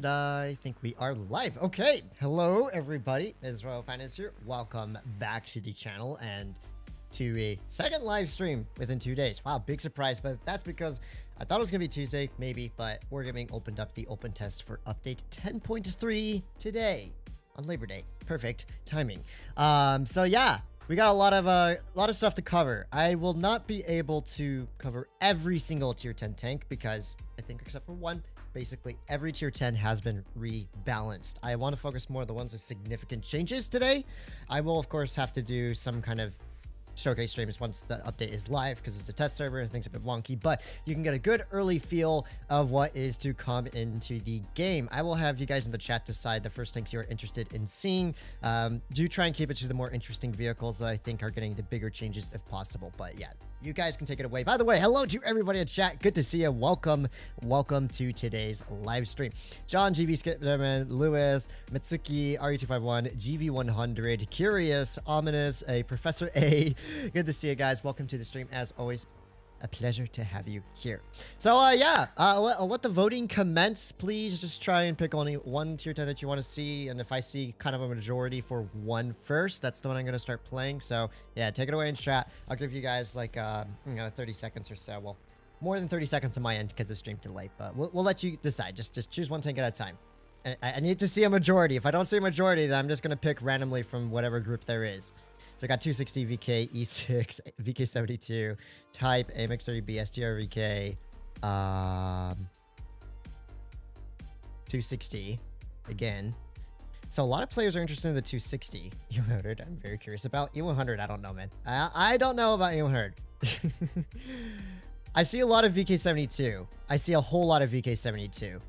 And I think we are live. Okay, hello everybody, HisRoyalFatness here. Welcome back to the channel and to a second live stream within 2 days. Wow, big surprise, but that's because I thought it was gonna be Tuesday, maybe, but Wargaming opened up the open test for update 10.3 today on Labor Day. Perfect timing. So yeah, we got a lot of stuff to cover. I will not be able to cover every single tier 10 tank because I think except for one, basically every tier 10 has been rebalanced. I want to focus more on the ones with significant changes today. I will of course have to do some kind of showcase streams once the update is live because it's a test server and things are a bit wonky, but you can get a good early feel of what is to come into the game. I will have you guys in the chat decide the first tanks you are interested in seeing. Do try and keep it to the more interesting vehicles that I think are getting the bigger changes if possible, but yeah, you guys can take it away. By the way, hello to everybody in chat. Good to see you. Welcome to today's live stream. John, GV Skipperman, Lewis, Mitsuki, RE251, GV100, Curious, Ominous, a Professor A. Good to see you guys. Welcome to the stream. As always, a pleasure to have you here. So yeah, I'll let the voting commence. Please just try and pick only one tier 10 that you want to see, and if I see kind of a majority for one first, that's the one I'm going to start playing. So yeah, take it away in chat. I'll give you guys like 30 seconds or so. Well, more than 30 seconds on my end because of stream delay, but we'll let you decide. Just choose one tank at a time. And I need to see a majority. If I don't see a majority, then I'm just going to pick randomly from whatever group there is. So I got 260 VK, E6, VK72, Type, AX30B, STR VK, 260 again. So a lot of players are interested in the 260. E100, I'm very curious about. E100, I don't know, man. I don't know about E100. I see a lot of VK72. I see a whole lot of VK72.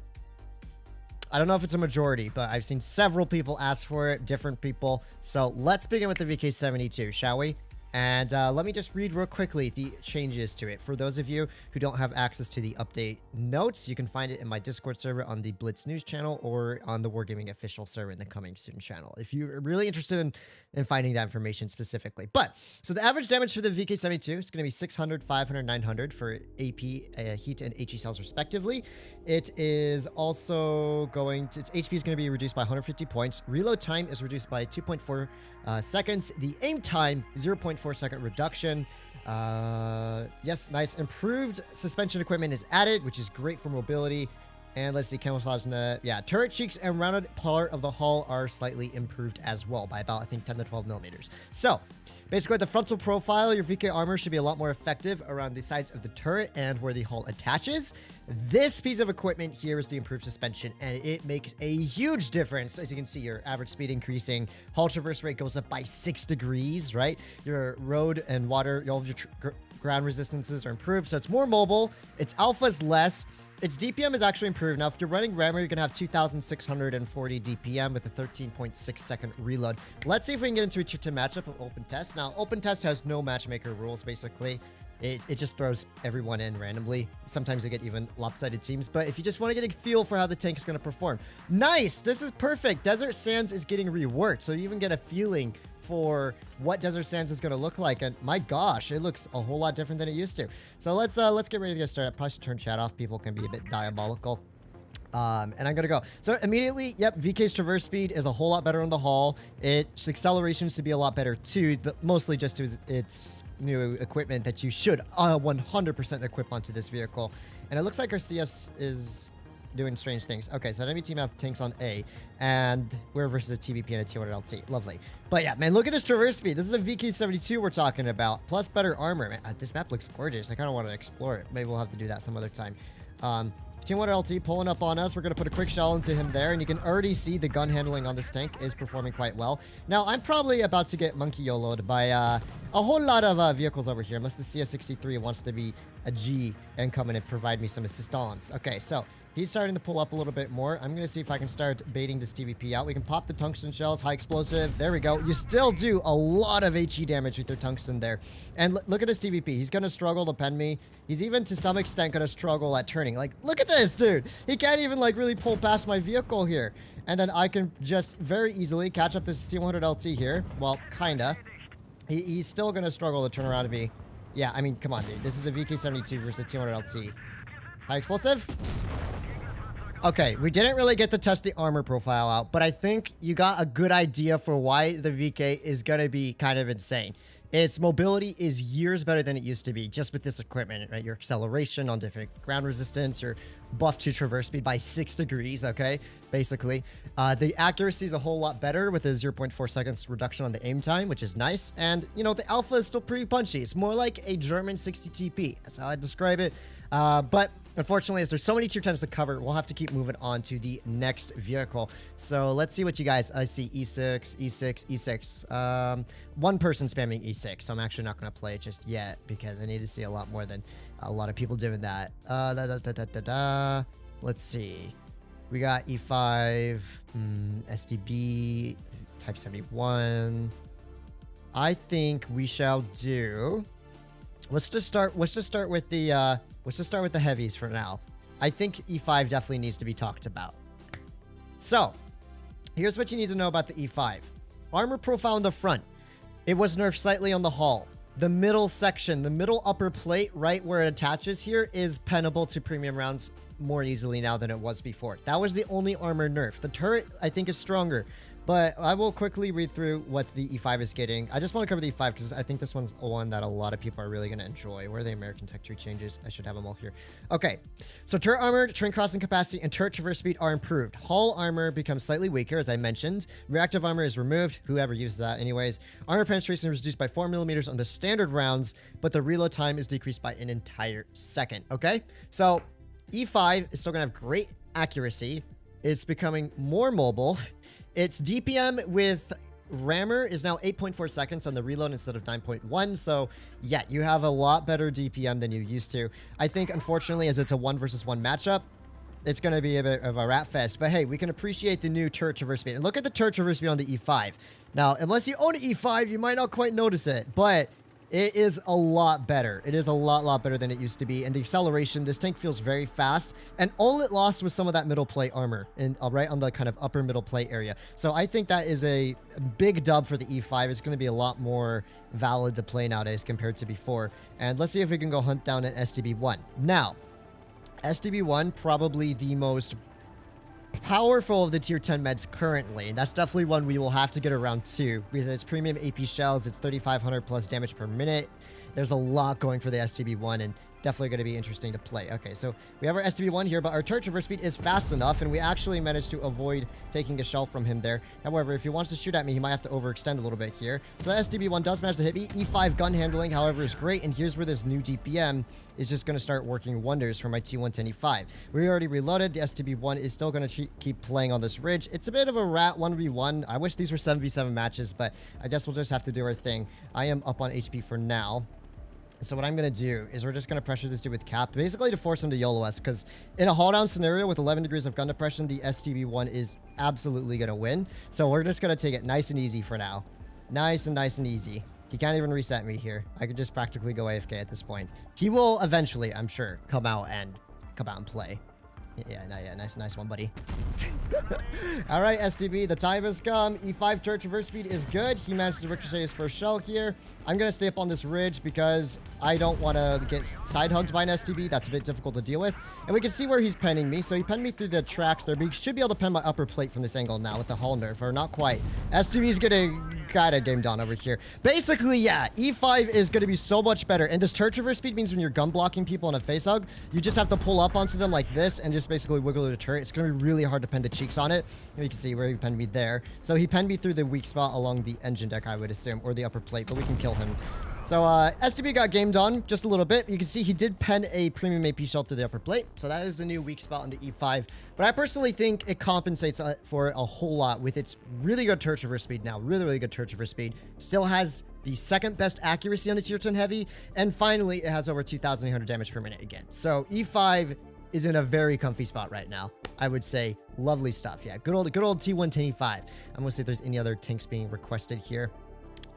I don't know if it's a majority, but I've seen several people ask for it, different people. So let's begin with the VK72, shall we? And let me just read real quickly the changes to it. For those of you who don't have access to the update notes, you can find it in my Discord server on the Blitz News channel or on the Wargaming official server in the Coming Soon channel, if you're really interested in finding that information specifically. But, so the average damage for the VK72 is going to be 600, 500, 900 for AP, heat, and HE cells respectively. It is also going to, its HP is going to be reduced by 150 points. Reload time is reduced by 2.4 seconds. The aim time, 0.4 second reduction. Yes, nice. Improved suspension equipment is added, which is great for mobility. And let's see, camouflage net. Yeah, turret cheeks and rounded part of the hull are slightly improved as well by about, I think, 10 to 12 millimeters. So, basically, the frontal profile, your VK armor should be a lot more effective around the sides of the turret and where the hull attaches. This piece of equipment here is the improved suspension, and it makes a huge difference. As you can see, your average speed increasing, hull traverse rate goes up by 6 degrees, right? Your road and water, all of your ground resistances are improved, so it's more mobile. Its alpha's less. Its DPM is actually improved. Now, if you're running rammer, you're going to have 2,640 DPM with a 13.6 second reload. Let's see if we can get into a tier 2 matchup of open test. Now, open test has no matchmaker rules, basically. It just throws everyone in randomly. Sometimes you get even lopsided teams, but if you just want to get a feel for how the tank is going to perform. Nice! This is perfect. Desert Sands is getting reworked, so you even get a feeling for what Desert Sands is going to look like, and my gosh, it looks a whole lot different than it used to. So let's get ready to get started. I probably should turn chat off. People can be a bit diabolical. And I'm gonna go. So immediately, yep, VK's traverse speed is a whole lot better on the hull. Its acceleration should be a lot better too, mostly just to its new equipment that you should 100% equip onto this vehicle. And it looks like our CS is doing strange things. Okay, so enemy team have tanks on A, and we're versus a TVP and a T100 LT. Lovely. But yeah, man, look at this traverse speed. This is a VK72 we're talking about, plus better armor. Man, this map looks gorgeous. I kind of want to explore it. Maybe we'll have to do that some other time. T100 LT pulling up on us. We're going to put a quick shell into him there, and you can already see the gun handling on this tank is performing quite well. Now, I'm probably about to get monkey YOLO'd by a whole lot of vehicles over here, unless the CS63 wants to be a G and come in and provide me some assistance. Okay, so he's starting to pull up a little bit more. I'm going to see if I can start baiting this TVP out. We can pop the tungsten shells, high explosive. There we go. You still do a lot of HE damage with your tungsten there. And look at this TVP. He's going to struggle to pen me. He's even to some extent going to struggle at turning. Like, look at this, dude. He can't even like really pull past my vehicle here. And then I can just very easily catch up this T100 LT here. Well, kinda. He's still going to struggle to turn around to me. Yeah, I mean, come on, dude. This is a VK72 versus a T100 LT. High explosive. Okay, we didn't really get to test the armor profile out, but I think you got a good idea for why the VK is going to be kind of insane. Its mobility is years better than it used to be just with this equipment, right? Your acceleration on different ground resistance, your buff to traverse speed by 6 degrees, okay? Basically. The accuracy is a whole lot better with a 0.4 seconds reduction on the aim time, which is nice. And, you know, the alpha is still pretty punchy. It's more like a German 60 TP. That's how I describe it. But unfortunately, as there's so many tier 10s to cover, we'll have to keep moving on to the next vehicle. So let's see what you guys, I see E6, E6, E6. One person spamming E6. So I'm actually not going to play it just yet because I need to see a lot more than a lot of people doing that. Let's see. We got E5, SDB, Type 71. I think we shall do... Let's just start with the heavies for now. I think E5 definitely needs to be talked about. So, here's what you need to know about the E5. Armor profile in the front. It was nerfed slightly on the hull. The middle section, the middle upper plate, right where it attaches here, is pennable to premium rounds more easily now than it was before. That was the only armor nerf. The turret, I think, is stronger. But I will quickly read through what the E5 is getting. I just want to cover the E5 because I think this one's one that a lot of people are really going to enjoy. Where are the American tech tree changes? I should have them all here. Okay, so turret armor, train crossing capacity, and turret traverse speed are improved. Hull armor becomes slightly weaker, as I mentioned. Reactive armor is removed. Whoever uses that anyways. Armor penetration is reduced by 4 millimeters on the standard rounds, but the reload time is decreased by an entire second. Okay, so E5 is still going to have great accuracy. It's becoming more mobile. Its DPM with rammer is now 8.4 seconds on the reload instead of 9.1. So yeah, you have a lot better DPM than you used to. I think, unfortunately, as it's a 1 versus 1 matchup, it's going to be a bit of a rat fest. But hey, we can appreciate the new turret traverse speed. And look at the turret traverse speed on the E5. Now, unless you own an E5, you might not quite notice it, but it is a lot better. It is a lot better than it used to be. And the acceleration, this tank feels very fast. And all it lost was some of that middle plate armor and right on the kind of upper middle plate area. So I think that is a big dub for the E5. It's going to be a lot more valid to play nowadays compared to before. And let's see if we can go hunt down an STB1. Now, STB1, probably the most powerful of the tier 10 meds currently, and that's definitely one we will have to get around to because it's premium AP shells. It's 3,500 plus damage per minute. There's a lot going for the STB1 and definitely going to be interesting to play. Okay, so we have our STB1 here, but our turret traverse speed is fast enough, and we actually managed to avoid taking a shell from him there. However, if he wants to shoot at me, he might have to overextend a little bit here. So that STB1 does manage to hit me. E5 gun handling, however, is great, and here's where this new DPM is just going to start working wonders for my T110 E5. We already reloaded. The STB1 is still going to keep playing on this ridge. It's a bit of a rat 1v1. I wish these were 7v7 matches, but I guess we'll just have to do our thing. I am up on HP for now. So what I'm going to do is we're just going to pressure this dude with cap, basically to force him to YOLO us, because in a haul down scenario with 11 degrees of gun depression, the STB1 is absolutely going to win. So we're just going to take it nice and easy for now. Nice and easy. He can't even reset me here. I could just practically go AFK at this point. He will eventually, I'm sure, come out and play. Yeah, nice one, buddy. All right, STB, the time has come. E5 turret traverse speed is good. He managed to ricochet his first shell here. I'm going to stay up on this ridge because I don't want to get side hugged by an STB. That's a bit difficult to deal with. And we can see where he's penning me. So he penned me through the tracks there, but he should be able to pen my upper plate from this angle now with the hull nerf, or not quite. STB's getting kind of gamed on over here. Basically, yeah, E5 is going to be so much better. And this turret traverse speed means when you're gun blocking people on a face hug, you just have to pull up onto them like this and just basically wiggle the turret. It's going to be really hard to pen the cheeks on it. And you can see where he penned me there. So he penned me through the weak spot along the engine deck, I would assume, or the upper plate, but we can kill him. So STB got gamed on just a little bit. You can see he did pen a premium AP shell through the upper plate. So that is the new weak spot on the E5. But I personally think it compensates for a whole lot with its really good turret traverse speed now. Really good turret traverse speed. Still has the second best accuracy on the tier 10 heavy. And finally, it has over 2,800 damage per minute again. So E5 is in a very comfy spot right now. I would say lovely stuff. Yeah, good old T110 E5. I'm gonna see if there's any other tanks being requested here.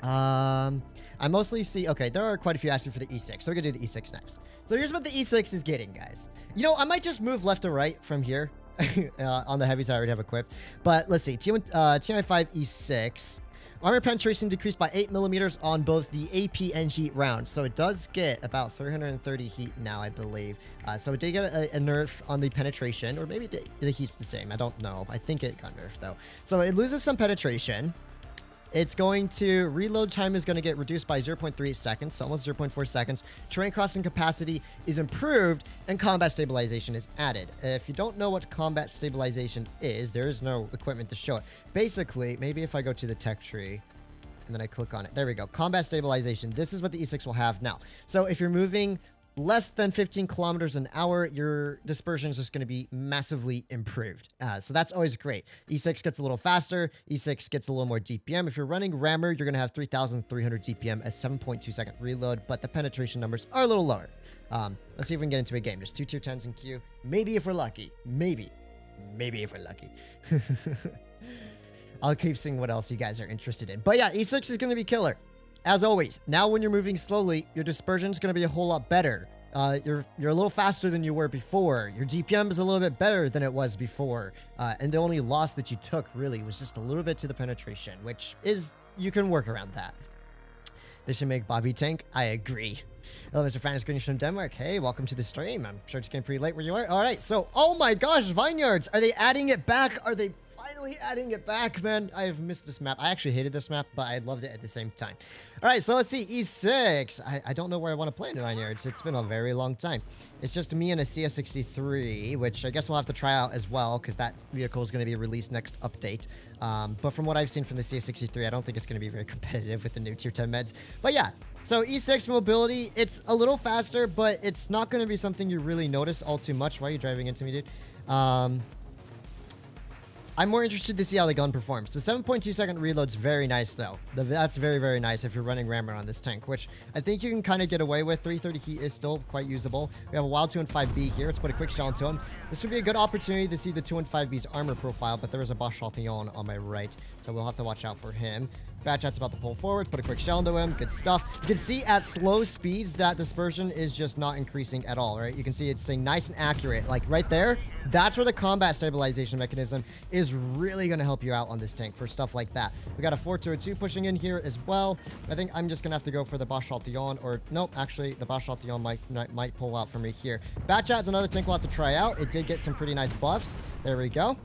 I mostly see, okay, there are quite a few asking for the E6, so we're gonna do the E6 next. So here's what the E6 is getting, guys. You know, I might just move left to right from here on the heavies I already have equipped. But let's see, TI5 E6. Armor penetration decreased by 8 millimeters on both the AP and heat rounds. So it does get about 330 heat now, I believe. So it did get a nerf on the penetration, or maybe the heat's the same. I don't know. I think it got nerfed though. So it loses some penetration. It's going to, reload time is going to get reduced by 0.3 seconds, so almost 0.4 seconds. Terrain crossing capacity is improved, and combat stabilization is added. If you don't know what combat stabilization is, there is no equipment to show it. Basically, maybe if I go to the tech tree, and then I click on it. There we go. Combat stabilization. This is what the E6 will have now. So if you're moving less than 15 kilometers an hour, your dispersion is just going to be massively improved. So that's always great. E6 gets a little faster. E6 gets a little more DPM. If you're running rammer, you're going to have 3,300 DPM at 7.2 second reload, but the penetration numbers are a little lower. Let's see if we can get into a game. There's two tier 10s in queue. Maybe if we're lucky. Maybe if we're lucky. I'll keep seeing what else you guys are interested in. But yeah, E6 is going to be killer. As always, now when you're moving slowly, your dispersion is going to be a whole lot better. You're a little faster than you were before. Your DPM is a little bit better than it was before. And the only loss that you took really was just a little bit to the penetration, which is, you can work around that. This should make Bobby tank. I agree. Hello, Mr. Fan, greetings from Denmark. Hey, welcome to the stream. I'm sure it's getting pretty late where you are. All right, so, oh my gosh, Vineyards. Are they adding it back? Are they finally adding it back, man? I have missed this map. I actually hated this map, but I loved it at the same time. All right, so let's see. E6. I don't know where I want to play in Vineyards. It's been a very long time. It's just me and a CS63, which I guess we'll have to try out as well, because that vehicle is going to be released next update. But from what I've seen from the CS63, I don't think it's going to be very competitive with the new tier 10 meds. But yeah, so E6 mobility, it's a little faster, but it's not going to be something you really notice all too much. Why are you driving into me, dude? I'm more interested to see how the gun performs. The 7.2 second reload's very nice, though. That's very, very nice if you're running rammer on this tank, which I think you can kind of get away with. 330 heat is still quite usable. We have a wild 215B here. Let's put a quick shell into him. This would be a good opportunity to see the 215B's armor profile, but there is a Bosch Chatillon on my right, so we'll have to watch out for him. Bad Chat's about to pull forward. Put a quick shell into him. Good stuff. You can see at slow speeds that dispersion is just not increasing at all, right? You can see it's staying nice and accurate. Like right there, that's where the combat stabilization mechanism is really going to help you out on this tank for stuff like that. We got a 4-2-2 pushing in here as well. I think I'm just going to have to go for the Bosch Chatillon, or nope, actually the Bosch Chatillon might pull out for me here. Bad Chat's another tank we'll have to try out. It did get some pretty nice buffs. There we go.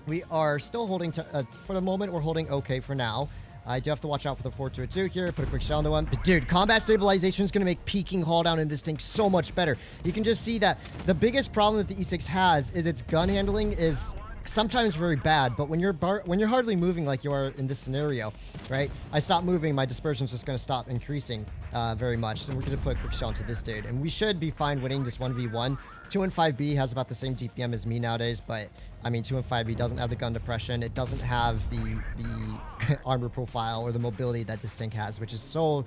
We are still holding, for the moment, we're holding okay for now. I do have to watch out for the 4-2-2 here. Put a quick shell into him. But dude, combat stabilization is going to make peeking haul down in this tank so much better. You can just see that the biggest problem that the E6 has is its gun handling is sometimes very bad, but when you're hardly moving like you are in this scenario, right? I stop moving, my dispersion is just going to stop increasing very much. So we're going to put a quick shell into this dude, and we should be fine winning this 1v1. 215B has about the same DPM as me nowadays, but I mean 215B doesn't have the gun depression. It doesn't have the armor profile or the mobility that this tank has, which is so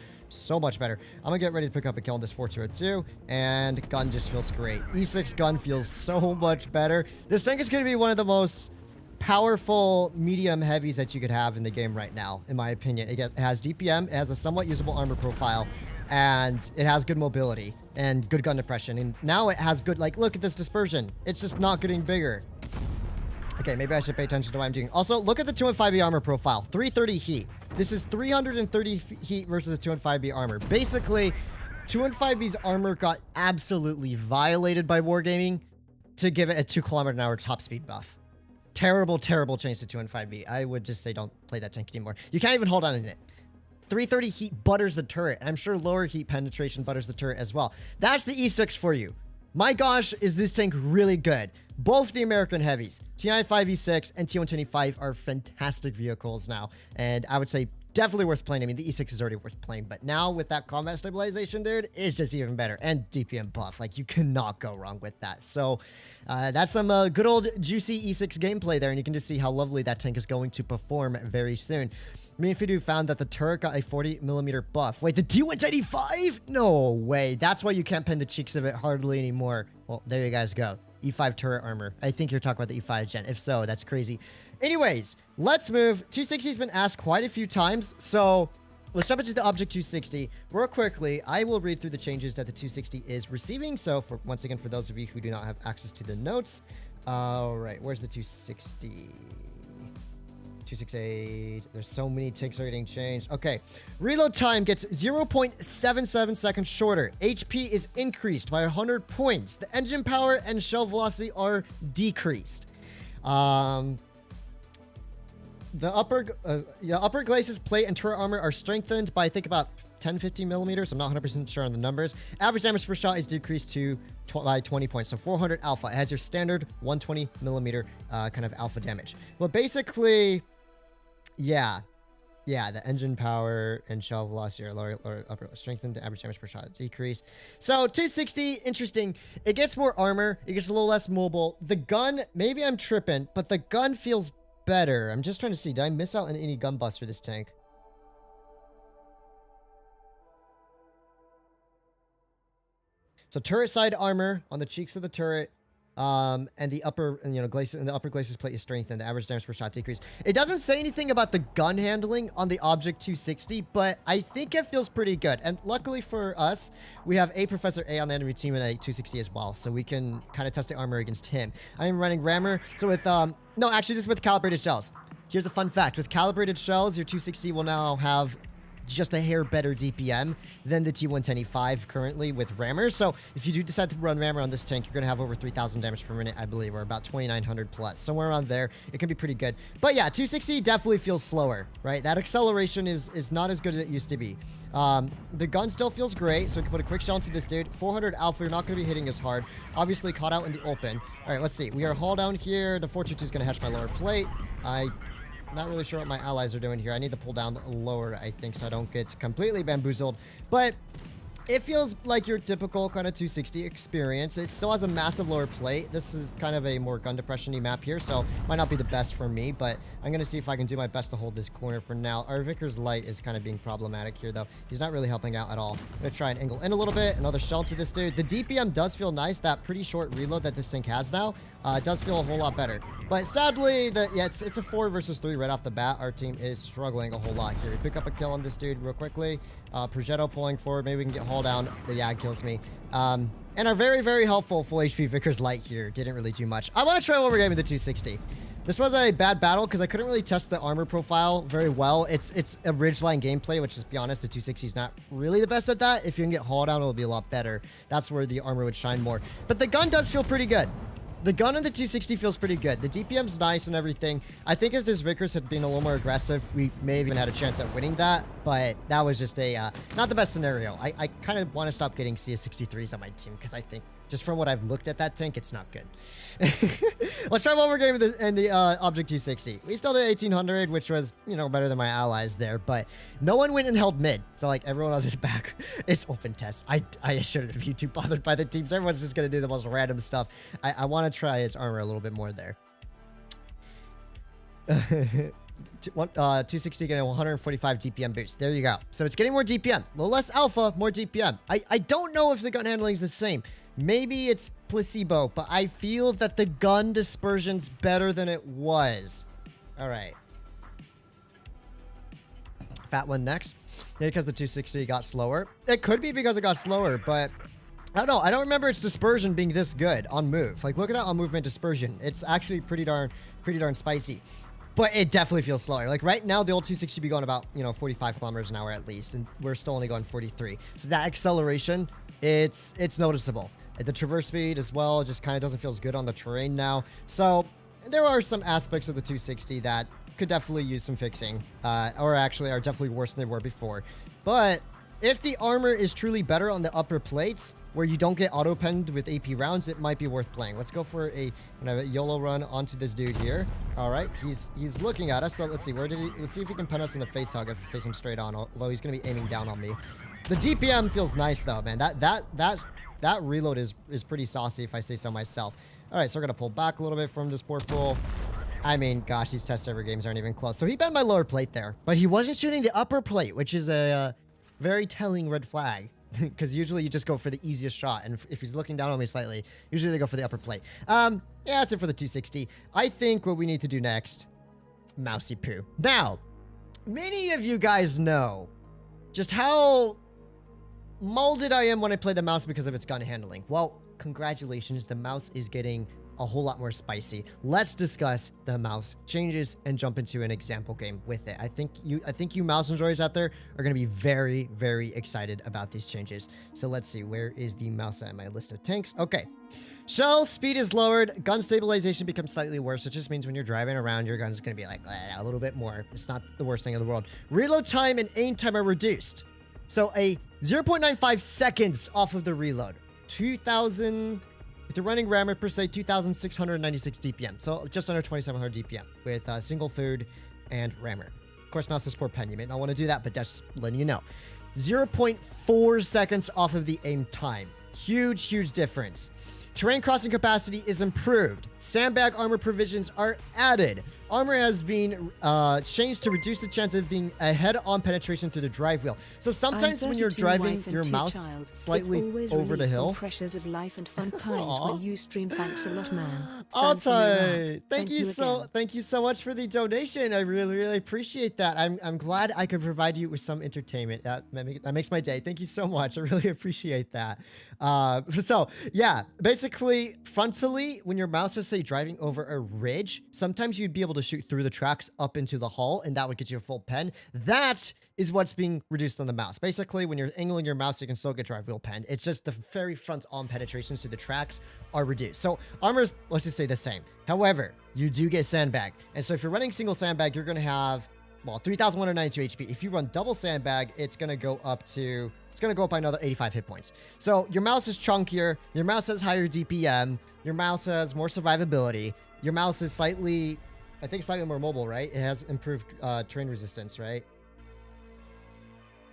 much better. I'm gonna get ready to pick up a kill on this 4-2-2, and gun just feels great. E6 gun feels so much better. This tank is gonna be one of the most powerful medium heavies that you could have in the game right now, in my opinion. It has DPM, it has a somewhat usable armor profile, and it has good mobility and good gun depression. And now it has good, like, look at this dispersion. It's just not getting bigger. Okay, maybe I should pay attention to what I'm doing. Also, look at the 215B armor profile. 330 heat. This is 330 heat versus 215B armor. Basically, 215B's armor got absolutely violated by Wargaming to give it a 2 km/h top speed buff. Terrible, terrible change to 215B. I would just say don't play that tank anymore. You can't even hold on in it. 330 heat butters the turret. I'm sure lower heat penetration butters the turret as well. That's the E6 for you. My gosh, is this tank really good. Both the American heavies, T95E6 and T125 are fantastic vehicles now. And I would say definitely worth playing. I mean, the E6 is already worth playing, but now with that combat stabilization, dude, it's just even better. And DPM buff, like you cannot go wrong with that. So that's some good old juicy E6 gameplay there. And you can just see how lovely that tank is going to perform very soon. Me and Fidu found that the turret got a 40mm buff. Wait, the T125? No way. That's why you can't pen the cheeks of it hardly anymore. Well, there you guys go. E5 turret armor. I think you're talking about the E5 gen. If so, that's crazy. Anyways, let's move. 260 has been asked quite a few times, so let's jump into the Object 260. Real quickly, I will read through the changes that the 260 is receiving. So, once again, for those of you who do not have access to the notes. All right, where's the 260? 268. There's so many ticks are getting changed. Okay. Reload time gets 0.77 seconds shorter. HP is increased by 100 points. The engine power and shell velocity are decreased. The upper glacis plate and turret armor are strengthened by, I think, about 10-15 millimeters. I'm not 100% sure on the numbers. Average damage per shot is decreased by 20 points. So 400 alpha. It has your standard 120 millimeter kind of alpha damage. But basically, yeah, the engine power and shell velocity are lower upper strengthened. The average damage per shot is decreased. So 260, interesting. It gets more armor. It gets a little less mobile. The gun, maybe I'm tripping, but the gun feels better. I'm just trying to see. Did I miss out on any gun buffs for this tank? So turret side armor on the cheeks of the turret, and the upper, glacis, and the upper glacis plate is strengthened. The average damage per shot decreased. It doesn't say anything about the gun handling on the Object 260, but I think it feels pretty good. And luckily for us, we have a Professor A on the enemy team and a 260 as well, so we can kind of test the armor against him. I am running rammer, so with no, actually this is with calibrated shells. Here's a fun fact: with calibrated shells, your 260 will now have just a hair better DPM than the T110E5 currently with rammers. So if you do decide to run rammer on this tank, you're going to have over 3,000 damage per minute, I believe, or about 2,900 plus. Somewhere around there, it can be pretty good. But yeah, 260 definitely feels slower, right? That acceleration is not as good as it used to be. The gun still feels great, so we can put a quick shell into this dude. 400 alpha, you're not going to be hitting as hard. Obviously caught out in the open. All right, let's see. We are hull down here. The 422 is going to hatch my lower plate. Not really sure what my allies are doing here. I need to pull down lower, I think, so I don't get completely bamboozled. But it feels like your typical kind of 260 experience. It still has a massive lower plate. This is kind of a more gun depression-y map here, so might not be the best for me, but I'm going to see if I can do my best to hold this corner for now. Our Vickers Light is kind of being problematic here, though. He's not really helping out at all. I'm going to try and angle in a little bit. Another shell to this dude. The DPM does feel nice. That pretty short reload that this tank has now does feel a whole lot better. But sadly, it's a 4 versus 3 right off the bat. Our team is struggling a whole lot here. We pick up a kill on this dude real quickly. Progetto pulling forward. Maybe we can get hauled down. The Yag kills me. And our very, very helpful full HP Vickers Light here didn't really do much. I want to try one more game with the 260. This was a bad battle because I couldn't really test the armor profile very well. It's a ridgeline gameplay, which, to be honest, the 260 is not really the best at that. If you can get hauled down, it'll be a lot better. That's where the armor would shine more. But the gun does feel pretty good. The gun on the 260 feels pretty good. The DPM's nice and everything. I think if this Vickers had been a little more aggressive, we may have even had a chance at winning that. But that was just a not the best scenario. I kind of want to stop getting CS63s on my team because I think just from what I've looked at that tank, it's not good. Let's try one more game in the Object 260. We still did 1800, which was, better than my allies there. But no one went and held mid. So, like, everyone on this back is open test. I shouldn't be too bothered by the teams. Everyone's just going to do the most random stuff. I want to try its armor a little bit more there. 260 getting 145 DPM boost. There you go. So it's getting more DPM. A little less alpha, more DPM. I don't know if the gun handling is the same. Maybe it's placebo, but I feel that the gun dispersion's better than it was. All right. Fat one next. Maybe because the 260 got slower. It could be because it got slower, but I don't know. I don't remember its dispersion being this good on move. Like, look at that on movement dispersion. It's actually pretty darn spicy. But it definitely feels slower. Like right now, the old 260 be going about, 45 kilometers an hour at least, and we're still only going 43. So that acceleration, it's noticeable. The traverse speed as well just kind of doesn't feel as good on the terrain now. So there are some aspects of the 260 that could definitely use some fixing, or actually are definitely worse than they were before. But if the armor is truly better on the upper plates, where you don't get auto-penned with AP rounds, it might be worth playing. Let's go for a YOLO run onto this dude here. All right, he's looking at us. So let's see, let's see if he can pen us in the face hug if we face him straight on, although he's gonna be aiming down on me. The DPM feels nice though, man. That reload is pretty saucy if I say so myself. All right, so we're gonna pull back a little bit from this poor fool. I mean, gosh, these test server games aren't even close. So he bent my lower plate there, but he wasn't shooting the upper plate, which is a very telling red flag. Because usually you just go for the easiest shot, and if he's looking down on me slightly, usually they go for the upper plate. Yeah, that's it for the 260. I think what we need to do next, mousy poo. Now, many of you guys know just how molded I am when I play the mouse because of its gun handling. Well, congratulations, the mouse is getting a whole lot more spicy. Let's discuss the mouse changes and jump into an example game with it. I think you mouse enjoyers out there are going to be very, very excited about these changes. So let's see, where is the mouse at my list of tanks? Okay. Shell speed is lowered. Gun stabilization becomes slightly worse. It just means when you're driving around, your gun's going to be like a little bit more. It's not the worst thing in the world. Reload time and aim time are reduced. So a 0.95 seconds off of the reload. 2,000... If you're running rammer per se, 2,696 DPM. So just under 2,700 DPM with single food and rammer. Of course, mouse is poor pen. You may not want to do that, but that's just letting you know. 0.4 seconds off of the aim time. Huge, huge difference. Terrain crossing capacity is improved. Sandbag armor provisions are added. Armor has been changed to reduce the chance of being a head-on penetration through the drive wheel. So sometimes when you're driving your mouse slightly over the hill. Pressures of life and fun times when you stream. Thanks a lot, man. Altai, thank you so much for the donation. I really, really appreciate that. I'm glad I could provide you with some entertainment. That makes my day. Thank you so much. I really appreciate that. So yeah, basically frontally, when your mouse is say driving over a ridge, sometimes you'd be able to shoot through the tracks up into the hull, and that would get you a full pen. That is what's being reduced on the mouse. Basically, when you're angling your mouse, you can still get drive wheel pen. It's just the very front on penetrations to the tracks are reduced. So armor's, let's just say the same. However, you do get sandbag. And so if you're running single sandbag, you're going to have, well, 3,192 HP. If you run double sandbag, it's going to go up by another 85 hit points. So your mouse is chunkier. Your mouse has higher DPM. Your mouse has more survivability. Your mouse is slightly more mobile, right? It has improved terrain resistance, right?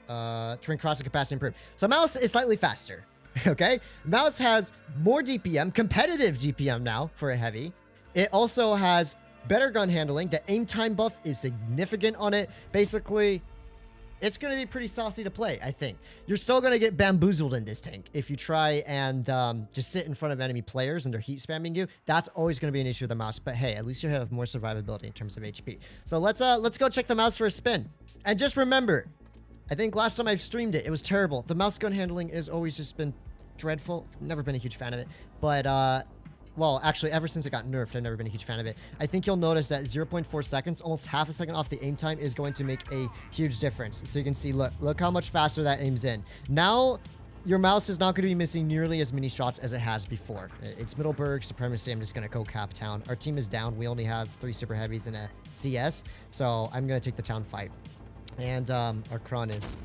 Terrain crossing capacity improved. So mouse is slightly faster, okay? Mouse has more DPM, competitive DPM now for a heavy. It also has better gun handling. The aim time buff is significant on it. Basically, it's going to be pretty saucy to play, I think. You're still going to get bamboozled in this tank if you try and just sit in front of enemy players and they're heat spamming you. That's always going to be an issue with the mouse. But hey, at least you have more survivability in terms of HP. So let's go check the mouse for a spin. And just remember, I think last time I've streamed it, it was terrible. The mouse gun handling has always just been dreadful. Never been a huge fan of it. But well, actually, ever since it got nerfed, I've never been a huge fan of it. I think you'll notice that 0.4 seconds, almost half a second off the aim time, is going to make a huge difference. So you can see, look how much faster that aims in. Now, your mouse is not going to be missing nearly as many shots as it has before. It's Middleburg, Supremacy. I'm just going to go cap town. Our team is down. We only have 3 super heavies and a CS. So I'm going to take the town fight. And our Kron is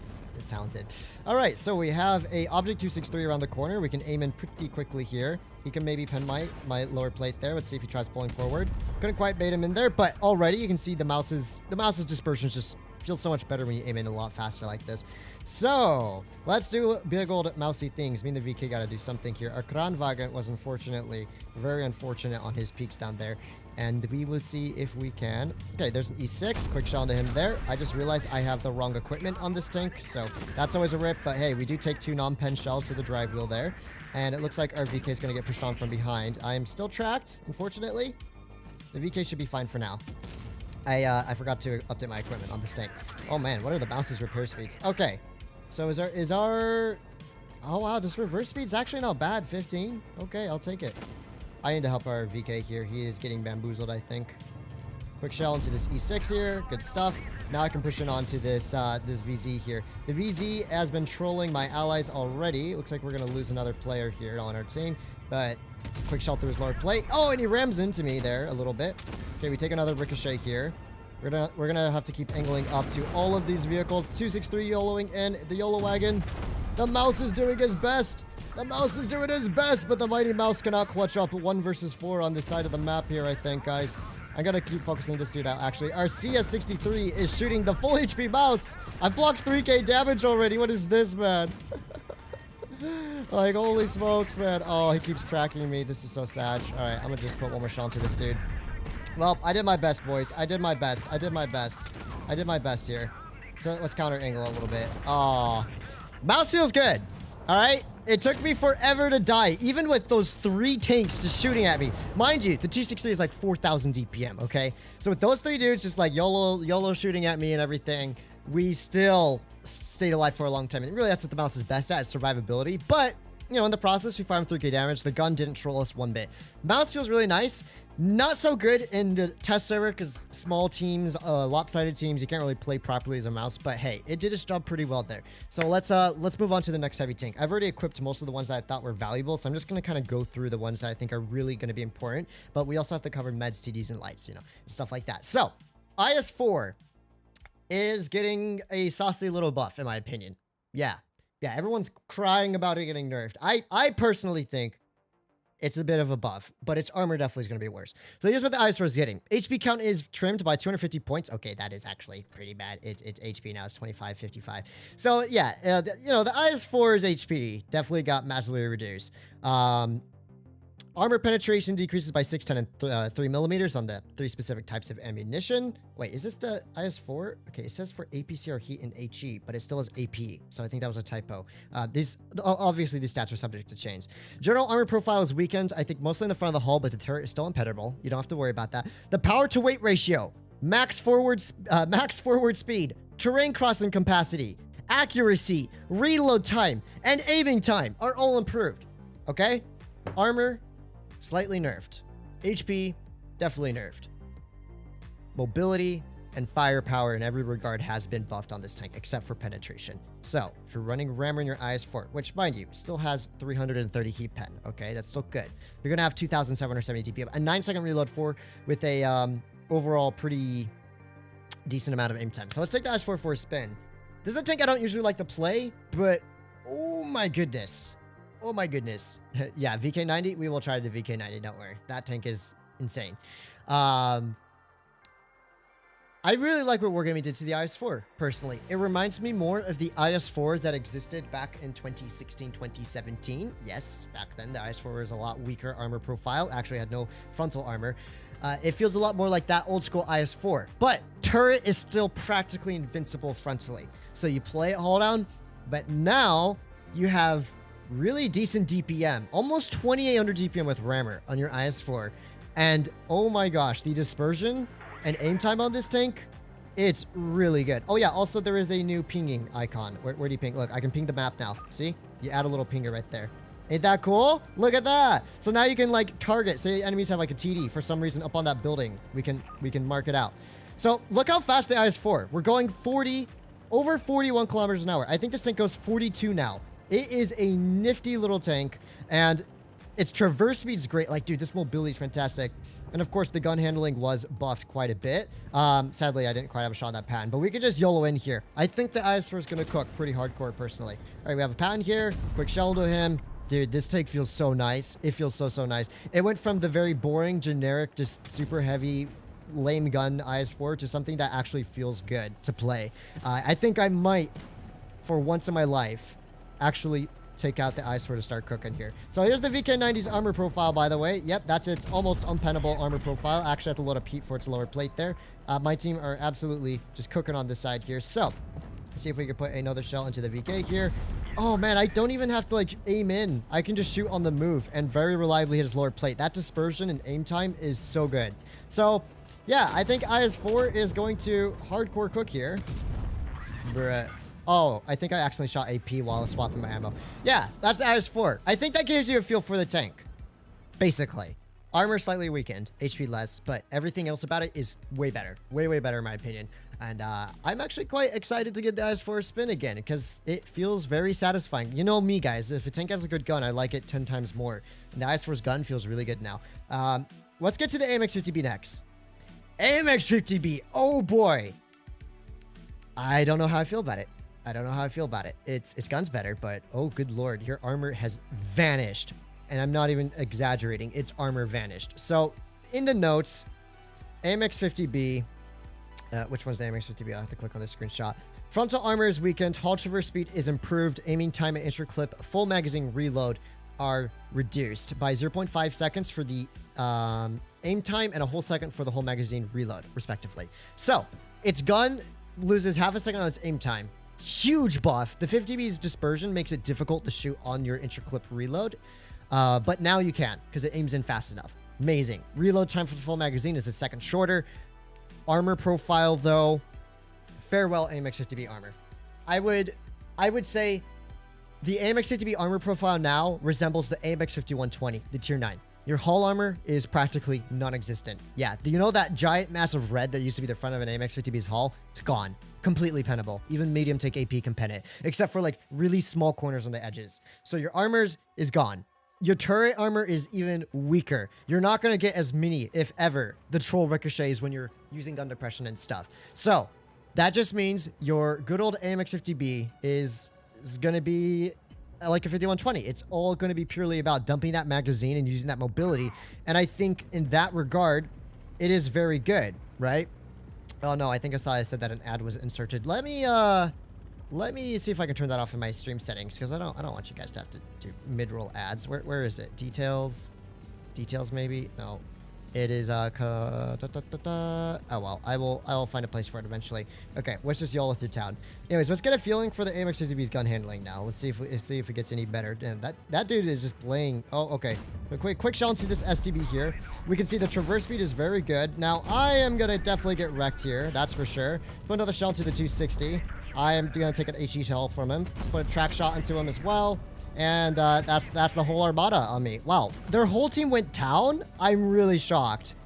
talented. All right, so we have a Object 263 around the corner. We can aim in pretty quickly here. He can maybe pen my lower plate there. Let's see if he tries pulling forward. Couldn't quite bait him in there, but already you can see the mouse's dispersion just feels so much better when you aim in a lot faster like this. So let's do big old mousy things. Me and the VK got to do something here. Our Kranwagen was unfortunately very unfortunate on his peaks down there. And we will see if we can. Okay, there's an E6. Quick shot into him there. I just realized I have the wrong equipment on this tank, so that's always a rip. But hey, we do take 2 non-pen shells to the drive wheel there. And it looks like our VK is going to get pushed on from behind. I am still tracked, unfortunately. The VK should be fine for now. I forgot to update my equipment on this tank. Oh man, what are the mouse's repair speeds? Okay, so is our... Oh wow, this reverse speed's actually not bad. 15. Okay, I'll take it. I need to help our VK here. He is getting bamboozled, I think. Quick shell into this E6 here. Good stuff. Now I can push it onto this this VZ here. The VZ has been trolling my allies already. Looks like we're going to lose another player here on our team. But quick shell through his lower plate. Oh, and he rams into me there a little bit. Okay, we take another ricochet here. We're gonna have to keep angling up to all of these vehicles. 263 YOLOing in the YOLO wagon. The mouse is doing his best. The mouse is doing his best, but the mighty mouse cannot clutch up 1 versus 4 on this side of the map here, I think, guys. I gotta keep focusing this dude out, actually. Our CS63 is shooting the full HP mouse. I blocked 3k damage already. What is this, man? Like, holy smokes, man. Oh, he keeps tracking me. This is so sad. All right, I'm gonna just put one more shot to this dude. Well, I did my best, boys. I did my best. I did my best here. So let's counter angle a little bit. Oh, mouse feels good. All right. It took me forever to die, even with those 3 tanks just shooting at me. Mind you, the 263 is like 4,000 DPM, okay? So with those 3 dudes just like YOLO shooting at me and everything, we still stayed alive for a long time. And really, that's what the mouse is best at, is survivability. But you know, in the process, we farmed 3k damage. The gun didn't troll us one bit. Mouse feels really nice. Not so good in the test server because small teams, lopsided teams, you can't really play properly as a mouse. But hey, it did its job pretty well there. So let's move on to the next heavy tank. I've already equipped most of the ones that I thought were valuable, so I'm just gonna kind of go through the ones that I think are really gonna be important. But we also have to cover meds, TDs, and lights, you know, stuff like that. So IS4 is getting a saucy little buff, in my opinion. Yeah, everyone's crying about it getting nerfed. I personally think it's a bit of a buff, but its armor definitely is going to be worse. So here's what the IS4 is getting. HP count is trimmed by 250 points. Okay, that is actually pretty bad. Its HP now is 2555. So yeah, you know, the IS4's HP definitely got massively reduced. Armor penetration decreases by 6, 10, and 3 millimeters on the 3 specific types of ammunition. Wait, is this the IS4? Okay, it says for APCR heat and HE, but it still has AP, so I think that was a typo. Obviously, these stats are subject to change. General armor profile is weakened, I think mostly in the front of the hull, but the turret is still impenetrable. You don't have to worry about that. The power to weight ratio, max forward speed, terrain crossing capacity, accuracy, reload time, and aiming time are all improved. Okay? Armor, slightly nerfed. HP, definitely nerfed. Mobility and firepower in every regard has been buffed on this tank, except for penetration. So, if you're running Rammer in your IS4, which, mind you, still has 330 heat pen, okay? That's still good. You're going to have 2,770 DPM, a 9-second reload with a overall pretty decent amount of aim time. So let's take the IS4 for a spin. This is a tank I don't usually like to play, but oh my goodness. Oh my goodness. Yeah, VK90, we will try the VK90, don't worry. That tank is insane. I really like what Wargaming did to the IS4, personally. It reminds me more of the IS4 that existed back in 2016, 2017. Yes, back then the IS4 was a lot weaker armor profile, actually had no frontal armor. It feels a lot more like that old school IS4, but turret is still practically invincible frontally. So you play it hold down, but now you have really decent DPM, almost 2800 DPM with Rammer on your IS4. And oh my gosh, the dispersion and aim time on this tank, it's really good. Oh yeah, also there is a new pinging icon. Where do you ping? Look, I can ping the map now. See? You add a little pinger right there. Ain't that cool? Look at that. So now you can like target, say enemies have like a TD for some reason up on that building. We can mark it out. So look how fast the IS4. We're going over 41 kilometers an hour. I think this tank goes 42 now. It is a nifty little tank, and its traverse speed is great. Like, dude, this mobility is fantastic. And of course, the gun handling was buffed quite a bit. Sadly, I didn't quite have a shot on that pan, but we could just YOLO in here. I think the IS4 is going to cook pretty hardcore, personally. All right, we have a pan here. Quick shell to him. Dude, this tank feels so nice. It feels so nice. It went from the very boring, generic, just super heavy, lame gun IS4 to something that actually feels good to play. I think I might, for once in my life, actually take out the IS4 to start cooking here. So here's the VK90's armor profile, by the way. Yep, that's its almost unpennable armor profile. I actually have to load up heat for its lower plate there. My team are absolutely just cooking on this side here. So let's see if we can put another shell into the VK here. Oh man, I don't even have to like aim in. I can just shoot on the move and very reliably hit his lower plate. That dispersion and aim time is so good. So yeah, I think IS4 is going to hardcore cook here. Bruh. Oh, I think I accidentally shot AP while I was swapping my ammo. Yeah, that's the IS4. I think that gives you a feel for the tank. Basically. Armor slightly weakened, HP less, but everything else about it is way better. Way better in my opinion. And I'm actually quite excited to get the IS4 spin again because it feels very satisfying. You know me, guys. If a tank has a good gun, I like it 10 times more. And the IS4's gun feels really good now. Let's get to the AX50B next. AX50B. Oh, boy. I don't know how I feel about it. Its gun's better, but oh, good lord. Your armor has vanished. And I'm not even exaggerating. Its armor vanished. So, in the notes, AX50B... which one's the AX50B? I'll have to click on this screenshot. Frontal armor is weakened. Hull traverse speed is improved. Aiming time and intra-clip full magazine reload are reduced by 0.5 seconds for the aim time and a whole second for the whole magazine reload, respectively. So, its gun loses half a second on its aim time. Huge buff. The 50B's dispersion makes it difficult to shoot on your intra-clip reload. But now you can, because it aims in fast enough. Amazing. Reload time for the full magazine is a second shorter. Armor profile, though, farewell AX50B armor. I would say The AX50B armor profile now resembles the AX5120, the tier 9. Your hull armor is practically non-existent. Yeah, you know that giant massive red that used to be the front of an AX50B's hull? It's gone. Completely pennable. Even medium take AP can pen it, except for like really small corners on the edges. So your armors is gone. Your turret armor is even weaker. You're not going to get as many, if ever, the troll ricochets when you're using gun depression and stuff. So that just means your good old AX50B is going to be like a 5120. It's all going to be purely about dumping that magazine and using that mobility. And I think in that regard, it is very good, right? Oh no, I think I said that an ad was inserted. Let me see if I can turn that off in my stream settings, because I don't want you guys to have to do mid-roll ads. Where is it? Details maybe? No. It is oh well, I will find a place for it eventually. Okay, let's just YOLO through town. Anyways, let's get a feeling for the AX50B's gun handling now. Let's see if it gets any better. Damn, that dude is just playing. Oh, okay. A quick shot into this STB here. We can see the traverse speed is very good. Now I am gonna definitely get wrecked here. That's for sure. Put another shell into the 260. I am gonna take an HE shell from him. Let's put a track shot into him as well. And that's the whole armada on me. Wow, their whole team went town? I'm really shocked.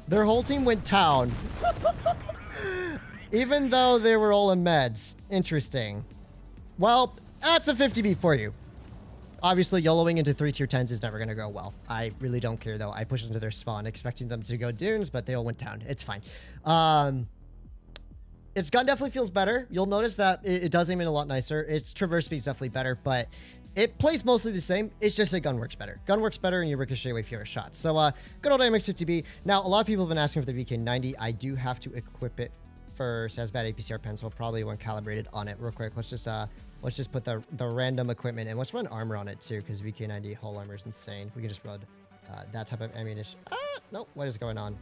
Their whole team went town. Even though they were all in meds. Interesting. Well, that's a 50B for you. Obviously, YOLOing into 3 tier 10s is never going to go well. I really don't care, though. I pushed into their spawn expecting them to go dunes, but they all went town. It's fine. Its gun definitely feels better. You'll notice that it does aim in a lot nicer. Its traverse speed is definitely better, but it plays mostly the same. It's just that gun works better. Gun works better and you ricochet way fewer shots. So good old AX50B. Now, a lot of people have been asking for the VK90. I do have to equip it first. It has bad APCR pen, so probably won't calibrated on it real quick. Let's just put the random equipment and let's run armor on it too, because VK90 hull armor is insane. We can just run that type of ammunition. No, what is going on?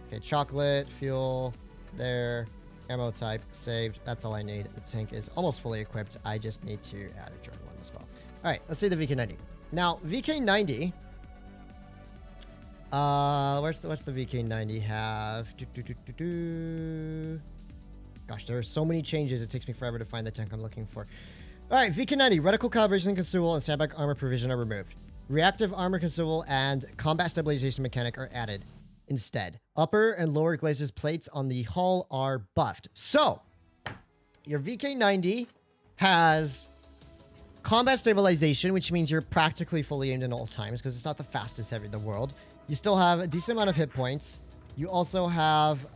Okay, chocolate, fuel, there. Ammo type saved. That's all I need. The tank is almost fully equipped. I just need to add a drone one as well. All right, let's see the VK90. Now, VK90. What's the VK90 have? Gosh, there are so many changes. It takes me forever to find the tank I'm looking for. All right, VK90. Reticle calibration consumable and sandbag armor provision are removed. Reactive armor consumable and combat stabilization mechanic are added. Instead, upper and lower glazes plates on the hull are buffed. So, your VK90 has combat stabilization, which means you're practically fully aimed in all times because it's not the fastest heavy in the world. You still have a decent amount of hit points. You also have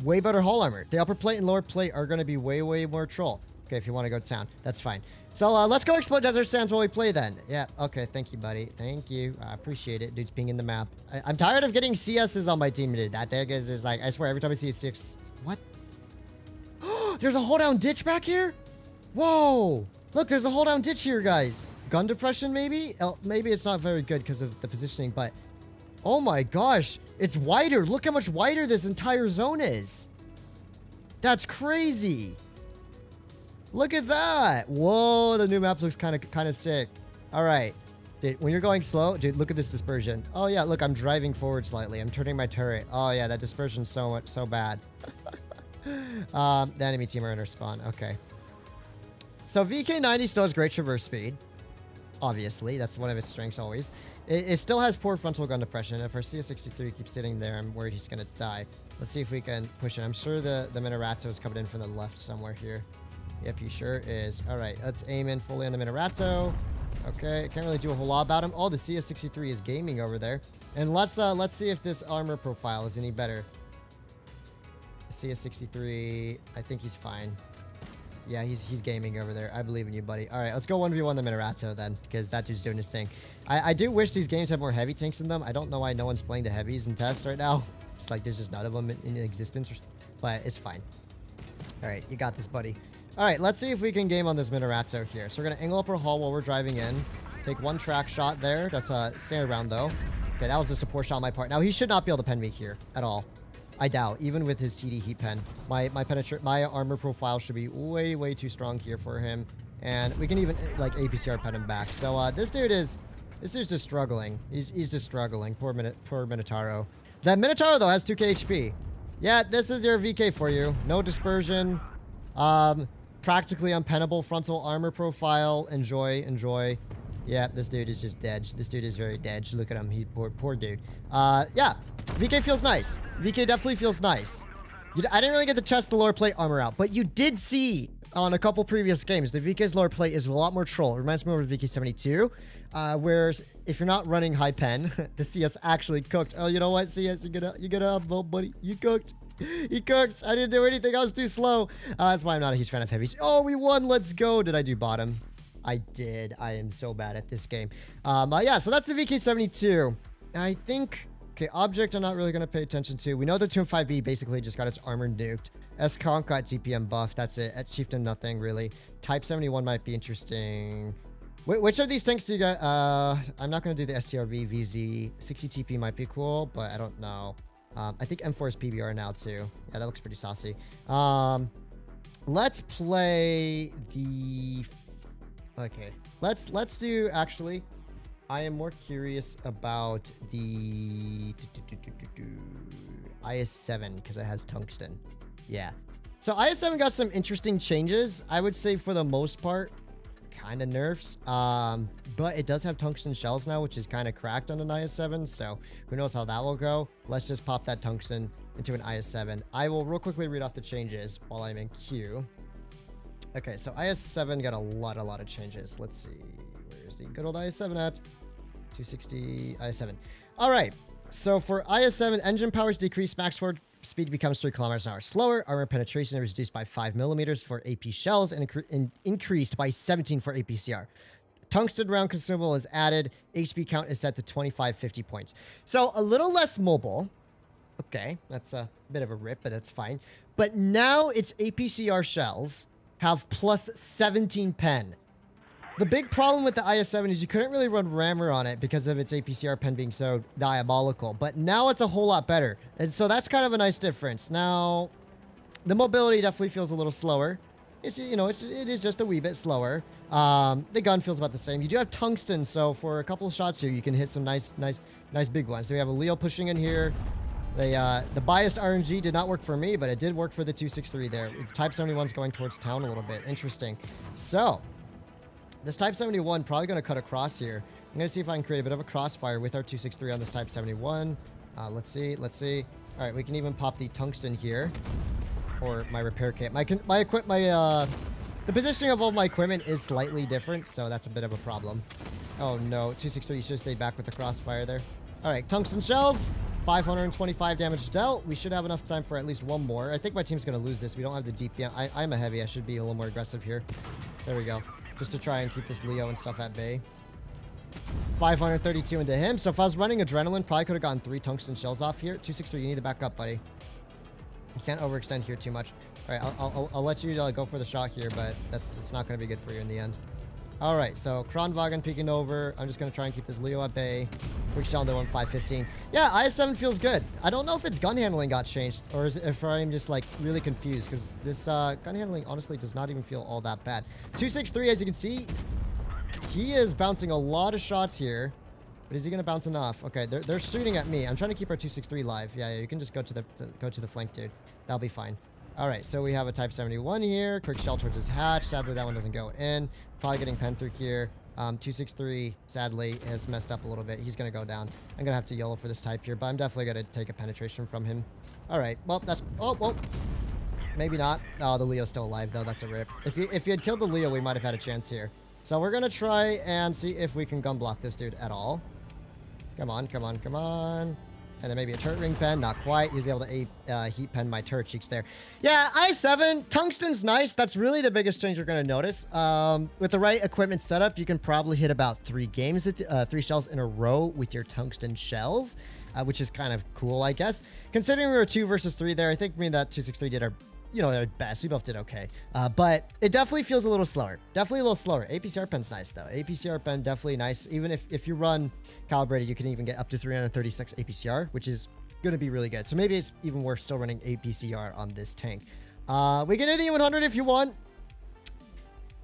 way better hull armor. The upper plate and lower plate are going to be way more troll. Okay, if you want to go to town, that's fine. So let's go explode desert sands while we play then. Yeah, okay, thank you, buddy. Thank you. I appreciate it. Dude's pinging the map. I'm tired of getting CSs on my team, dude. That dig is like, I swear, every time I see a 6... What? There's a hold down ditch back here? Whoa! Look, there's a hold down ditch here, guys. Gun depression, maybe? Maybe it's not very good because of the positioning, but... Oh my gosh! It's wider! Look how much wider this entire zone is! That's crazy! Look at that! Whoa, the new map looks kind of sick. All right, dude, when you're going slow, dude, look at this dispersion. Oh yeah, look, I'm driving forward slightly. I'm turning my turret. Oh yeah, that dispersion's so bad. The enemy team are in our spawn. Okay. So VK90 still has great traverse speed. Obviously, that's one of its strengths always. It still has poor frontal gun depression. If our CS63 keeps sitting there, I'm worried he's gonna die. Let's see if we can push it. I'm sure the Minerato is coming in from the left somewhere here. Yep, he sure is. All right, let's aim in fully on the Minerato. Okay, can't really do a whole lot about him. Oh, the CS63 is gaming over there. And let's see if this armor profile is any better. CS63, I think he's fine. Yeah, he's gaming over there. I believe in you, buddy. All right, let's go 1v1 the Minerato then, because that dude's doing his thing. I do wish these games had more heavy tanks in them. I don't know why no one's playing the heavies in tests right now. It's like there's just none of them in existence, but it's fine. All right, you got this, buddy. All right, let's see if we can game on this Minerato here. So we're going to angle up our hull while we're driving in. Take one track shot there. That's a standard round, though. Okay, that was just a poor shot on my part. Now, he should not be able to pen me here at all. I doubt, even with his TD heat pen. My armor profile should be way too strong here for him. And we can even, like, APCR pen him back. So, this dude's just struggling. He's just struggling. Poor Minotauro. That Minotauro, though, has 2k HP. Yeah, this is your VK for you. No dispersion. practically unpennable frontal armor profile. Enjoy, enjoy. Yeah, this dude is just dead. This dude is very dead. Look at him. He poor dude. Yeah, VK feels nice. VK definitely feels nice. I didn't really get to test the lower plate armor out, but you did see on a couple previous games, the VK's lower plate is a lot more troll. It reminds me of the VK72, whereas if you're not running high pen, the CS actually cooked. Oh, you know what, CS, you gotta upvote, buddy. You cooked. He cooked. I didn't do anything. I was too slow. That's why I'm not a huge fan of heavies. Oh, we won. Let's go. Did I do bottom? I did. I am so bad at this game. Yeah, so that's the VK72. I think... Okay, object I'm not really going to pay attention to. We know the Tomb 5B basically just got its armor nuked. S-Conk got TPM buff. That's it. At Chieftain, nothing really. Type 71 might be interesting. Which of these tanks do you got? I'm not going to do the STRV, VZ. 60 TP might be cool, but I don't know. I think M4 is PBR now too. Yeah, that looks pretty saucy. Let's play the... Okay, let's do, actually, I am more curious about the IS7 because it has Tungsten. Yeah. So IS7 got some interesting changes. I would say for the most part, kind of nerfs. But it does have Tungsten shells now, which is kind of cracked on an IS7. So who knows how that will go. Let's just pop that Tungsten into an IS7. I will real quickly read off the changes while I'm in queue. Okay, so IS7 got a lot of changes. Let's see. Where's the good old IS7 at? 260 IS7. All right. So for IS7, engine powers decrease. Max forward speed becomes 3 kilometers an hour slower. Armor penetration is reduced by 5 millimeters for AP shells and increased by 17 for APCR. Tungsten round consumable is added. HP count is set to 2550 points. So a little less mobile. Okay, that's a bit of a rip, but that's fine. But now its APCR shells have plus 17 pen. The big problem with the IS7 is you couldn't really run rammer on it because of its APCR pen being so diabolical, but now it's a whole lot better. And so that's kind of a nice difference. Now, the mobility definitely feels a little slower. It's, you know, it is just a wee bit slower. The gun feels about the same. You do have Tungsten, so for a couple of shots here, you can hit some nice big ones. So we have a Leo pushing in here. The biased RNG did not work for me, but it did work for the 263 there. Type 71's going towards town a little bit. Interesting. So, this Type 71 probably going to cut across here. I'm going to see if I can create a bit of a crossfire with our 263 on this Type 71. Let's see. All right, we can even pop the Tungsten here. Or my repair kit. The positioning of all my equipment is slightly different, so that's a bit of a problem. Oh no, 263 should have stayed back with the crossfire there. All right, Tungsten shells. 525 damage dealt. We should have enough time for at least one more. I think my team's going to lose this. We don't have the DPM. I'm a heavy. I should be a little more aggressive here. There we go. Just to try and keep this Leo and stuff at bay. 532 into him. So if I was running Adrenaline, probably could have gotten 3 Tungsten shells off here. 263, you need to back up, buddy. You can't overextend here too much. All right, I'll let you go for the shot here, but it's not going to be good for you in the end. All right, so Kronwagen peeking over. I'm just going to try and keep this Leo at bay. Quick shell into 515. Yeah, IS7 feels good. I don't know if its gun handling got changed or if I'm just like really confused because this gun handling honestly does not even feel all that bad. 263, as you can see, he is bouncing a lot of shots here. But is he going to bounce enough? Okay, they're shooting at me. I'm trying to keep our 263 live. Yeah, you can just go to the flank, dude. That'll be fine. All right, so we have a Type 71 here. Quick shell towards his hatch. Sadly, that one doesn't go in. Probably getting pen through here. 263, sadly, has messed up a little bit. He's going to go down. I'm going to have to yellow for this type here, but I'm definitely going to take a penetration from him. All right, well, that's... Oh. Maybe not. Oh, the Leo's still alive, though. That's a rip. If you had killed the Leo, we might have had a chance here. So we're going to try and see if we can gun block this dude at all. Come on. And then maybe a turret ring pen. Not quite. He was able to heat pen my turret cheeks there. Yeah, i7. Tungsten's nice. That's really the biggest change you're going to notice. With the right equipment setup, you can probably hit about 3 games with 3 shells in a row with your Tungsten shells, which is kind of cool, I guess. Considering we were 2 versus 3 there, I think me and that 263 did our best. We both did okay. But it definitely feels a little slower. Definitely a little slower. APCR pen's nice, though. APCR pen definitely nice. Even if you run calibrated, you can even get up to 336 APCR, which is going to be really good. So maybe it's even worth still running APCR on this tank. We can do the E100 if you want.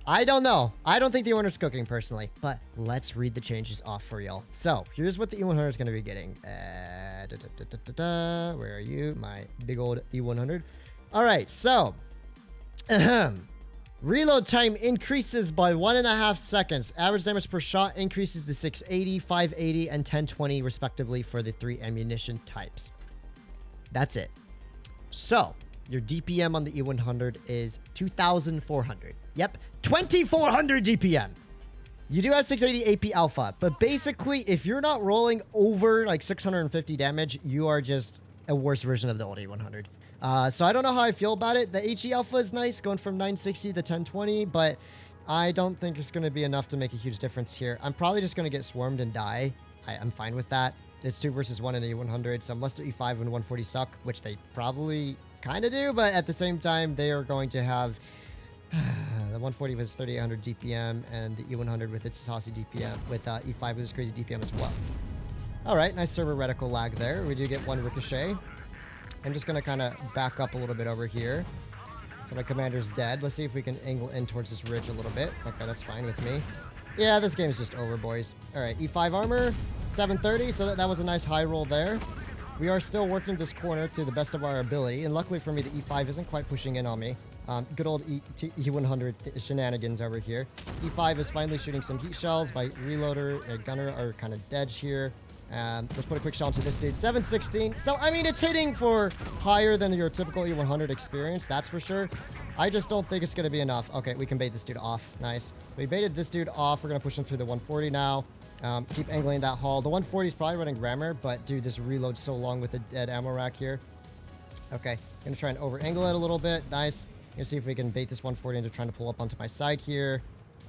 I don't know. I don't think the E100's cooking, personally. But let's read the changes off for y'all. So here's what the E100 is going to be getting. Where are you? My big old E100. All right, so Reload time increases by 1.5 seconds. Average damage per shot increases to 680, 580, and 1020 respectively for the 3 ammunition types. That's it. So, your DPM on the E100 is 2,400. Yep, 2,400 DPM. You do have 680 AP alpha, but basically, if you're not rolling over like 650 damage, you are just a worse version of the old E100. So I don't know how I feel about it. The HE alpha is nice, going from 960 to 1020, but I don't think it's going to be enough to make a huge difference here. I'm probably just going to get swarmed and die. I'm fine with that. It's 2 versus 1 in the E100, so unless the E5 and 140 suck, which they probably kind of do, but at the same time, they are going to have the 140 with its 3,800 DPM and the E100 with its saucy DPM, with E5 with its crazy DPM as well. All right, nice server reticle lag there. We do get 1 ricochet. I'm just going to kind of back up a little bit over here. So my commander's dead. Let's see if we can angle in towards this ridge a little bit. Okay, that's fine with me. Yeah, this game is just over, boys. All right, E5 armor, 730. So that was a nice high roll there. We are still working this corner to the best of our ability. And luckily for me, the E5 isn't quite pushing in on me. Good old E100 shenanigans over here. E5 is finally shooting some heat shells. My reloader and gunner are kind of dead here. Let's put a quick shot into this dude. 716. So, I mean, it's hitting for higher than your typical E100 experience. That's for sure. I just don't think it's going to be enough. Okay, we can bait this dude off. Nice. We baited this dude off. We're going to push him through the 140 now. Keep angling that hull. The 140 is probably running grammar, but dude, this reload's so long with the dead ammo rack here. Okay, going to try and over-angle it a little bit. Nice. Gonna see if we can bait this 140 into trying to pull up onto my side here.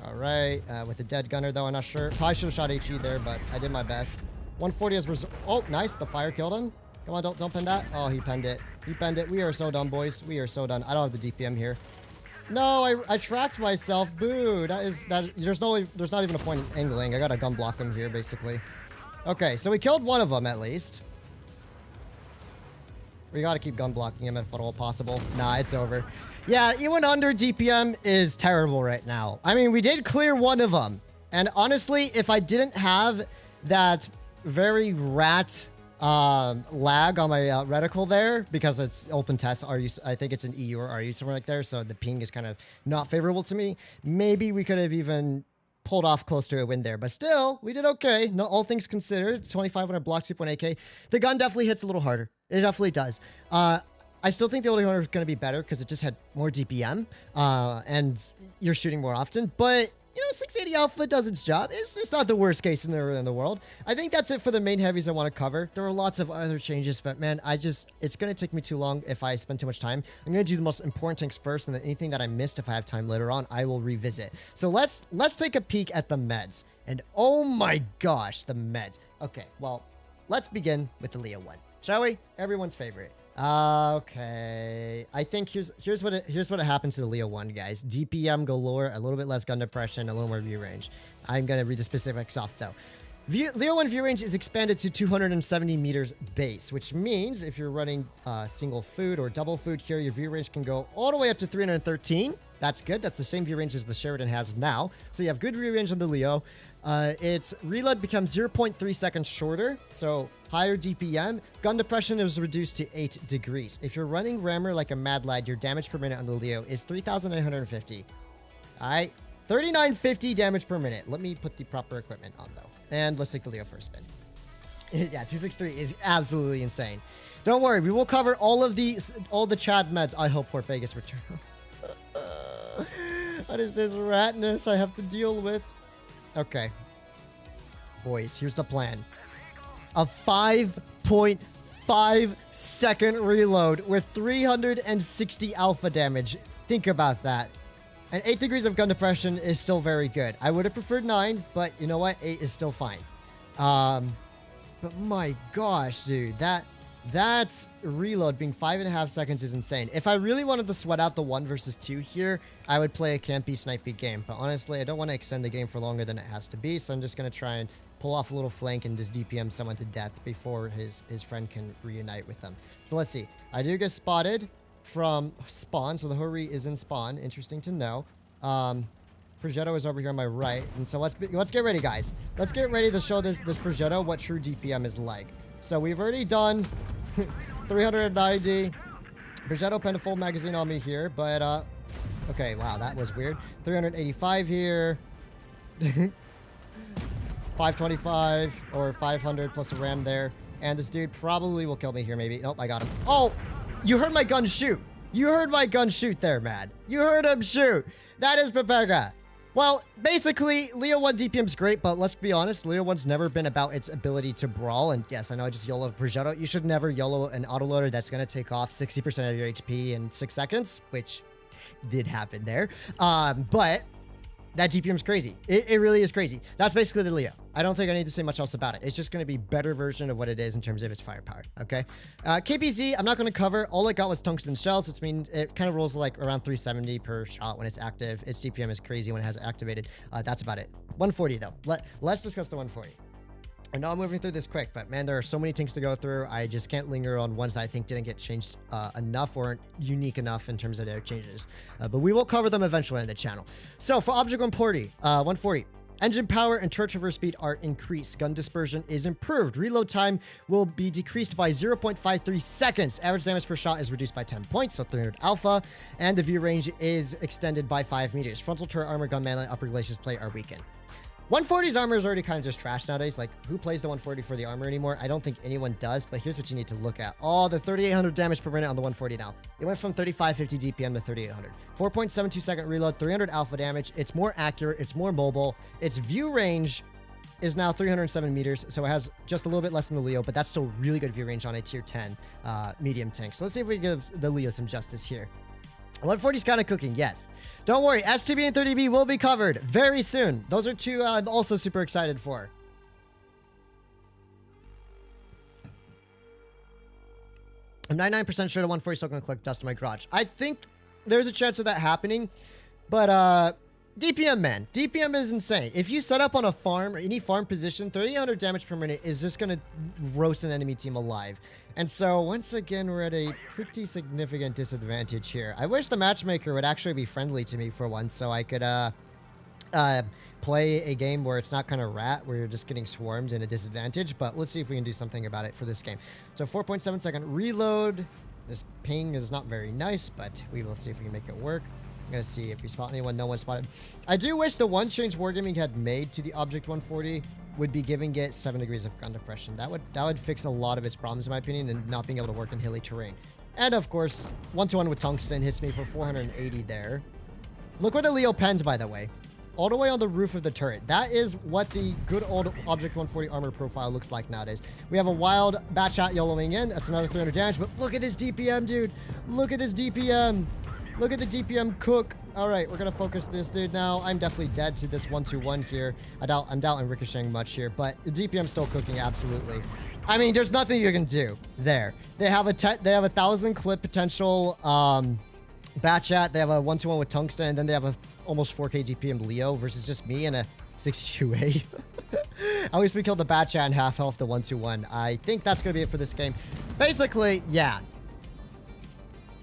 All right. With the dead gunner, though, I'm not sure. Probably should have shot HE there, but I did my best. 140 is oh, nice. The fire killed him. Come on, don't pen that. Oh, he penned it. He penned it. We are so done, boys. We are so done. I don't have the DPM here. No, I tracked myself. Boo. There's not even a point in angling. I gotta gun block him here, basically. Okay, so we killed one of them at least. We gotta keep gun blocking him if at all possible. Nah, it's over. Yeah, E100 DPM is terrible right now. I mean, we did clear one of them. And honestly, if I didn't have that very rat lag on my reticle there, because it's open test, I think it's an EU or RU somewhere like there, so the ping is kind of not favorable to me. Maybe we could have even pulled off close to a win there, but still, we did okay. No, all things considered, 2,500 block 2.8k. The gun definitely hits a little harder. It definitely does. I still think the old 100 is going to be better because it just had more DPM, and you're shooting more often, but you know, 680 alpha does its job. It's not the worst case scenario in the world. I think that's it for the main heavies I want to cover. There are lots of other changes, but man, it's going to take me too long if I spend too much time. I'm going to do the most important things first, and then anything that I missed, if I have time later on, I will revisit. So let's take a peek at the meds. And oh my gosh, the meds. Okay, well, let's begin with the Leo one, shall we? Everyone's favorite. Okay, I think here's what happened to the Leo 1, guys. DPM galore, a little bit less gun depression, a little more view range. I'm gonna read the specifics off though. Leo 1 view range is expanded to 270 meters base, which means if you're running single food or double food here, your view range can go all the way up to 313. That's good. That's the same view range as the Sheridan has now. So you have good view range on the Leo. Its reload becomes 0.3 seconds shorter, so higher DPM. Gun depression is reduced to 8 degrees. If you're running rammer like a mad lad, your damage per minute on the Leo is 3,950. All right, 3,950 damage per minute. Let me put the proper equipment on, though. And let's take the Leo for a spin. Yeah, 263 is absolutely insane. Don't worry, we will cover all the Chad meds. I hope Port Vegas return. What is this ratness I have to deal with? Okay. Boys, here's the plan. A 5.5 second reload with 360 alpha damage. Think about that. And 8 degrees of gun depression is still very good. I would have preferred 9, but you know what? 8 is still fine. But my gosh, dude, that reload being 5.5 seconds is insane. If I really wanted to sweat out the 1 versus 2 here, I would play a campy, snipey game. But honestly, I don't want to extend the game for longer than it has to be, so I'm just going to try and pull off a little flank and just DPM someone to death before his friend can reunite with them. So let's see. I do get spotted from spawn, so the Hori is in spawn. Interesting to know. Progetto is over here on my right, and so let's get ready, guys. Let's get ready to show this Progetto what true DPM is like. So we've already done 390. Progetto penned a full magazine on me here, but Okay, wow, that was weird. 385 here. 525 or 500 plus a ram there. And this dude probably will kill me here, maybe. Nope, I got him. Oh, you heard my gun shoot. You heard my gun shoot there, man. You heard him shoot. That is Pepega. Well, basically, Leo 1 DPM's great, but let's be honest, Leo 1's never been about its ability to brawl. And yes, I know I just YOLO'd Progetto. You should never YOLO an autoloader that's going to take off 60% of your HP in 6 seconds, which did happen there. But that DPM's crazy. It really is crazy. That's basically the Leo. I don't think I need to say much else about it. It's just going to be better version of what it is in terms of its firepower, okay? KPZ, I'm not going to cover. All it got was tungsten shells, which means it kind of rolls like around 370 per shot when it's active. Its DPM is crazy when it has it activated. That's about it. 140, though. Let's discuss the 140. I know I'm moving through this quick, but man, there are so many things to go through. I just can't linger on ones that I think didn't get changed enough or unique enough in terms of their changes. But we will cover them eventually on the channel. So for Object 140, engine power and turret traverse speed are increased. Gun dispersion is improved. Reload time will be decreased by 0.53 seconds. Average damage per shot is reduced by 10 points, so 300 alpha. And the view range is extended by 5 meters. Frontal turret armor, gun melee, upper glaciers play are weakened. 140's armor is already kind of just trash nowadays. Like, who plays the 140 for the armor anymore? I don't think anyone does, but here's what you need to look at. Oh, the 3,800 damage per minute on the 140 now. It went from 3,550 DPM to 3,800. 4.72 second reload, 300 alpha damage. It's more accurate. It's more mobile. Its view range is now 307 meters, so it has just a little bit less than the Leo, but that's still really good view range on a tier 10 medium tank. So let's see if we give the Leo some justice here. 140's kind of cooking, yes. Don't worry, STB and 30B will be covered very soon. Those are two I'm also super excited for. I'm 99% sure the 140 is still going to collect dust in my garage. I think there's a chance of that happening, but DPM, man. DPM is insane. If you set up on a farm or any farm position, 3,800 damage per minute is just going to roast an enemy team alive. And so, once again, we're at a pretty significant disadvantage here. I wish the matchmaker would actually be friendly to me for once so I could play a game where it's not kind of rat, where you're just getting swarmed in a disadvantage. But let's see if we can do something about it for this game. So 4.7 second reload. This ping is not very nice, but we will see if we can make it work. I'm going to see if we spot anyone. No one spotted. I do wish the one change Wargaming had made to the Object 140 would be giving it 7 degrees of gun depression. That would fix a lot of its problems, in my opinion, and not being able to work in hilly terrain. And of course, 1-to-1 with Tungsten hits me for 480 there. Look where the Leo penned, by the way. All the way on the roof of the turret. That is what the good old Object 140 armor profile looks like nowadays. We have a wild Batshot YOLOing in. That's another 300 damage, but look at this DPM, dude. Look at this DPM. Look at the DPM cook. All right, we're going to focus this dude now. I'm definitely dead to this 1-2-1 here. I'm doubting ricocheting much here, but the DPM's still cooking, absolutely. I mean, there's nothing you can do there. They have a 1,000 clip potential Batchat. They have a 1-2-1 with Tungsten, and then they have a almost 4k DPM Leo versus just me and a 62A. At least we killed the Batchat and half health the 1-2-1. I think that's going to be it for this game. Basically, yeah.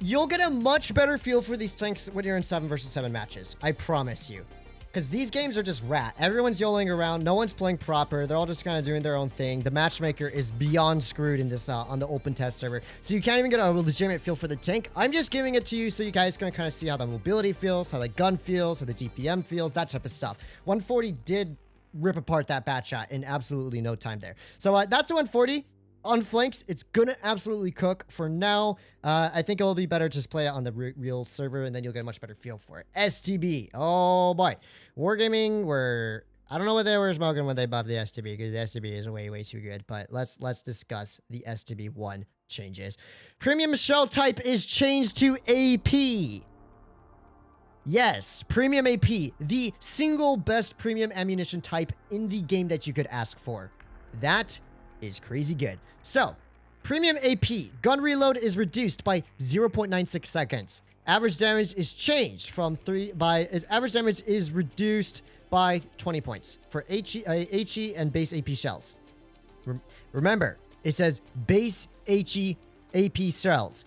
You'll get a much better feel for these tanks when you're in 7 versus 7 matches. I promise you. Because these games are just rat. Everyone's YOLOing around. No one's playing proper. They're all just kind of doing their own thing. The matchmaker is beyond screwed in this on the open test server. So you can't even get a legitimate feel for the tank. I'm just giving it to you so you guys can kind of see how the mobility feels, how the gun feels, how the DPM feels, that type of stuff. 140 did rip apart that Batshot in absolutely no time there. So that's the 140. On flanks, it's gonna absolutely cook. For now, I think it will be better just play it on the real server, and then you'll get a much better feel for it. STB, oh boy. Wargaming, I don't know what they were smoking when they buffed the STB, because the STB is way too good, but let's discuss the STB 1 changes. Premium shell type is changed to AP. Yes, premium AP, the single best premium ammunition type in the game that you could ask for. That is crazy good. So, premium AP, gun reload is reduced by 0.96 seconds. Average damage is changed from average damage is reduced by 20 points for HE and base AP shells. Remember, it says base HE AP shells,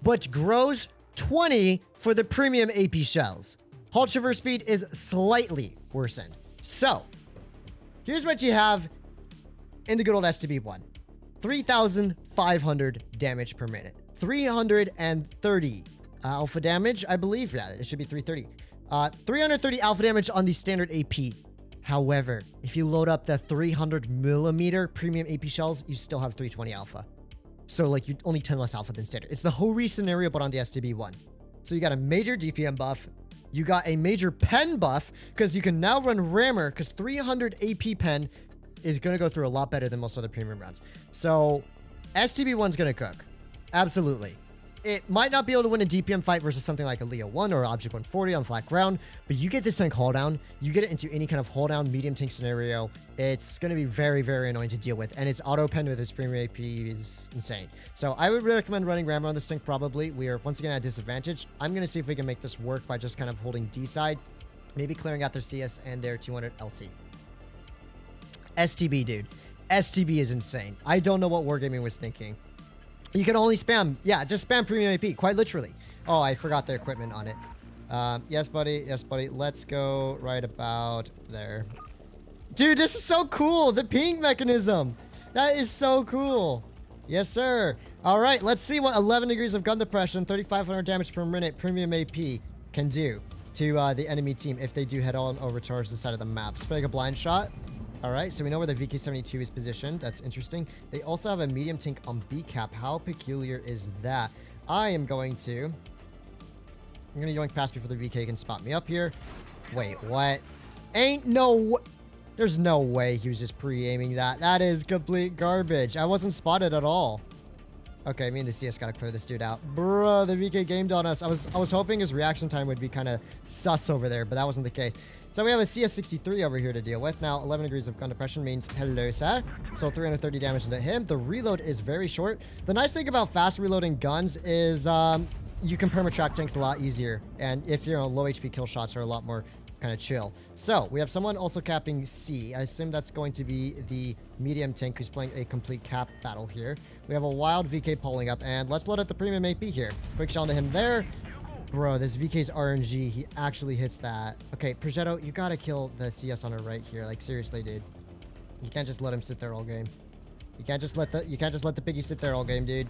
but grows 20 for the premium AP shells. Hull traverse speed is slightly worsened. So, here's what you have in the good old STB1. 3,500 damage per minute. 330 Alpha damage, I believe. Yeah, it should be 330. 330 alpha damage on the standard AP. However, if you load up the 300mm premium AP shells, you still have 320 alpha. So like you only 10 less alpha than standard. It's the Hori scenario, but on the STB one. So you got a major DPM buff. You got a major pen buff because you can now run rammer because 300 AP pen is going to go through a lot better than most other premium rounds. So STB one's going to cook. Absolutely. It might not be able to win a DPM fight versus something like a Leo 1 or Object 140 on flat ground, but you get this tank haul down, you get it into any kind of haul down medium tank scenario, it's going to be very, very annoying to deal with, and its auto pen with its premium AP is insane. So I would recommend running rammer on this tank probably. We are once again at disadvantage. I'm going to see if we can make this work by just kind of holding D side, maybe clearing out their CS and their 200 LT. STB, dude. STB is insane. I don't know what Wargaming was thinking. You can only spam, yeah, just spam premium AP, quite literally. Oh, I forgot the equipment on it. Yes, buddy. Yes, buddy. Let's go right about there. Dude, this is so cool. The ping mechanism. That is so cool. Yes, sir. All right, let's see what 11 degrees of gun depression, 3,500 damage per minute, premium AP can do to the enemy team if they do head on over towards the side of the map. Let's make a blind shot. All right, so we know where the VK72 is positioned. That's interesting. They also have a medium tank on B cap. How peculiar is that? I'm going to yoink past before the VK can spot me up here. Wait, what? Ain't no... There's no way he was just pre-aiming that. That is complete garbage. I wasn't spotted at all. Okay, me and the CS gotta clear this dude out. Bro, the VK gamed on us. I was hoping his reaction time would be kind of sus over there, but that wasn't the case. So we have a CS63 over here to deal with. Now, 11 degrees of gun depression means hello, sir. So 330 damage into him. The reload is very short. The nice thing about fast reloading guns is you can perma-track tanks a lot easier. And if you're low HP kill shots are a lot more kind of chill. So we have someone also capping C. I assume that's going to be the medium tank who's playing a complete cap battle here. We have a wild VK pulling up, and let's load up the premium AP here. Quick shot into him there. Bro, this VK's RNG, he actually hits that. Okay, Progetto, you gotta kill the CS on her right here. Like, seriously, dude. You can't just let him sit there all game. You can't just let the piggy sit there all game, dude.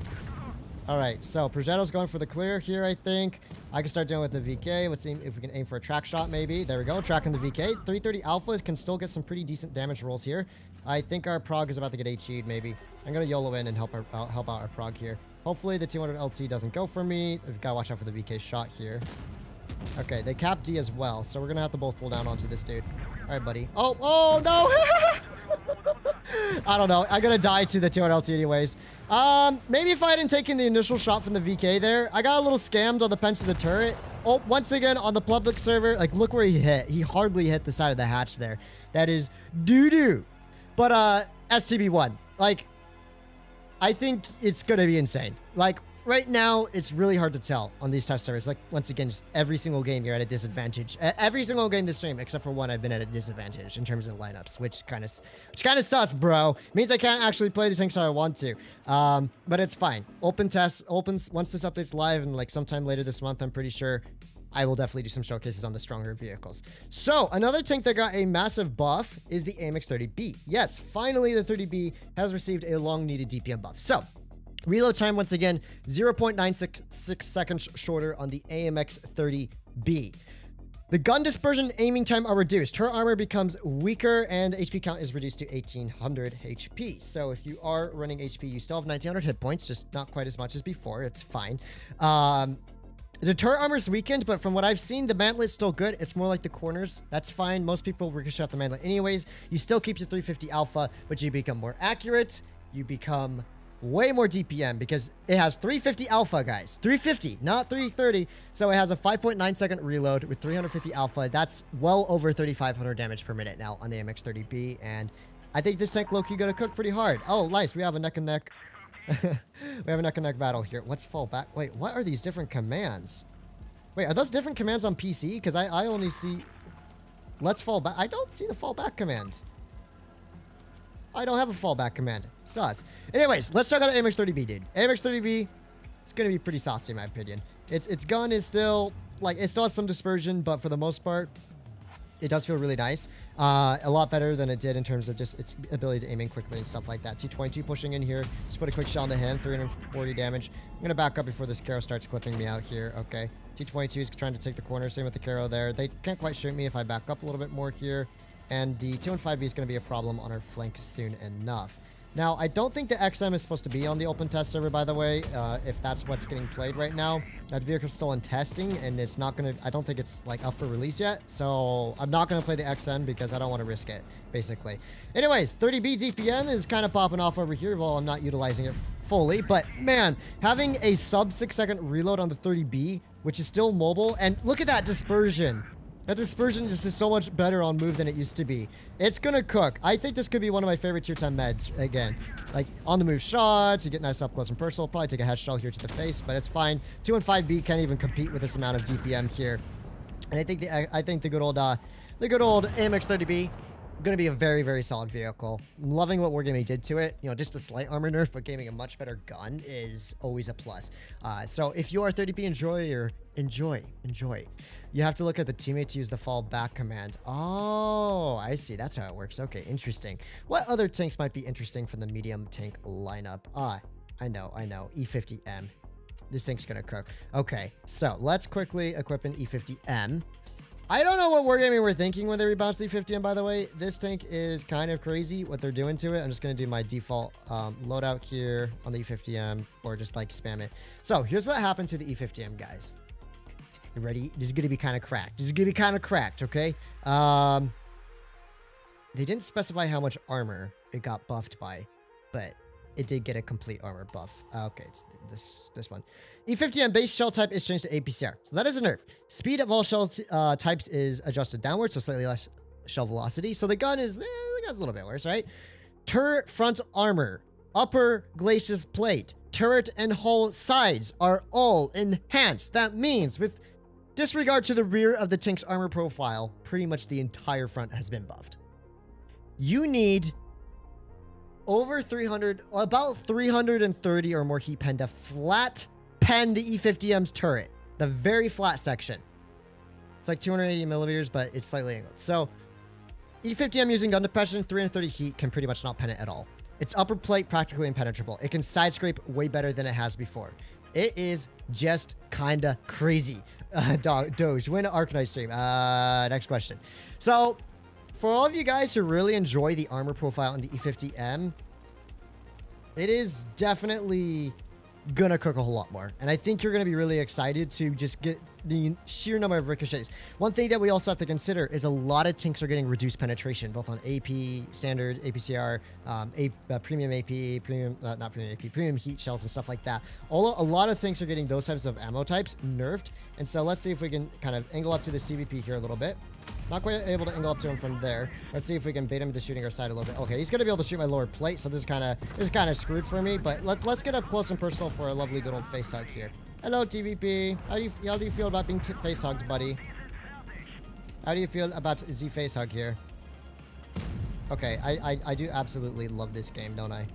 Alright, so Progetto's going for the clear here, I think. I can start dealing with the VK. Let's see if we can aim for a track shot, maybe. There we go, tracking the VK. 330 Alpha can still get some pretty decent damage rolls here. I think our prog is about to get HE'd, maybe. I'm gonna YOLO in and help out our prog here. Hopefully the 200 LT doesn't go for me. We've got to watch out for the VK shot here. Okay, they cap D as well, so we're going to have to both pull down onto this dude. All right, buddy. Oh, no! I don't know. I'm going to die to the 200 LT anyways. Maybe if I hadn't taken the initial shot from the VK there, I got a little scammed on the pens of the turret. Oh, once again, on the public server, like, look where he hit. He hardly hit the side of the hatch there. That is doo-doo. But, STB1, like... I think it's going to be insane. Like, right now, it's really hard to tell on these test servers. Like, once again, just every single game, you're at a disadvantage. Every single game this stream, except for one, I've been at a disadvantage in terms of lineups, which kind of sus, bro. Means I can't actually play the tanks how I want to. But it's fine. Open tests, opens, once this update's live, and like sometime later this month, I'm pretty sure I will definitely do some showcases on the stronger vehicles. So, another tank that got a massive buff is the AX30B. Yes, finally the 30B has received a long-needed DPM buff. So, reload time, once again, 0.966 seconds shorter on the AMX30B. The gun dispersion aiming time are reduced. Her armor becomes weaker, and HP count is reduced to 1800 HP. So, if you are running HP, you still have 1900 hit points, just not quite as much as before. It's fine. The turret armor's weakened, but from what I've seen, the mantlet's still good. It's more like the corners. That's fine. Most people ricochet the mantlet anyways. You still keep your 350 alpha, but you become more accurate. You become way more DPM because it has 350 alpha, guys. 350, not 330. So it has a 5.9 second reload with 350 alpha. That's well over 3,500 damage per minute now on the MX-30B. And I think this tank low-key gonna cook pretty hard. Oh, nice. We have a neck and neck. We have a neck and neck battle here. Let's fall back. Wait, what are these different commands? Wait, are those different commands on PC? Because I only see... Let's fall back. I don't see the fall back command. I don't have a fallback command. Sus. Anyways, let's check out the AMX30B, dude. AMX30B, it's going to be pretty saucy in my opinion. Its gun is still... Like, it still has some dispersion, but for the most part, it does feel really nice. A lot better than it did in terms of just its ability to aim in quickly and stuff like that. T22 pushing in here. Just put a quick shell into him. 340 damage. I'm going to back up before this Caro starts clipping me out here. Okay. T22 is trying to take the corner. Same with the Caro there. They can't quite shoot me if I back up a little bit more here. And the 215B is going to be a problem on our flank soon enough. Now, I don't think the XM is supposed to be on the open test server, by the way, if that's what's getting played right now. That vehicle's still in testing, and it's not going to... I don't think it's, like, up for release yet, so I'm not going to play the XM because I don't want to risk it, basically. Anyways, 30B DPM is kind of popping off over here while I'm not utilizing it fully, but, man, having a sub 6-second reload on the 30B, which is still mobile, and look at that dispersion. That dispersion just is so much better on move than it used to be. It's gonna cook. I think this could be one of my favorite tier 10 meds again. Like on the move shots, you get nice up close and personal. Probably take a head shell here to the face, but it's fine. 215B can't even compete with this amount of DPM here. And I think the good old AMX30B gonna be a very, very solid vehicle. I'm loving what Wargaming did to it. You know, just a slight armor nerf, but giving a much better gun is always a plus. So if you are 30B enjoy. You have to look at the teammate to use the fall back command. Oh, I see. That's how it works. Okay, interesting. What other tanks might be interesting from the medium tank lineup? I know. E50M. This tank's gonna cook. Okay, so let's quickly equip an E50M. I don't know what Wargaming were thinking when they rebalanced the E50M, by the way. This tank is kind of crazy what they're doing to it. I'm just going to do my default loadout here on the E50M, or just like spam it. So here's what happened to the E50M, guys. You ready? This is going to be kind of cracked. Okay? They didn't specify how much armor it got buffed by, but it did get a complete armor buff. Okay, it's this one. E50M base shell type is changed to APCR, so that is a nerf. Speed of all shell types is adjusted downward, so slightly less shell velocity. So the gun is the gun's a little bit worse, right? Turret front armor, upper glacis plate, turret and hull sides are all enhanced. That means with disregard to the rear of the tank's armor profile, pretty much the entire front has been buffed. You need over 300, about 330 or more heat pen to flat pen the E50M's turret. The very flat section. It's like 280 millimeters, but it's slightly angled. So E50M using gun depression, 330 heat can pretty much not pen it at all. Its upper plate practically impenetrable. It can side scrape way better than it has before. It is just kinda crazy. Doge, win Arcanite stream. Next question. So for all of you guys who really enjoy the armor profile in the E50M, it is definitely gonna cook a whole lot more. And I think you're gonna be really excited to just get the sheer number of ricochets. One thing that we also have to consider is a lot of tanks are getting reduced penetration, both on AP, standard, APCR, premium AP, premium heat shells and stuff like that. A lot of tanks are getting those types of ammo types nerfed. And so let's see if we can kind of angle up to this TVP here a little bit. Not quite able to angle up to him from there. Let's see if we can bait him into shooting our side a little bit. Okay, he's gonna be able to shoot my lower plate, so this is kind of screwed for me. But let's get up close and personal for a lovely good old face hug here. Hello, TVP. How do you feel about being face hugged, buddy? How do you feel about the face hug here? Okay, I do absolutely love this game, don't I?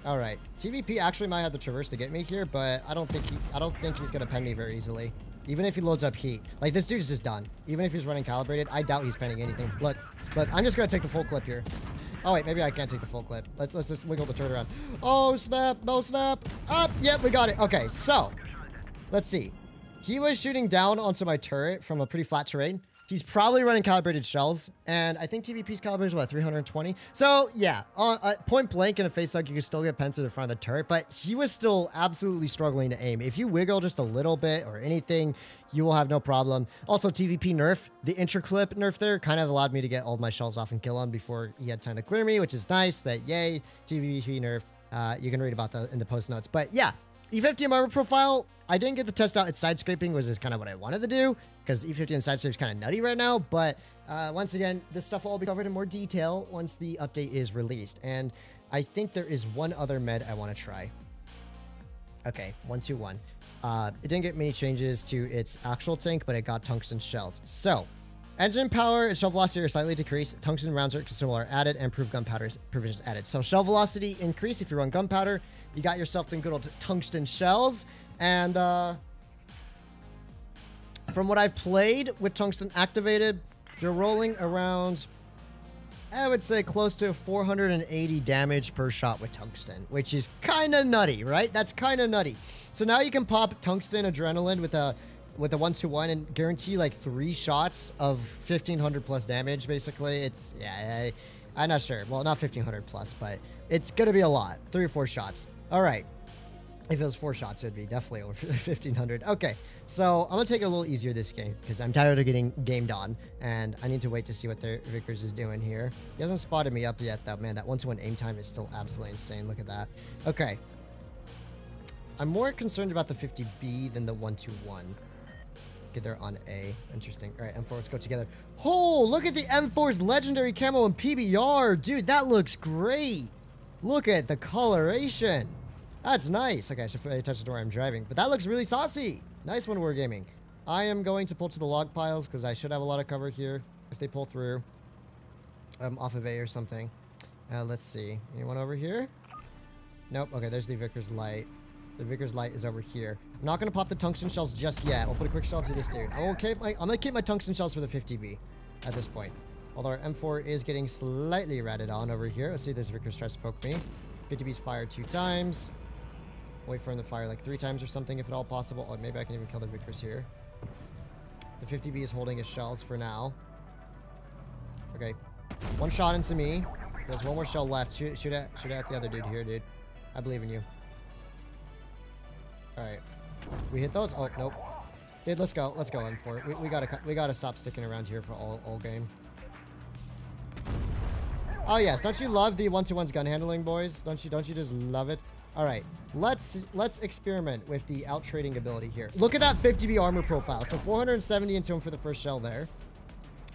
All right, TVP actually might have the traverse to get me here, but I don't think he's gonna pen me very easily. Even if he loads up heat. Like, this dude's just done. Even if he's running calibrated, I doubt he's penning anything. Look, I'm just gonna take the full clip here. Oh, wait, maybe I can't take the full clip. Let's just wiggle the turret around. Oh, snap, no snap. Up, yep, we got it. Okay, so, let's see. He was shooting down onto my turret from a pretty flat terrain. He's probably running calibrated shells, and I think TVP's caliber is, what, 320? So, yeah, point blank in a face hug, you can still get penned through the front of the turret, but he was still absolutely struggling to aim. If you wiggle just a little bit or anything, you will have no problem. Also, TVP nerf, the intra-clip nerf there kind of allowed me to get all of my shells off and kill him before he had time to clear me, which is nice. That, yay, TVP nerf. You can read about that in the post notes. But, yeah. E50M armor profile, I didn't get to test out its side scraping, which is kind of what I wanted to do, because E50M side scrape is kind of nutty right now. But once again, this stuff will all be covered in more detail once the update is released. And I think there is one other med I want to try. Okay, 121. It didn't get many changes to its actual tank, but it got tungsten shells. So, engine power and shell velocity are slightly decreased. Tungsten rounds are consumable are added, and improved gunpowder provisions added. So shell velocity increase if you run gunpowder. You got yourself some good old tungsten shells. And from what I've played with tungsten activated, They're rolling around, I would say, close to 480 damage per shot with Tungsten, which is kind of nutty, right? That's kind of nutty. So now you can pop Tungsten Adrenaline with a 1-2-1 and guarantee like 3 shots of 1500 plus damage, basically. It's, yeah, I'm not sure. Well, not 1500 plus, but it's going to be a lot. 3 or 4 shots. All right. If it was 4 shots, it'd be definitely over 1500. Okay, so I'm gonna take it a little easier this game because I'm tired of getting gamed on, and I need to wait to see what their Vickers is doing here. He hasn't spotted me up yet, though. Man, that 1-to-1 aim time is still absolutely insane. Look at that. Okay, I'm more concerned about the 50B than the 1-2-1. Okay, they're on A. Interesting. All right, M4, let's go together. Oh, look at the M4's legendary camo and PBR, dude. That looks great. Look at the coloration. That's nice. Okay, I should touch the door. I'm driving. But that looks really saucy. Nice one, Wargaming. I am going to pull to the log piles because I should have a lot of cover here if they pull through. Off of A or something. Let's see. Anyone over here? Nope. Okay, there's the Vickers Light. The Vickers Light is over here. I'm not going to pop the tungsten shells just yet. I'll put a quick shell to this dude. I'm going to keep my tungsten shells for the 50B at this point. Although our M4 is getting slightly ratted on over here. Let's see if this Vickers tries to poke me. 50B's fired 2 times. Wait for him to fire like 3 times or something if at all possible. Oh, maybe I can even kill the Vickers here. The 50B is holding his shells for now. Okay. 1 shot into me. There's 1 more shell left. Shoot at the other dude here, dude. I believe in you. Alright. We hit those? Oh, nope. Dude, let's go. Let's go in for it. We gotta stop sticking around here for all game. Oh yes, don't you love the 1-to-1's gun handling, boys? Don't you just love it? All right, let's experiment with the out trading ability here. Look at that 50B armor profile. So 470 into him for the first shell there.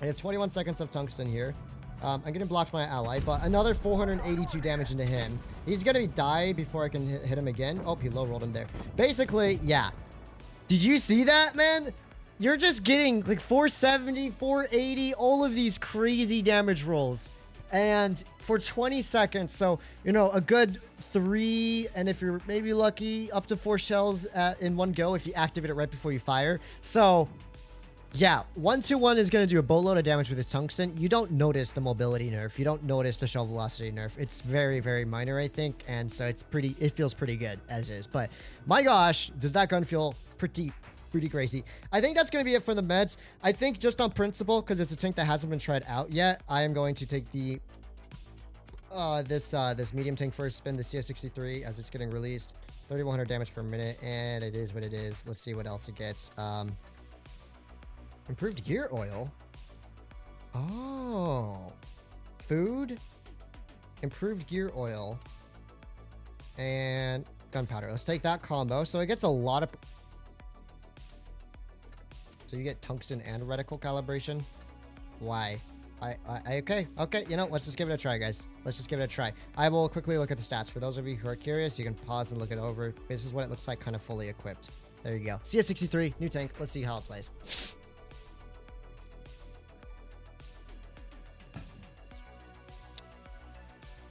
I have 21 seconds of tungsten here. I'm getting blocked by my ally, but another 482 damage into him. He's gonna die before I can hit him again. Oh, he low rolled him there. Basically, yeah. Did you see that, man? You're just getting like 470, 480, all of these crazy damage rolls. And for 20 seconds, so, you know, a good 3, and if you're maybe lucky, up to 4 shells in one go if you activate it right before you fire. So, yeah, 1-2-1 is going to do a boatload of damage with its tungsten. You don't notice the mobility nerf. You don't notice the shell velocity nerf. It's very, very minor, I think, and so it feels pretty good as is. But, my gosh, does that gun feel pretty crazy. I think that's going to be it for the meds. I think just on principle, because it's a tank that hasn't been tried out yet, I am going to take the this medium tank first, spin the CS63 as it's getting released. 3100 damage per minute, and it is what it is. Let's see what else it gets. Improved gear oil. Oh. Food. Improved gear oil. And gunpowder. Let's take that combo. So it gets a lot of... So you get tungsten and reticle calibration. Why? Okay. You know, let's just give it a try, guys. Let's just give it a try. I will quickly look at the stats. For those of you who are curious, you can pause and look it over. This is what it looks like, kind of fully equipped. There you go. CS63, new tank. Let's see how it plays.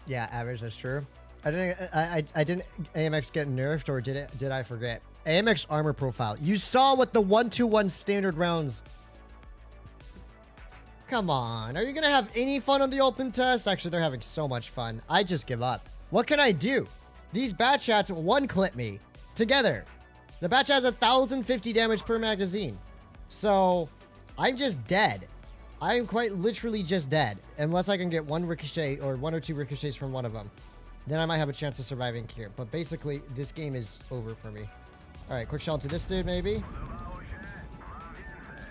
Yeah, average. That's true. I didn't AMX get nerfed, or did I forget? AMX armor profile. You saw what the 1-2-1 standard rounds. Come on. Are you going to have any fun on the open test? Actually, they're having so much fun. I just give up. What can I do? These bat chats one-clip me together. The bat chat has 1,050 damage per magazine. So, I'm just dead. I am quite literally just dead. Unless I can get 1 ricochet or 1 or 2 ricochets from one of them. Then I might have a chance of surviving here. But basically, this game is over for me. Alright, quick shot to this dude, maybe.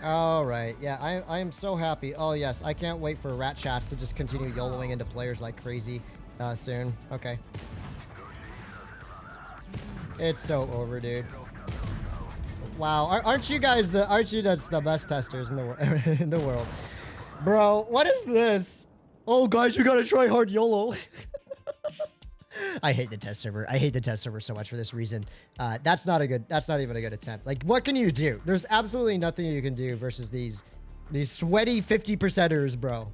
Alright, yeah, I am so happy. Oh, yes, I can't wait for rat chats to just continue YOLOing into players like crazy soon. Okay. It's so over, dude. Wow, aren't you guys the best testers in the in the world? Bro, what is this? Oh, guys, we gotta try hard YOLO. I hate the test server. I hate the test server so much for this reason. That's not even a good attempt. Like, what can you do? There's absolutely nothing you can do versus these sweaty 50%ers, bro.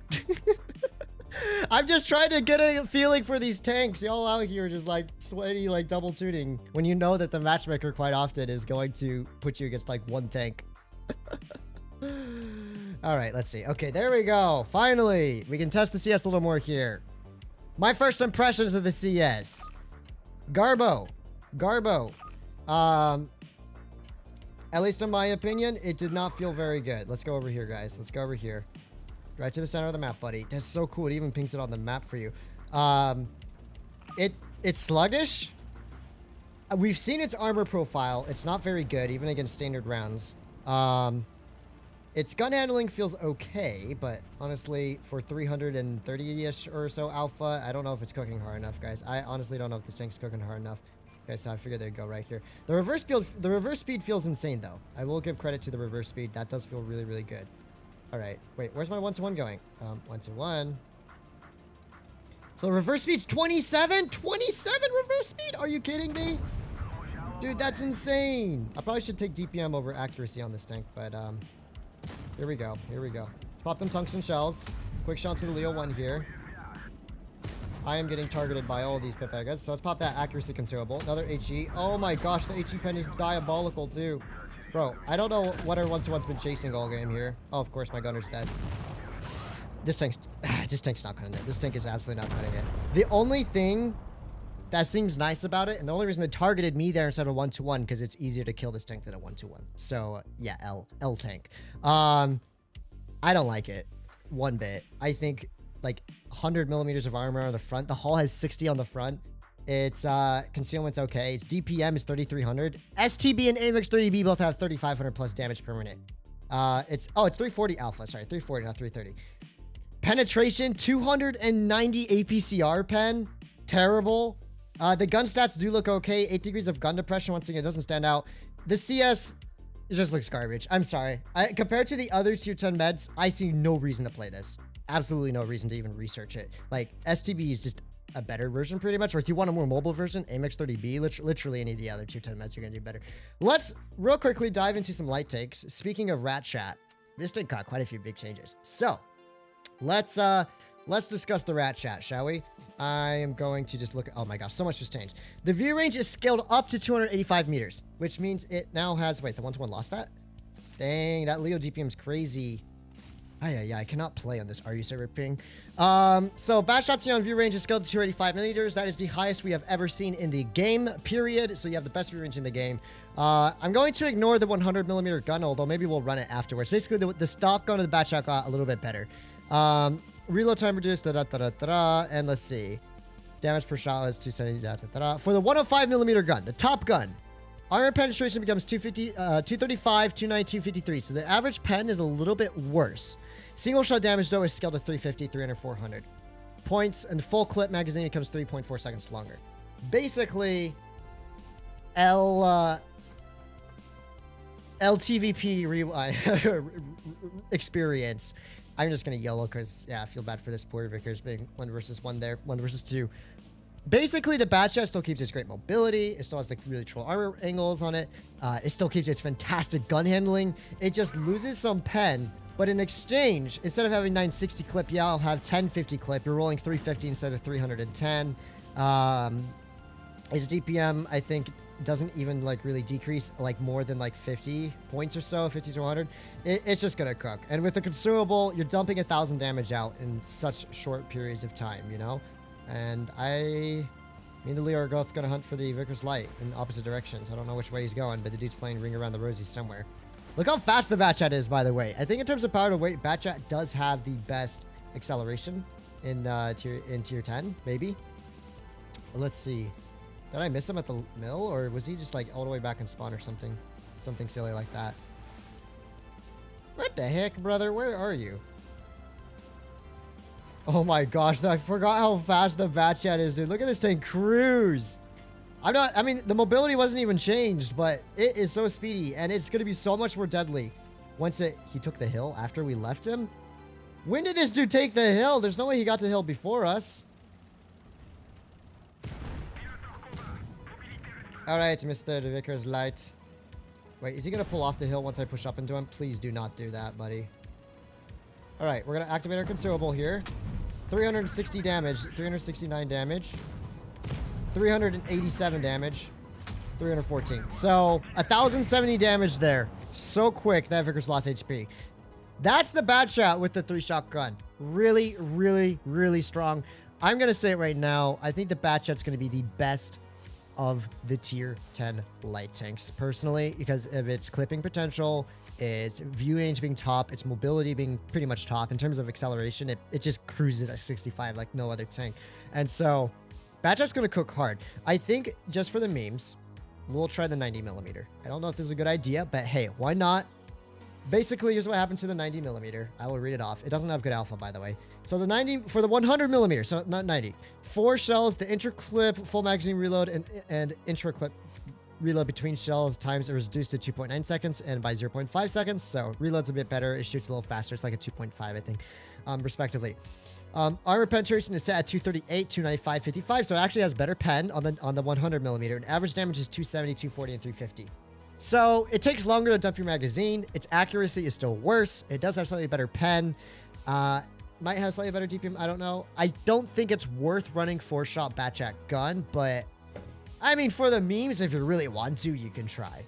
I'm just trying to get a feeling for these tanks. Y'all out here just like sweaty, like double tuning when you know that the matchmaker quite often is going to put you against like one tank. All right, let's see. Okay, there we go. Finally, we can test the CS a little more here. My first impressions of the CS. Garbo. At least in my opinion, it did not feel very good. Let's go over here, guys. Let's go over here. Right to the center of the map, buddy. That's so cool. It even pings it on the map for you. It's sluggish. We've seen its armor profile. It's not very good, even against standard rounds. Its gun handling feels okay, but honestly, for 330-ish or so alpha, I don't know if it's cooking hard enough, guys. I honestly don't know if this tank's cooking hard enough. Okay, so I figured they'd go right here. The reverse speed feels insane, though. I will give credit to the reverse speed. That does feel really, really good. All right, wait, where's my 1-to-1 going? 1-to-1. So reverse speed's 27? 27 reverse speed? Are you kidding me? Dude, that's insane. I probably should take DPM over accuracy on this tank, but here we go. Let's pop them tungsten shells. Quick shot to the Leo 1 here. I am getting targeted by all of these Pipegas, so let's pop that accuracy consumable. Another HE. Oh my gosh, the HE pen is diabolical too. Bro, I don't know what our 1-to-1's been chasing all game here. Oh, of course, my gunner's dead. This tank's not cutting it. This tank is absolutely not cutting it. The only thing that seems nice about it, and the only reason they targeted me there instead of 1-to-1, because it's easier to kill this tank than a 1-to-1. So, yeah, L tank. I don't like it one bit. I think, like, 100 millimeters of armor on the front. The hull has 60 on the front. Its concealment's okay. Its DPM is 3,300. STB and AX50B both have 3,500 plus damage per minute. It's 340 alpha. Sorry, 340, not 330. Penetration, 290 APCR pen. Terrible. The gun stats do look okay. 8 degrees of gun depression. Once again, it doesn't stand out. The CS, it just looks garbage. I'm sorry. Compared to the other tier 10 meds, I see no reason to play this. Absolutely no reason to even research it. Like, STB is just a better version pretty much. Or if you want a more mobile version, AX30B, literally any of the other tier 10 meds, you're going to do better. Let's real quickly dive into some light takes. Speaking of rat chat, this did got quite a few big changes. So, let's discuss the rat chat, shall we? I am going to just look at, oh my gosh, so much just changed. The view range is scaled up to 285 meters, which means it now has, wait, the 1-to-1 lost that? Dang, that Leo DPM is crazy. I cannot play on this RU server ping. So bat shots on view range is scaled to 285 millimeters. That is the highest we have ever seen in the game, period. So you have the best view range in the game. I'm going to ignore the 100 millimeter gun, although maybe we'll run it afterwards. Basically, the stop gun of the bat shot got a little bit better. Reload time reduced, and let's see. Damage per shot was 270, For the 105 millimeter gun, the top gun, armor penetration becomes 250, 235, 290, 253. So the average pen is a little bit worse. Single shot damage, though, is scaled to 350, 300, 400. Points and full clip magazine becomes 3.4 seconds longer. Basically, LTVP experience. I'm just going to yellow because, yeah, I feel bad for this poor Vickers being 1 versus 1 there, 1 versus 2. Basically, the bat shot still keeps its great mobility. It still has, like, really troll armor angles on it. It still keeps its fantastic gun handling. It just loses some pen. But in exchange, instead of having 960 clip, yeah, I'll have 1050 clip. You're rolling 350 instead of 310. Its DPM, I think, doesn't even, like, really decrease, like, more than, like, 50 points or so, 50 to 100. It's just gonna cook. And with the consumable, you're dumping 1,000 damage out in such short periods of time, you know? And me and the Leo are both gonna hunt for the Vickers Light in opposite directions. I don't know which way he's going, but the dude's playing Ring Around the Rosies somewhere. Look how fast the Batchat is, by the way. I think in terms of power to weight, Batchat does have the best acceleration in tier 10, maybe. Let's see. Did I miss him at the mill, or was he just like all the way back in spawn or something? Something silly like that. What the heck, brother? Where are you? Oh my gosh, I forgot how fast the Batchat is, dude. Look at this thing cruise. I mean, the mobility wasn't even changed, but it is so speedy, and it's going to be so much more deadly once he took the hill after we left him. When did this dude take the hill? There's no way he got the hill before us. All right, Mr. Vickers Light. Wait, is he going to pull off the hill once I push up into him? Please do not do that, buddy. All right, we're going to activate our consumable here. 360 damage, 369 damage. 387 damage, 314. So 1,070 damage there. So quick that Vickers lost HP. That's the bad shot with the 3-shot gun. Really, really, really strong. I'm going to say it right now. I think the bad shot's going to be the best of the tier 10 light tanks, personally, because of its clipping potential, its view range being top, its mobility being pretty much top. In terms of acceleration, it just cruises at 65 like no other tank. And so, bad shot's going to cook hard. I think, just for the memes, we'll try the 90mm. I don't know if this is a good idea, but hey, why not? Basically, here's what happens to the 90mm. I will read it off. It doesn't have good alpha, by the way. So the 90 for the 100mm, so not 90. 4 shells, the intra-clip full magazine reload and intra-clip reload between shells times is reduced to 2.9 seconds and by 0.5 seconds. So reload's a bit better. It shoots a little faster. It's like a 2.5, I think, respectively. Armor penetration is set at 238, 295, 55. So it actually has better pen on the 100mm. And average damage is 270, 240, and 350. So it takes longer to dump your magazine. Its accuracy is still worse. It does have slightly better pen. Might have slightly better DPM. I don't know. I don't think it's worth running 4-shot Batchat gun, but I mean, for the memes, if you really want to, you can try.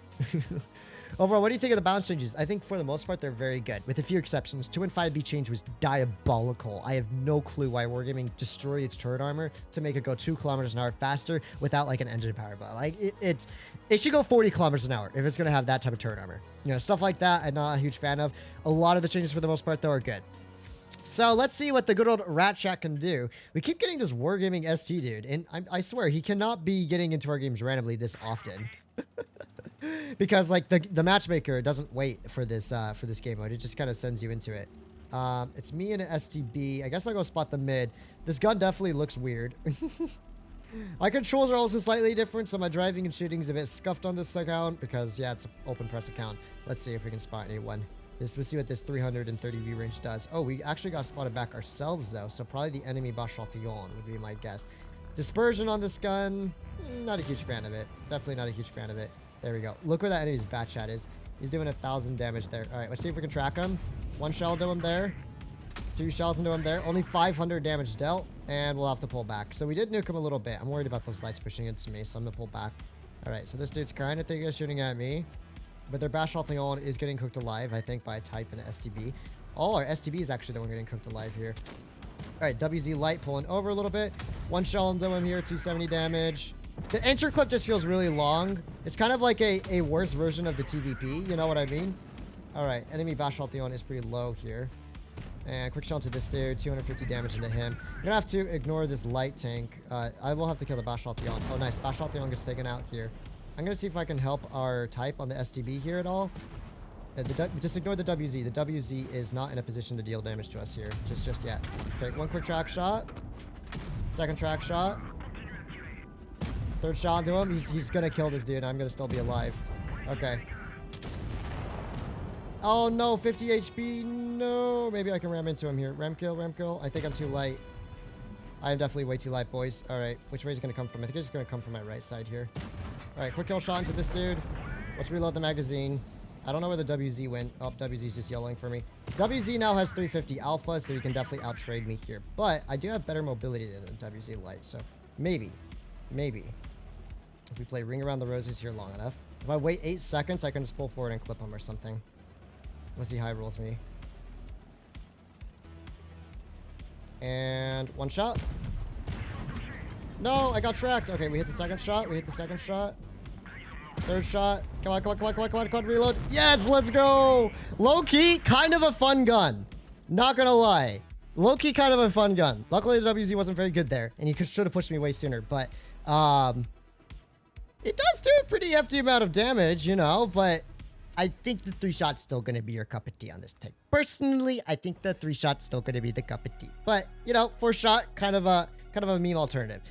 Overall, what do you think of the balance changes? I think for the most part, they're very good, with a few exceptions. 2 and 5B change was diabolical. I have no clue why Wargaming destroyed its turret armor to make it go 2 kilometers an hour faster without like an engine power. But like it should go 40 kilometers an hour if it's going to have that type of turret armor. You know, stuff like that, I'm not a huge fan of. A lot of the changes for the most part, though, are good. So let's see what the good old Rat Shack can do. We keep getting this Wargaming ST dude, and I swear he cannot be getting into our games randomly this often. Because like the matchmaker doesn't wait for this game mode. It just kind of sends you into it. It's me and an STB. I guess I'll go spot the mid. This gun definitely looks weird. My controls are also slightly different, so my driving and shooting is a bit scuffed on this account because yeah, it's an open press account. Let's see if we can spot anyone. Let's see what this 330 view range does. Oh, we actually got spotted back ourselves though, so probably the enemy Bachotillon would be my guess. Dispersion on this gun, not a huge fan of it. Definitely not a huge fan of it. There we go. Look where that enemy's Batchat is. He's doing 1,000 damage there. All right, let's see if we can track him. 1 shell into him there. 2 shells into him there. Only 500 damage dealt, and we'll have to pull back. So we did nuke him a little bit. I'm worried about those lights pushing into me, so I'm gonna pull back. All right, so this dude's kind of thinking of shooting at me, but their Bachotillon is getting cooked alive, I think, by a type and an STB. All our STB is actually the one getting cooked alive here. All right, WZ light pulling over a little bit. 1 shell into him here, 270 damage. The enter clip just feels really long. It's kind of like a worse version of the TVP, you know what I mean? All right, enemy Bachotillon is pretty low here. And quick shell into this dude, 250 damage into him. I'm gonna have to ignore this light tank. I will have to kill the Bachotillon. Oh, nice. Bachotillon gets taken out here. I'm gonna see if I can help our type on the STB here at all. Just ignore the WZ. The WZ is not in a position to deal damage to us here, just yet. Okay, 1 quick track shot. 2nd track shot. 3rd shot into him. He's gonna kill this dude. I'm gonna still be alive. Okay. Oh no, 50 HP. No. Maybe I can ram into him here. Ram kill, ram kill. I think I'm too light. I am definitely way too light, boys. All right, which way is it gonna come from? I think it's gonna come from my right side here. All right, quick kill shot into this dude. Let's reload the magazine. I don't know where the WZ went. Oh, WZ's just yelling for me. WZ now has 350 alpha, so he can definitely outtrade me here. But I do have better mobility than the WZ light, so maybe. If we play Ring Around the Roses here long enough. If I wait 8 seconds, I can just pull forward and clip him or something. Let's see how he rolls me. And 1 shot. No, I got tracked. Okay, we hit the 2nd shot. 3rd shot. Come on, reload. Yes, let's go. Low-key, kind of a fun gun. Not gonna lie. Low-key, kind of a fun gun. Luckily, the WZ wasn't very good there, and he should have pushed me way sooner, but it does do a pretty hefty amount of damage, you know, but I think the 3-shot's still going to be your cup of tea on this tank. Personally, I think the 3-shot's still going to be the cup of tea. But, you know, 4-shot, kind of a meme alternative.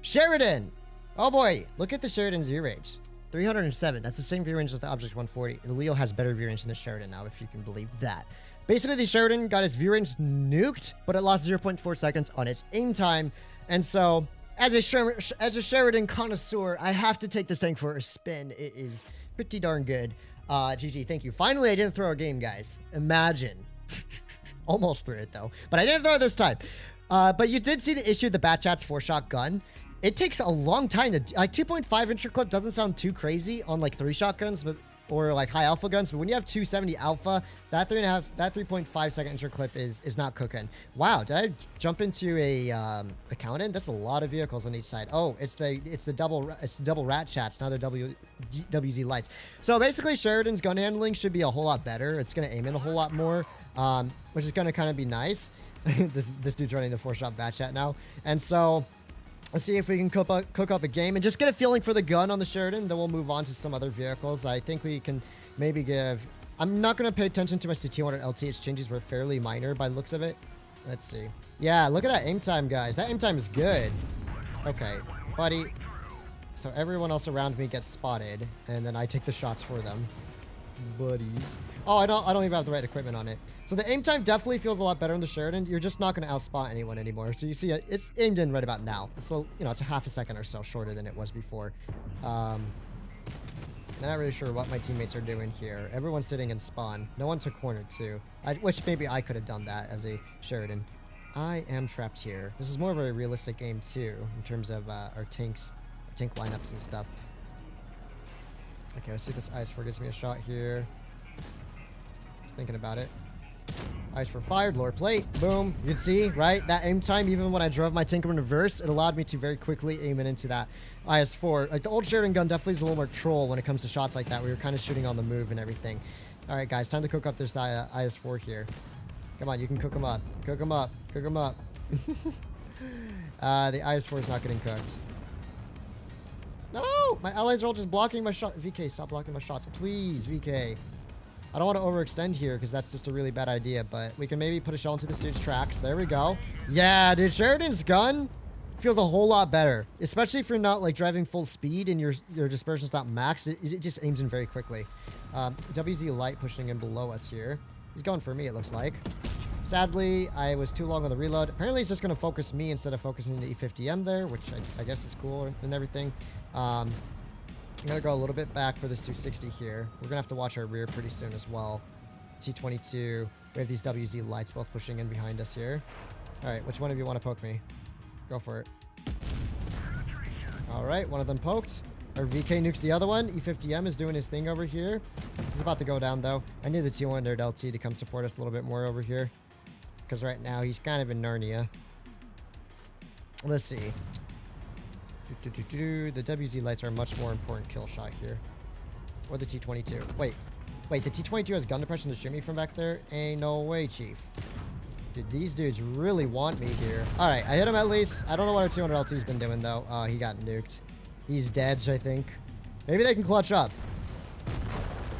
Sheridan! Oh boy, look at the Sheridan's view range. 307. That's the same view range as the Object 140. The Leo has better view range than the Sheridan now, if you can believe that. Basically, the Sheridan got its view range nuked, but it lost 0.4 seconds on its aim time. And so, as a Sheridan connoisseur, I have to take this tank for a spin. It is pretty darn good. GG, thank you. Finally, I didn't throw a game, guys. Imagine. Almost threw it, though. But I didn't throw it this time. But you did see the issue of the Batchat's 4-shot gun. It takes a long time to... Like, 2.5 inch clip doesn't sound too crazy on, like, 3 shotguns, but or like high alpha guns, but when you have 270 alpha, that 3.5 second intro clip is not cooking. Wow, did I jump into a cannon? That's a lot of vehicles on each side. Oh, it's the double rat chats. Now they're WZ lights. So basically, Sheridan's gun handling should be a whole lot better. It's gonna aim in a whole lot more, which is gonna kind of be nice. this dude's running the 4-shot bat chat now, and so. Let's see if we can cook up a game and just get a feeling for the gun on the Sheridan. Then we'll move on to some other vehicles. I think we can maybe give... I'm not going to pay attention too much to T100 LT. Its changes were fairly minor by the looks of it. Let's see. Yeah, look at that aim time, guys. That aim time is good. Okay, buddy. So everyone else around me gets spotted, and then I take the shots for them. Buddies. Oh, I don't even have the right equipment on it. So the aim time definitely feels a lot better on the Sheridan. You're just not going to outspot anyone anymore. So you see it's aimed in right about now. So, you know, it's a half a second or so shorter than it was before. Not really sure what my teammates are doing here. Everyone's sitting in spawn. No one took corner too. I wish maybe I could have done that as a Sheridan. I am trapped here. This is more of a realistic game too, in terms of our tank lineups and stuff. Okay, let's see if this IS4 gives me a shot here. Just thinking about it. IS4 fired, lower plate, boom. You can see, right? That aim time, even when I drove my tank in reverse, it allowed me to very quickly aim it into that IS4. Like, the old Sheridan gun definitely is a little more troll when it comes to shots like that, where you're kind of shooting on the move and everything. All right, guys, time to cook up this IS4 here. Come on, you can cook them up. Cook them up. Cook them up. The IS4 is not getting cooked. No! My allies are all just blocking my shot. VK, stop blocking my shots. Please, VK. I don't want to overextend here because that's just a really bad idea, but we can maybe put a shell into this dude's tracks. There we go. Yeah, dude, Sheridan's gun feels a whole lot better, especially if you're not like driving full speed and your dispersion's not maxed. It just aims in very quickly. WZ Light pushing in below us here. He's going for me, it looks like. Sadly, I was too long on the reload. Apparently, he's just going to focus me instead of focusing the E50M there, which I guess is cool and everything. I'm going to go a little bit back for this 260 here. We're going to have to watch our rear pretty soon as well. T22. We have these WZ lights both pushing in behind us here. All right, which one of you want to poke me? Go for it. All right, one of them poked. Our VK nukes the other one. E50M is doing his thing over here. He's about to go down, though. I need the T100 LT to come support us a little bit more over here. Because right now, he's kind of in Narnia. Let's see. The WZ lights are a much more important kill shot here. Or the T22. Wait, the T22 has gun depression to shoot me from back there? Ain't no way, Chief. Dude, these dudes really want me here. All right, I hit him at least. I don't know what our 200 LT's been doing, though. He got nuked. He's dead, I think. Maybe they can clutch up.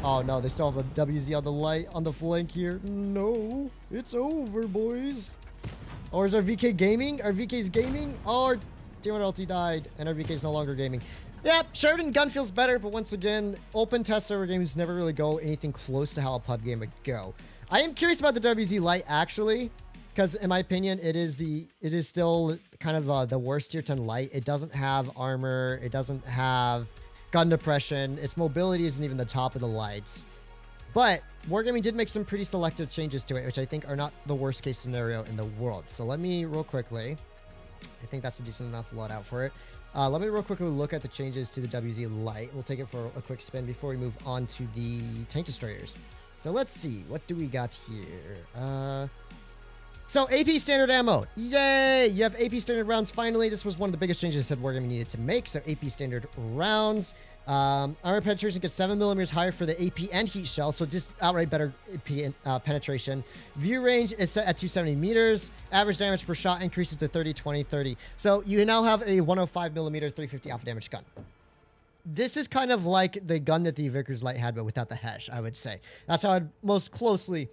Oh, no, they still have a WZ on the light, on the flank here. No, it's over, boys. Or is our VK gaming? Our VK's gaming? Oh, our T1 LT died, and our VK's no longer gaming. Yeah, Sheridan gun feels better, but once again, open test server games never really go anything close to how a pub game would go. I am curious about the WZ light, actually, because in my opinion, it is still kind of the worst tier 10 light. It doesn't have armor. It doesn't have gun depression. Its mobility isn't even the top of the lights. But Wargaming did make some pretty selective changes to it, which I think are not the worst case scenario in the world. So let me real quickly, I think that's a decent enough loadout for it. Let me real quickly look at the changes to the WZ light. We'll take it for a quick spin before we move on to the tank destroyers. So let's see, what do we got here? So AP standard ammo, yay! You have AP standard rounds finally. This was one of the biggest changes that Wargaming needed to make. So AP standard rounds. Armor penetration gets 7mm higher for the AP and heat shell, so just outright better AP penetration. View range is set at 270 meters. Average damage per shot increases to 30, 20, 30. So you now have a 105mm 350 alpha damage gun. This is kind of like the gun that the Vickers Light had, but without the HESH, I would say. That's how I'd most closely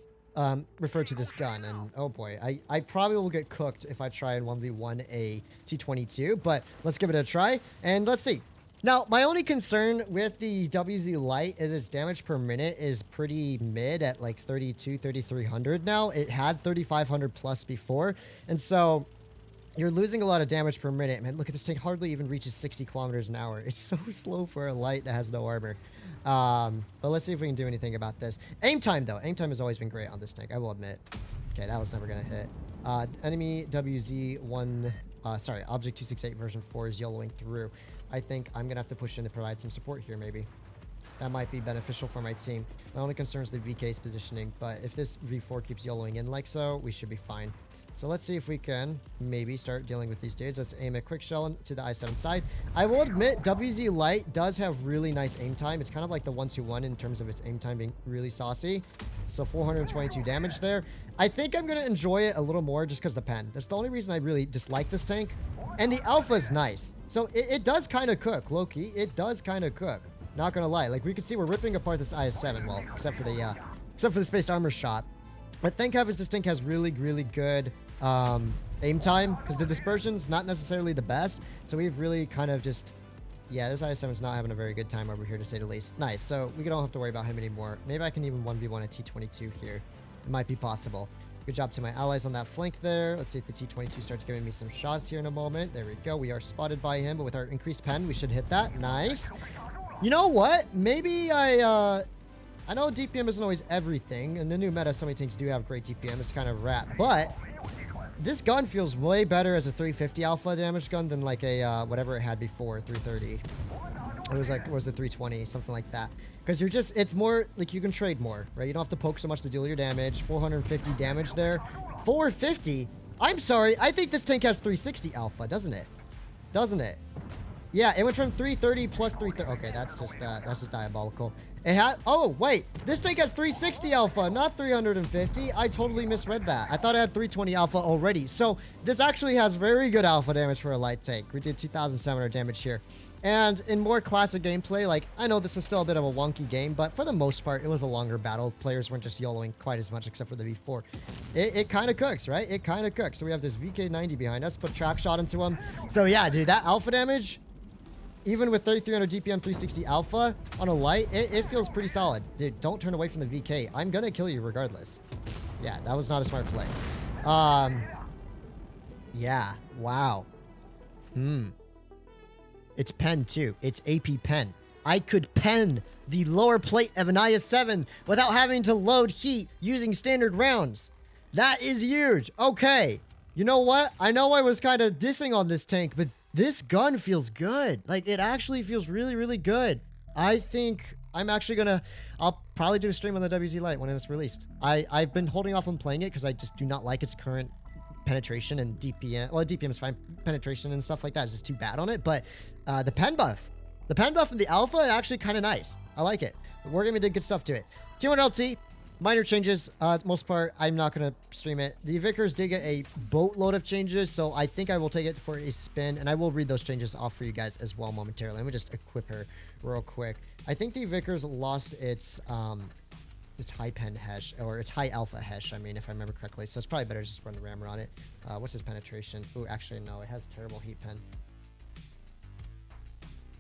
refer to this gun. And oh boy, I probably will get cooked if I try and 1v1 a T22, but let's give it a try and let's see. Now, my only concern with the WZ Light is its damage per minute is pretty mid at like 3,300 now. It had 3,500 plus before. And so you're losing a lot of damage per minute. Man, look at this tank hardly even reaches 60 kilometers an hour. It's so slow for a light that has no armor. But let's see if we can do anything about this. Aim time, though. Aim time has always been great on this tank, I will admit. Okay, that was never going to hit. Enemy WZ1... Object 268 version 4 is yellowing through. I think I'm going to have to push in to provide some support here, maybe. That might be beneficial for my team. My only concern is the VK's positioning, but if this V4 keeps YOLOing in like so, we should be fine. So let's see if we can maybe start dealing with these dudes. Let's aim a quick shell to the i7 side. I will admit, WZ Lite does have really nice aim time. It's kind of like the 121 in terms of its aim time being really saucy. So 422 damage there. I think I'm going to enjoy it a little more just because the pen. That's the only reason I really dislike this tank. And the alpha is nice. So it does kind of cook, low-key. It does kind of cook. Not going to lie. Like, we can see we're ripping apart this IS7. Well, except for the spaced armor shot. But thank heavens this tank has really, really good aim time, because the dispersion's not necessarily the best. So we've really kind of just, yeah, this IS7's not having a very good time over here, to say the least. Nice. So we don't have to worry about him anymore. Maybe I can even 1v1 a T22 here. It might be possible. Good job to my allies on that flank there. Let's see if the T22 starts giving me some shots here in a moment. There we go. We are spotted by him, but with our increased pen, we should hit that. Nice. You know what? Maybe I know DPM isn't always everything. In the new meta, some of tanks do have great DPM. It's kind of rat, but this gun feels way better as a 350 alpha damage gun than like a whatever it had before, 330. It was like, what was it, 320, something like that. Because you're just, it's more like you can trade more, right? You don't have to poke so much to deal your damage. 450 damage there. 450? I'm sorry, I think this tank has 360 alpha, doesn't it? Doesn't it? Yeah, it went from 330 plus 330. Okay, that's just diabolical. It had, oh, wait, this tank has 360 alpha, not 350. I totally misread that. I thought it had 320 alpha already. So this actually has very good alpha damage for a light tank. We did 2,700 damage here. And in more classic gameplay, like, I know this was still a bit of a wonky game, but for the most part, it was a longer battle. Players weren't just YOLOing quite as much, except for the V4. It kind of cooks, right? It kind of cooks. So we have this VK90 behind us, put track shot into him. So yeah, dude, that alpha damage, even with 3300 DPM 360 alpha on a light, it feels pretty solid. Dude, don't turn away from the VK. I'm gonna kill you regardless. Yeah, that was not a smart play. Yeah, wow. It's pen too. It's AP pen. I could pen the lower plate of an IS-7 without having to load heat using standard rounds. That is huge. Okay. You know what? I know I was kind of dissing on this tank, but this gun feels good. Like, it actually feels really, really good. I think I'm actually gonna, I'll probably do a stream on the WZ Lite when it's released. I've been holding off on playing it because I just do not like its current penetration and DPM. Well, DPM is fine. Penetration and stuff like that is just too bad on it. But the pen buff and the alpha are actually kind of nice. I like it. Wargaming did good stuff to it. T1 LT, minor changes. Most part, I'm not going to stream it. The Vickers did get a boatload of changes, so I think I will take it for a spin, and I will read those changes off for you guys as well momentarily. Let me just equip her real quick. I think the Vickers lost its high pen hash, or its high alpha hash, I mean, if I remember correctly. So it's probably better to just run the rammer on it. What's his penetration? Ooh, actually, no, it has terrible heat pen.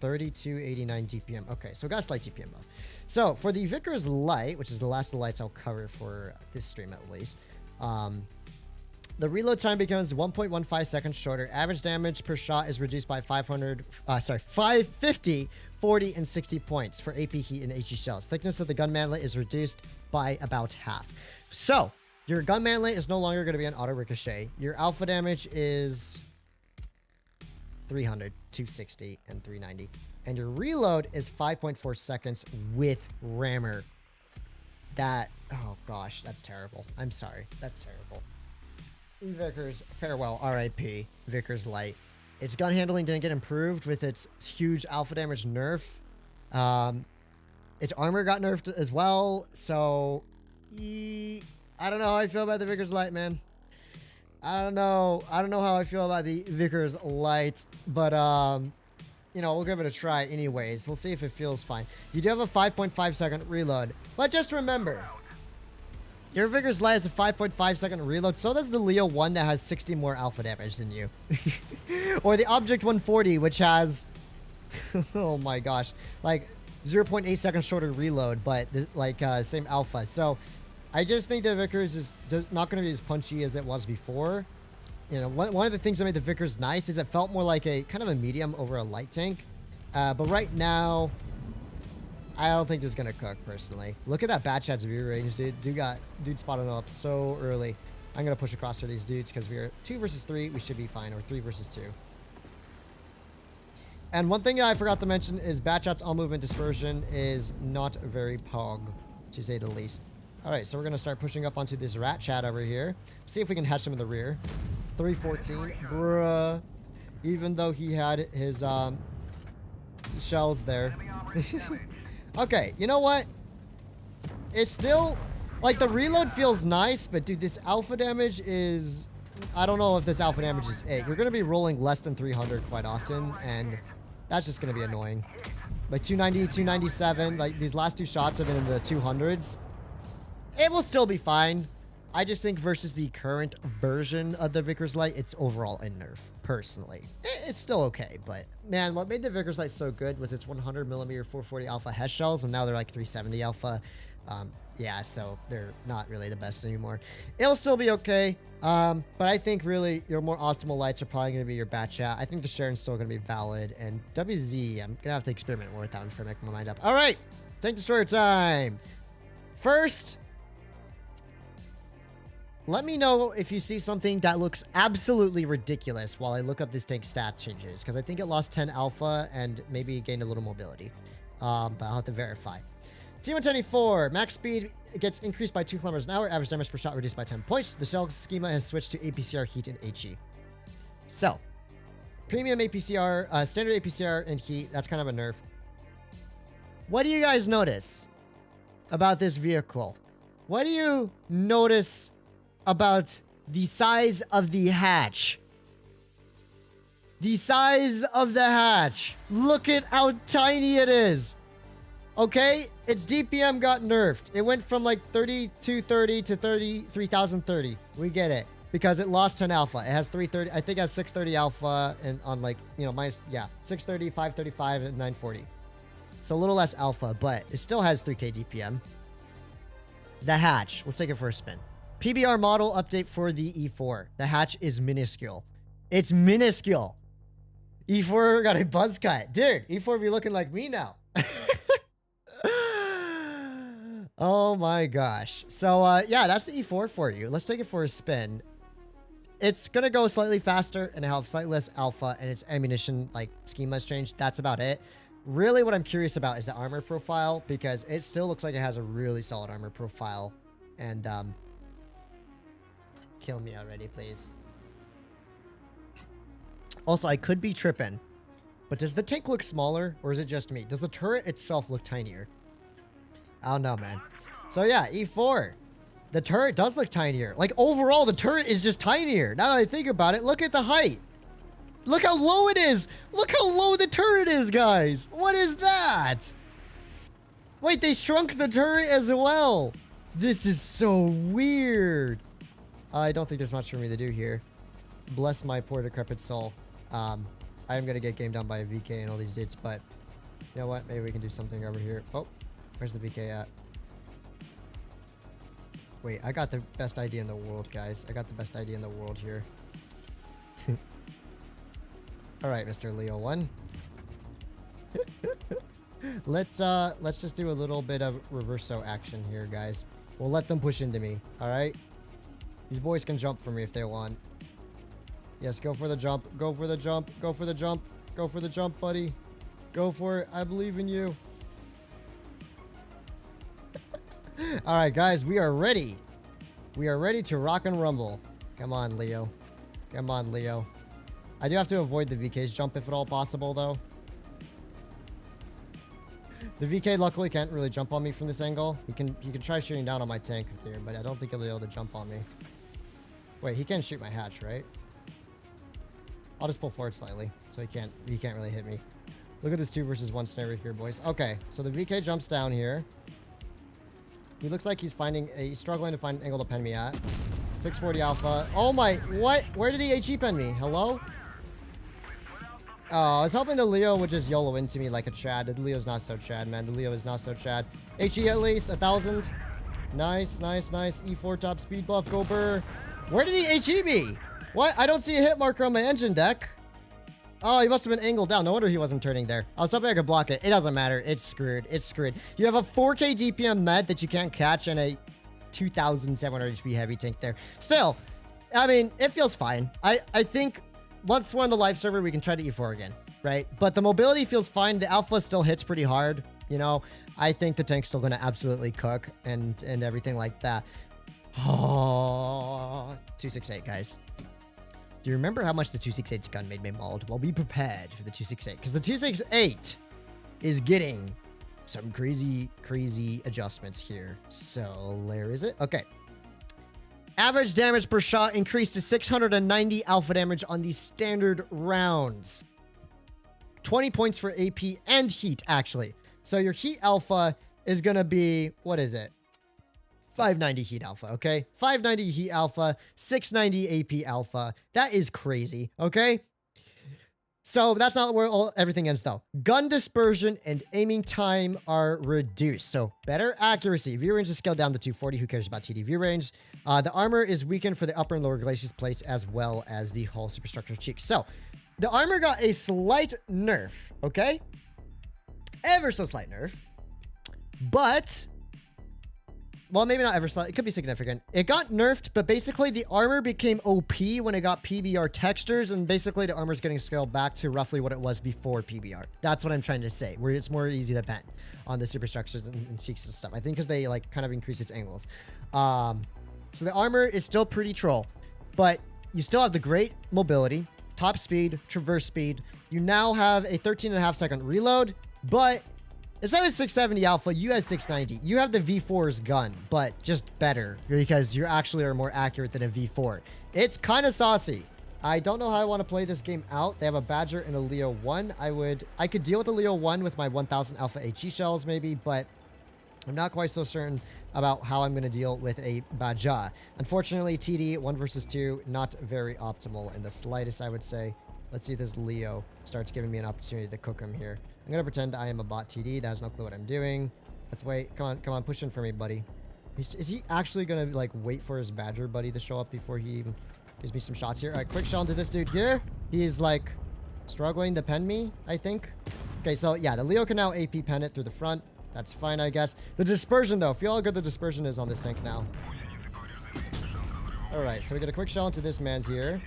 3289 DPM. Okay, so we got a slight DPM buff. So for the Vickers Light, which is the last of the lights I'll cover for this stream at least, the reload time becomes 1.15 seconds shorter. Average damage per shot is reduced by 550, 40, and 60 points for AP heat and HE shells. Thickness of the gun manlet is reduced by about half. So your gun manlet is no longer going to be an auto ricochet. Your alpha damage is 300, 260, and 390. And your reload is 5.4 seconds with rammer. That, oh gosh, that's terrible. I'm sorry. That's terrible. Vickers, farewell, RIP, Vickers Light. Its gun handling didn't get improved with its huge alpha damage nerf. Its armor got nerfed as well, so I don't know how I feel about the Vickers Light, man. I don't know how I feel about the Vickers Light, but you know, we'll give it a try anyways. We'll see if it feels fine. You do have a 5.5 second reload, but just remember, your Vickers Light has a 5.5 second reload. So does the Leo 1 that has 60 more alpha damage than you. Or the Object 140, which has, oh my gosh, like 0.8 seconds shorter reload, but like same alpha. So I just think the Vickers is not going to be as punchy as it was before. You know, one of the things that made the Vickers nice is it felt more like a kind of a medium over a light tank. But right now, I don't think this is going to cook, personally. Look at that Batchat's view range, dude. Dude spotted up so early. I'm going to push across for these dudes because we're 2 versus 3. We should be fine. Or 3 versus 2. And one thing I forgot to mention is Batchat's all movement dispersion is not very pog, to say the least. All right, so we're going to start pushing up onto this rat chat over here. See if we can hatch him in the rear. 314. Bruh. Even though he had his shells there. Okay, you know what? It's still... Like, the reload feels nice, but dude, this alpha damage is... I don't know if this alpha damage is 8. You're going to be rolling less than 300 quite often, and that's just going to be annoying. Like, 290, 297, like, these last two shots have been in the 200s. It will still be fine. I just think versus the current version of the Vickers Light, it's overall a nerf, personally. It's still okay, but man, what made the Vickers Light so good was its 100mm 440 alpha HES shells, and now they're like 370 alpha. Yeah, so they're not really the best anymore. It'll still be okay, but I think really your more optimal lights are probably going to be your Batchat. I think the Sharon's still going to be valid, and WZ, I'm going to have to experiment more with that one before I make my mind up. All right, tank destroyer time. First, let me know if you see something that looks absolutely ridiculous while I look up this tank stat changes, because I think it lost 10 alpha and maybe gained a little mobility, but I'll have to verify. T124, max speed gets increased by 2 kilometers an hour, average damage per shot reduced by 10 points. The shell schema has switched to APCR, heat, and HE. So, premium APCR, standard APCR, and heat, that's kind of a nerf. What do you guys notice about this vehicle? What do you notice about the size of the hatch? The size of the hatch. Look at how tiny it is. Okay, its DPM got nerfed. It went from like 3230 to 33,030. We get it. Because it lost 10 alpha. It has 330, I think it has 630 alpha and on like, you know, minus, yeah, 630, 535, and 940. So a little less alpha, but it still has 3k DPM. The hatch. Let's take it for a spin. PBR model update for the E4. The hatch is minuscule. It's minuscule. E4 got a buzz cut. Dude, E4 be looking like me now. Oh my gosh. So, yeah, that's the E4 for you. Let's take it for a spin. It's going to go slightly faster and have slightly less alpha, and its ammunition, like, schema's changed. That's about it. Really, what I'm curious about is the armor profile, because it still looks like it has a really solid armor profile. And, kill me already, please. Also, I could be tripping, but does the tank look smaller, or is it just me? Does the turret itself look tinier? I don't know, man. So yeah, E4. The turret does look tinier. Like, overall, the turret is just tinier. Now that I think about it, look at the height. Look how low it is. Look how low the turret is, guys. What is that? Wait, they shrunk the turret as well. This is so weird. I don't think there's much for me to do here. Bless my poor decrepit soul. I am going to get gamed down by a VK and all these dudes, but you know what? Maybe we can do something over here. Oh. Where's the VK at? Wait, I got the best idea in the world, guys. I got the best idea in the world here. Alright, Mr. Leo 1. Let's just do a little bit of reverso action here, guys. We'll let them push into me, alright? These boys can jump for me if they want. Yes, go for the jump. Go for the jump. Go for the jump. Go for the jump, buddy. Go for it. I believe in you. All right, guys, we are ready. We are ready to rock and rumble. Come on, Leo. Come on, Leo. I do have to avoid the VK's jump if at all possible, though. The VK luckily can't really jump on me from this angle. He can try shooting down on my tank here, but I don't think he'll be able to jump on me. Wait, he can shoot my hatch, right? I'll just pull forward slightly, so he can't really hit me. Look at this 2 versus 1 scenario here, boys. Okay, so the VK jumps down here. He looks like he's struggling to find an angle to pen me at. 640 alpha. Oh my, what? Where did he HE pen me? Hello? Oh, I was hoping the Leo would just YOLO into me like a Chad. The Leo's not so Chad, man. The Leo is not so Chad. HE at least, 1,000. Nice, nice, nice. E4 top speed buff, go burr. Where did he HE me? What? I don't see a hit marker on my engine deck. Oh, he must have been angled down. No wonder he wasn't turning there. I was hoping I could block it. It doesn't matter. It's screwed. It's screwed. You have a 4k DPM med that you can't catch and a 2,700 HP heavy tank there. Still, I mean, it feels fine. I think once we're on the live server, we can try to E4 again. right? But the mobility feels fine. The alpha still hits pretty hard. You know, I think the tank's still going to absolutely cook and everything like that. Oh, 268, guys. Do you remember how much the 268's gun made me mauled? Well, be prepared for the 268, because the 268 is getting some crazy, crazy adjustments here. So, where is it? Okay. Average damage per shot increased to 690 alpha damage on these standard rounds. 20 points for AP and heat, actually. So your heat alpha is going to be, what is it? 590 heat alpha, okay? 590 heat alpha, 690 AP alpha. That is crazy, okay? So that's not where everything ends, though. Gun dispersion and aiming time are reduced. So better accuracy. View range is scaled down to 240. Who cares about TD view range? The armor is weakened for the upper and lower glacis plates, as well as the hull superstructure cheeks. So the armor got a slight nerf, okay? Ever so slight nerf. But, well, maybe not ever slight. It could be significant. It got nerfed, but basically the armor became OP when it got PBR textures, and basically the armor's getting scaled back to roughly what it was before PBR. That's what I'm trying to say, where it's more easy to bend on the superstructures and cheeks and stuff. I think because they like kind of increase its angles. So the armor is still pretty troll, but you still have the great mobility, top speed, traverse speed. You now have a 13.5-second reload, but instead of 670 alpha, you have 690. You have the V4's gun, but just better because you actually are more accurate than a V4. It's kind of saucy. I don't know how I want to play this game out. They have a Badger and a Leo 1. I could deal with the Leo 1 with my 1000 alpha HE shells maybe, but I'm not quite so certain about how I'm going to deal with a Badger. Unfortunately, TD 1 versus 2, not very optimal in the slightest, I would say. Let's see if this Leo starts giving me an opportunity to cook him here. I'm going to pretend I am a bot TD. That has no clue what I'm doing. Let's wait. Come on, push in for me, buddy. Is he actually going to, like, wait for his Badger buddy to show up before he even gives me some shots here? All right, quick shot into this dude here. He's, like, struggling to pen me, I think. Okay, so, yeah, the Leo can now AP pen it through the front. That's fine, I guess. The dispersion, though. Feel how good the dispersion is on this tank now. All right, so we get a quick shot into this man's here.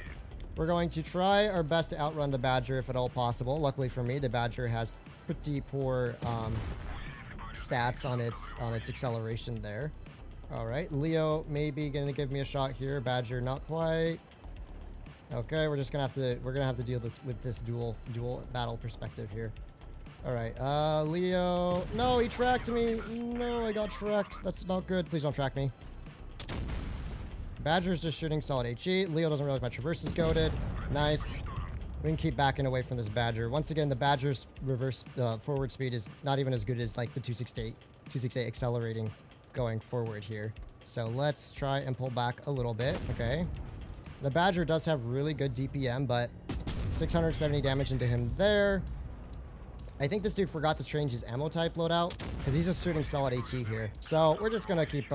We're going to try our best to outrun the Badger if at all possible. Luckily for me, the Badger has pretty poor stats on its acceleration there. All right, Leo maybe gonna give me a shot here. Badger not quite. Okay, we're gonna have to deal with this dual battle perspective here. All right, Leo. No, he tracked me. No, I got tracked. That's not good. Please don't track me. Badger's just shooting solid HE. Leo doesn't realize my traverse is goated. Nice. We can keep backing away from this Badger. Once again, the Badger's reverse forward speed is not even as good as like the 268 accelerating going forward here. So let's try and pull back a little bit. Okay. The Badger does have really good DPM, but 670 damage into him there. I think this dude forgot to change his ammo type loadout because he's just shooting solid HE here. So we're just gonna keep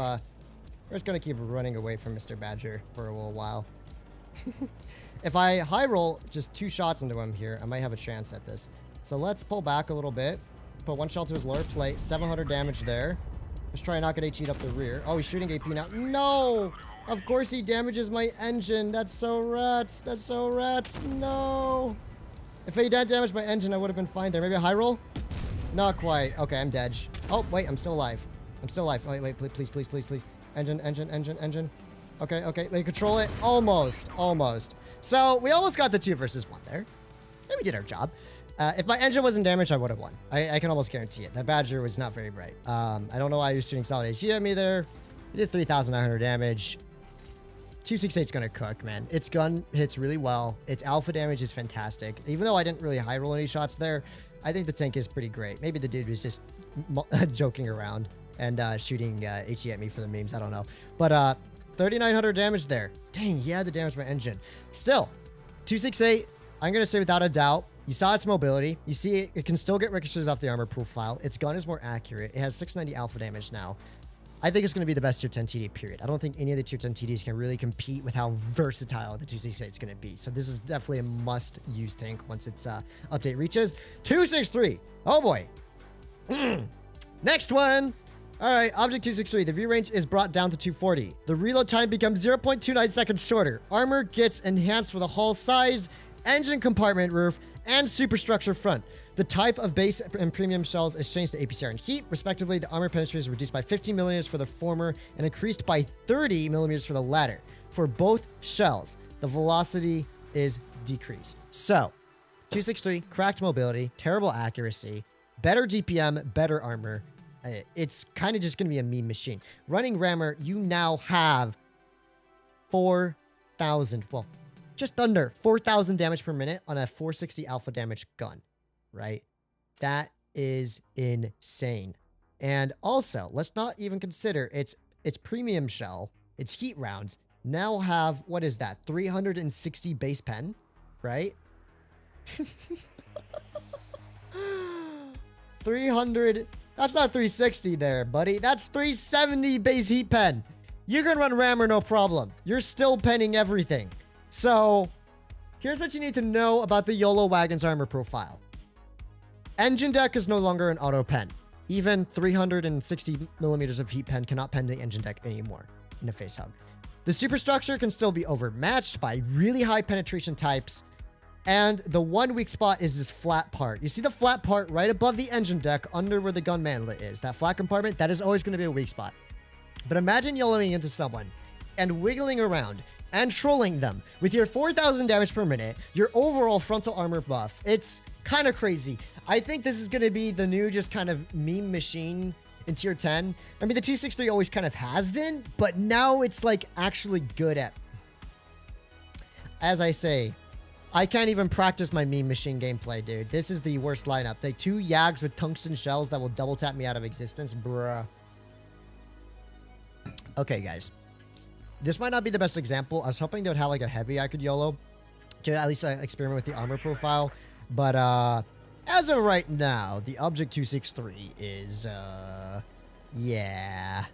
running away from Mr. Badger for a little while. If I high roll just 2 shots into him here, I might have a chance at this. So let's pull back a little bit. Put 1 shell to his lower plate. 700 damage there. Let's try and not get HE'd up the rear. Oh, he's shooting AP now. No! Of course he damages my engine. That's so rats. That's so rats. No! If he didn't damage my engine, I would have been fine there. Maybe a high roll? Not quite. Okay, I'm dead. Oh, wait, I'm still alive. I'm still alive. Wait, please, please, please, please. Engine. Okay, let me control it. Almost. So, we almost got the 2 versus 1 there. And we did our job. If my engine wasn't damaged, I would have won. I can almost guarantee it. That Badger was not very bright. I don't know why he was shooting solid HE at me there. He did 3,900 damage. 268's gonna cook, man. Its gun hits really well. Its alpha damage is fantastic. Even though I didn't really high roll any shots there, I think the tank is pretty great. Maybe the dude was just joking around and shooting HE at me for the memes. I don't know. But 3,900 damage there. Dang, he had to damage my engine. Still, 268, I'm going to say without a doubt, you saw its mobility. You see it can still get ricochets off the armor profile. Its gun is more accurate. It has 690 alpha damage now. I think it's going to be the best tier 10 TD, period. I don't think any of the tier 10 TDs can really compete with how versatile the 268 is going to be. So this is definitely a must-use tank once its update reaches. 263. Oh, boy. Next one. All right, Object 263. The view range is brought down to 240. The reload time becomes 0.29 seconds shorter. Armor gets enhanced for the hull size, engine compartment roof, and superstructure front. The type of base and premium shells is changed to APCR and heat. Respectively, the armor penetration is reduced by 15 millimeters for the former and increased by 30 millimeters for the latter. For both shells, the velocity is decreased. So, 263, cracked mobility, terrible accuracy, better DPM, better armor. It's kind of just going to be a meme machine. Running rammer, you now have 4,000, well, just under 4,000 damage per minute on a 460 alpha damage gun, right? That is insane. And also, let's not even consider its premium shell, its heat rounds, now have, what is that, 360 base pen, right? 300, that's not 360 there, buddy. That's 370 base heat pen. You can run rammer, no problem. You're still penning everything. So, here's what you need to know about the YOLO Wagon's armor profile. Engine deck is no longer an auto pen. Even 360 millimeters of heat pen cannot pen the engine deck anymore in a face hug. The superstructure can still be overmatched by really high penetration types. And the one weak spot is this flat part. You see the flat part right above the engine deck under where the gun manlet is. That flat compartment, that is always going to be a weak spot. But imagine YOLOing into someone and wiggling around and trolling them with your 4,000 damage per minute, your overall frontal armor buff. It's kind of crazy. I think this is going to be the new just kind of meme machine in tier 10. I mean, the 263 always kind of has been, but now it's like actually good at... As I say, I can't even practice my meme machine gameplay, dude. This is the worst lineup. They 2 Yags with tungsten shells that will double tap me out of existence. Bruh. Okay, guys. This might not be the best example. I was hoping they would have like a heavy I could YOLO to at least experiment with the armor profile. But as of right now, the Object 263 is, yeah.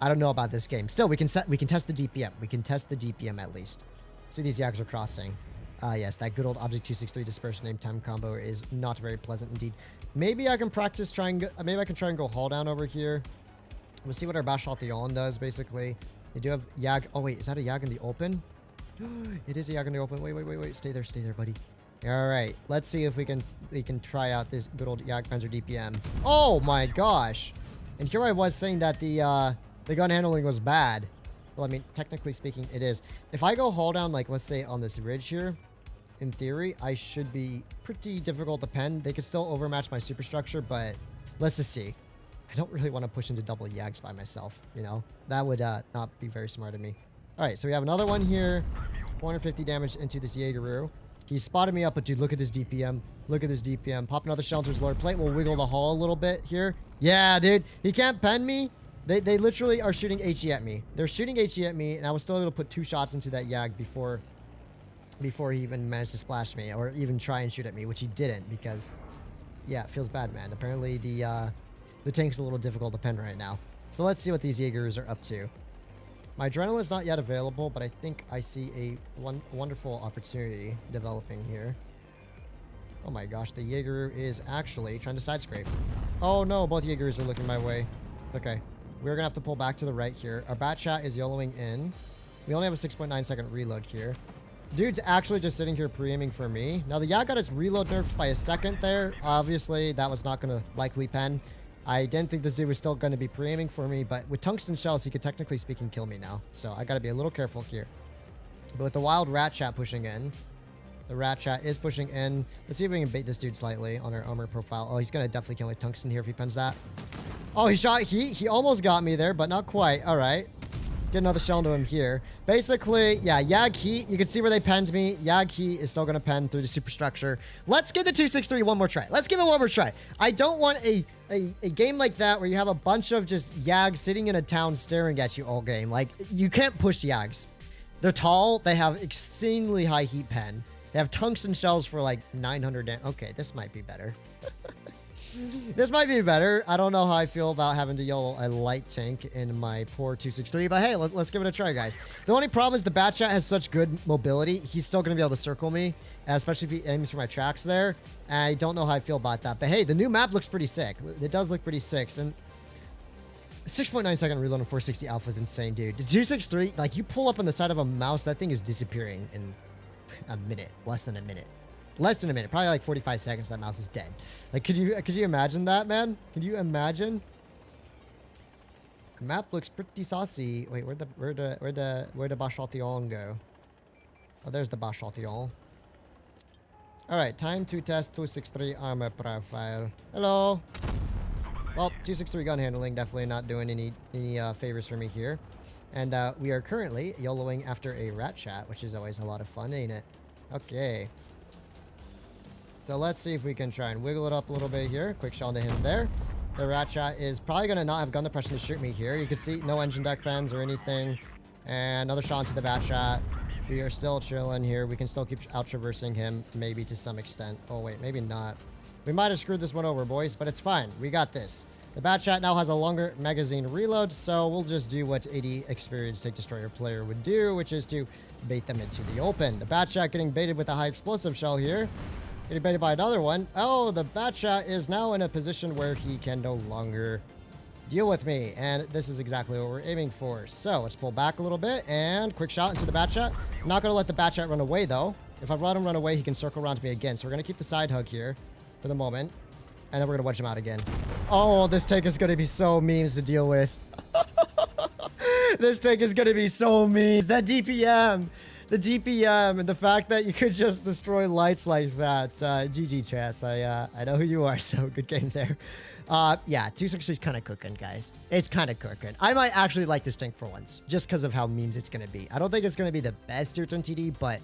I don't know about this game. Still, we can test the DPM. We can test the DPM at least. See, these Yags are crossing. Yes, that good old Object 263 dispersion name time combo is not very pleasant indeed. Maybe I can practice maybe I can try and go haul down over here. We'll see what our Bashal does, basically. They do have Yag. Oh, wait. Is that a Yag in the open? It is a Yag in the open. Wait. Stay there, buddy. All right. Let's see if we can try out this good old Yag Panzer DPM. Oh, my gosh. And here I was saying that the gun handling was bad. Well, I mean, technically speaking, it is. If I go haul down, like, let's say on this ridge here, in theory, I should be pretty difficult to pen. They could still overmatch my superstructure, but let's just see. I don't really want to push into double Yags by myself, you know? That would not be very smart of me. All right, so we have another one here. 450 damage into this Jaegeru. He spotted me up, but dude, look at this DPM. Look at this DPM. Pop another shell to his lower plate. We'll wiggle the hull a little bit here. Yeah, dude. He can't pen me. They literally are shooting HE at me. They're shooting HE at me, and I was still able to put 2 shots into that Yag before he even managed to splash me or even try and shoot at me, which he didn't because, yeah, it feels bad, man. Apparently, the tank's a little difficult to pen right now. So let's see what these Jaegers are up to. My adrenaline is not yet available, but I think I see a wonderful opportunity developing here. Oh my gosh, the Jaeger is actually trying to side scrape. Oh no, both Jaegers are looking my way. Okay, we're gonna have to pull back to the right here. Our bat chat is YOLOing in. We only have a 6.9 second reload here. Dude's actually just sitting here pre-aiming for me. Now the Yag got his reload nerfed by a second there. Obviously, that was not gonna likely pen. I didn't think this dude was still going to be pre-aiming for me, but with tungsten shells, he could technically speaking kill me now. So I got to be a little careful here. But with the wild rat chat pushing in, the rat chat is pushing in. Let's see if we can bait this dude slightly on our armor profile. Oh, he's going to definitely kill my tungsten here if he pens that. Oh, he shot heat. He almost got me there, but not quite. All right. Get another shell into him here. Basically, yeah, Yag heat. You can see where they penned me. Yag heat is still going to pen through the superstructure. Let's give the 263 one more try. Let's give it one more try. I don't want a game like that where you have a bunch of just Yags sitting in a town staring at you all game. Like, you can't push Yags. They're tall. They have extremely high heat pen. They have tungsten shells for like 900 damage. Okay, this might be better. This might be better. I don't know how I feel about having to YOLO a light tank in my poor 263, but hey, let's give it a try, guys. The only problem is the bat chat has such good mobility. He's still going to be able to circle me, especially if he aims for my tracks there. I don't know how I feel about that, but hey, the new map looks pretty sick. It does look pretty sick, and 6.9 second reload on 460 alpha is insane, dude. The 263, like, you pull up on the side of a mouse, that thing is disappearing in a minute, less than a minute. Less than a minute, probably like 45 seconds. That mouse is dead. Like, could you imagine that, man? Could you imagine? The map looks pretty saucy. Wait, where'd the Bachatillon go? Oh, there's the Bachatillon. All right, time to test 263 armor profile. Hello. Well, 263 gun handling definitely not doing any favors for me here. And we are currently YOLOing after a rat chat, which is always a lot of fun, ain't it? Okay. So let's see if we can try and wiggle it up a little bit here. Quick shot to him there. The rat chat is probably going to not have gun depression to shoot me here. You can see no engine deck bends or anything. And another shot into the bat shot. We are still chilling here. We can still keep out-traversing him, maybe to some extent. Oh, wait, maybe not. We might have screwed this one over, boys, but it's fine. We got this. The bat shot now has a longer magazine reload, so we'll just do what 80 experienced tank destroyer player would do, which is to bait them into the open. The bat shot getting baited with a high explosive shell here. Getting baited by another one. Oh, the bat shot is now in a position where he can no longer deal with me, and this is exactly what we're aiming for. So let's pull back a little bit and quick shot into the bat shot. I'm not going to let the bat shot run away though. If I let him run away, he can circle around to me again. So we're going to keep the side hug here for the moment, and then we're going to wedge him out again. Oh, this tank is going to be so memes to deal with. This tank is going to be so memes. That DPM, the DPM, and the fact that you could just destroy lights like that. GG, Chess. I know who you are, so good game there. Yeah, 263 is kind of cooking, guys. It's kind of cooking. I might actually like this tank for once, just because of how memes it's going to be. I don't think it's going to be the best tier 10 TD, but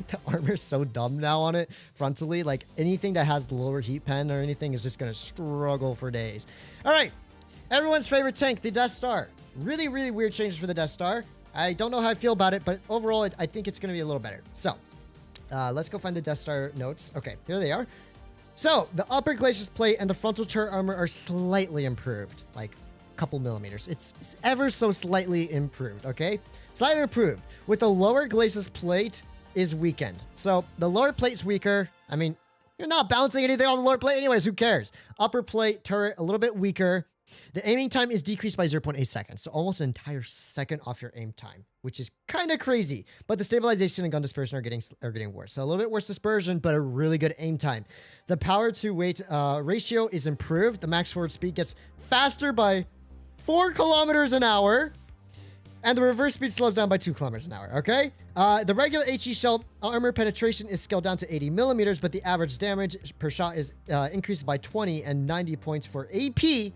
the armor's so dumb now on it frontally. Like, anything that has the lower heat pen or anything is just going to struggle for days. All right, everyone's favorite tank, the Death Star. Really, really weird changes for the Death Star. I don't know how I feel about it, but overall, I think it's going to be a little better. So, let's go find the Death Star notes. Okay, here they are. So, the upper glacis plate and the frontal turret armor are slightly improved, like a couple millimeters. It's ever so slightly improved, okay? Slightly improved. With the lower glacis plate is weakened. So, the lower plate's weaker. I mean, you're not bouncing anything on the lower plate anyways, who cares? Upper plate, turret, a little bit weaker. The aiming time is decreased by 0.8 seconds, so almost an entire second off your aim time, which is kind of crazy. But the stabilization and gun dispersion are getting worse. So a little bit worse dispersion, but a really good aim time. The power to weight ratio is improved. The max forward speed gets faster by 4 kilometers an hour, and the reverse speed slows down by 2 kilometers an hour. Okay. The regular HE shell armor penetration is scaled down to 80 millimeters, but the average damage per shot is increased by 20 and 90 points for AP.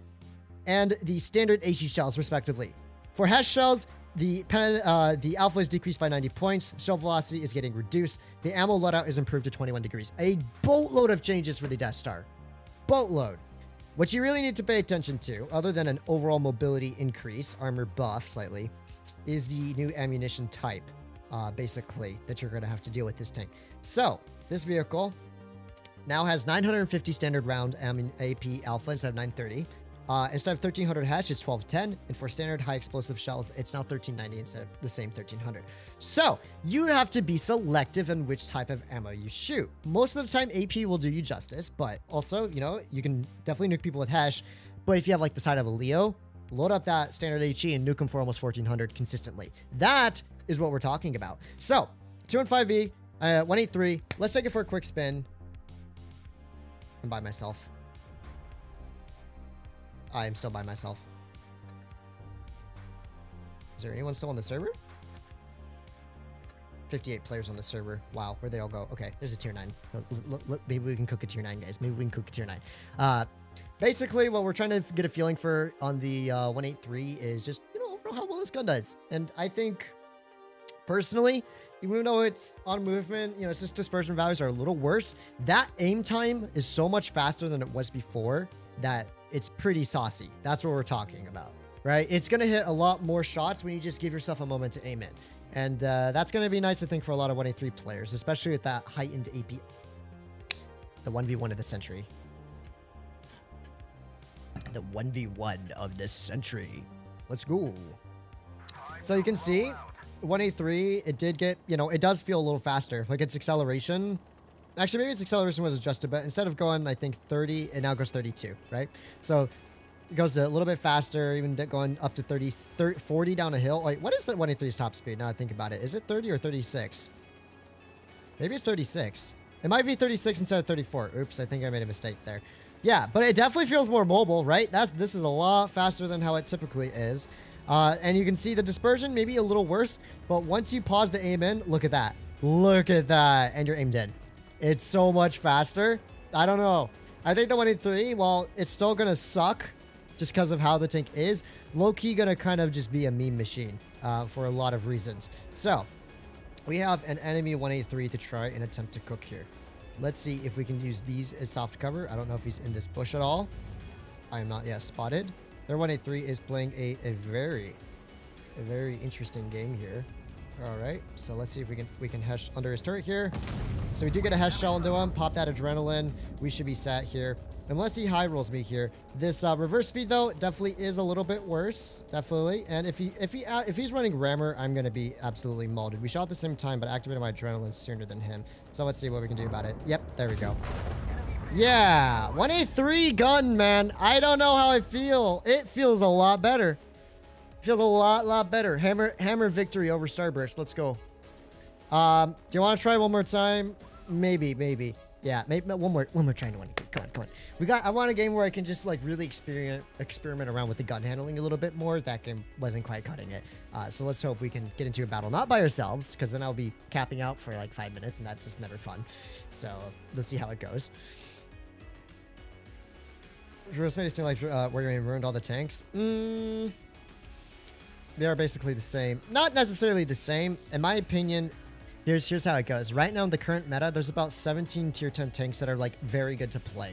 And the standard HE shells, respectively. For HES shells, the alpha is decreased by 90 points. Shell velocity is getting reduced. The ammo loadout is improved to 21 degrees. A boatload of changes for the Death Star. Boatload. What you really need to pay attention to, other than an overall mobility increase, armor buff slightly, is the new ammunition type, basically, that you're going to have to deal with this tank. So, this vehicle now has 950 standard round AP alpha instead of 930. Instead of 1300 hash, it's 1210. And for standard high explosive shells, it's now 1390 instead of the same 1300. So you have to be selective in which type of ammo you shoot. Most of the time, AP will do you justice, but also, you know, you can definitely nuke people with hash. But if you have like the side of a Leo, load up that standard HE and nuke them for almost 1400 consistently. That is what we're talking about. So 215V, 183. Let's take it for a quick spin. I'm by myself. I am still by myself. Is there anyone still on the server? 58 players on the server. Wow, where'd they all go? Okay, there's a tier 9. Maybe we can cook a tier 9, guys. Maybe we can cook a tier 9. Basically, what we're trying to get a feeling for on the 183 is just, you know, overall how well this gun does. And I think, personally, even though it's on movement, you know, it's just dispersion values are a little worse. That aim time is so much faster than it was before that it's pretty saucy. That's what we're talking about, right? It's going to hit a lot more shots when you just give yourself a moment to aim it. And that's going to be nice, I think, for a lot of 183 players, especially with that heightened AP. The 1v1 of the century. The 1v1 of the century. Let's go. So you can see 183, it did get, you know, it does feel a little faster. Like its acceleration. Actually, maybe its acceleration was adjusted, but instead of going, I think, 30, it now goes 32, right? So it goes a little bit faster, even going up to 40 down a hill. Like, what is the 183's top speed? Now I think about it. Is it 30 or 36? Maybe it's 36. It might be 36 instead of 34. Oops, I think I made a mistake there. Yeah, but it definitely feels more mobile, right? This is a lot faster than how it typically is. And you can see the dispersion maybe a little worse, but once you pause the aim in, look at that. Look at that. And you're aimed in. It's so much faster. I don't know. I think the 183, well, it's still going to suck just because of how the tank is. Low-key going to kind of just be a meme machine for a lot of reasons. So, we have an enemy 183 to try and attempt to cook here. Let's see if we can use these as soft cover. I don't know if he's in this bush at all. I am not yet spotted. Their 183 is playing a very interesting game here. All right, so let's see if we can hesh under his turret here. So we do get a hesh shell into him. Pop that adrenaline. We should be sat here. Unless he high rolls me here. This reverse speed though definitely is a little bit worse, definitely. And if he's running rammer, I'm gonna be absolutely molded. We shot at the same time, but activated my adrenaline sooner than him. So let's see what we can do about it. Yep, there we go. Yeah, 183 gun, man. I don't know how I feel. It feels a lot better. Feels a lot better. Hammer victory over Starburst. Let's go. Do you want to try one more time? Maybe. Yeah, maybe one more try. Come on. I want a game where I can just like really experiment around with the gun handling a little bit more. That game wasn't quite cutting it. So let's hope we can get into a battle, not by ourselves, because then I'll be capping out for like 5 minutes, and that's just never fun. So let's see how it goes. First made it seem like where you ruined all the tanks. They are basically the same. Not necessarily the same. In my opinion, here's how it goes. Right now in the current meta, there's about 17 tier 10 tanks that are like very good to play.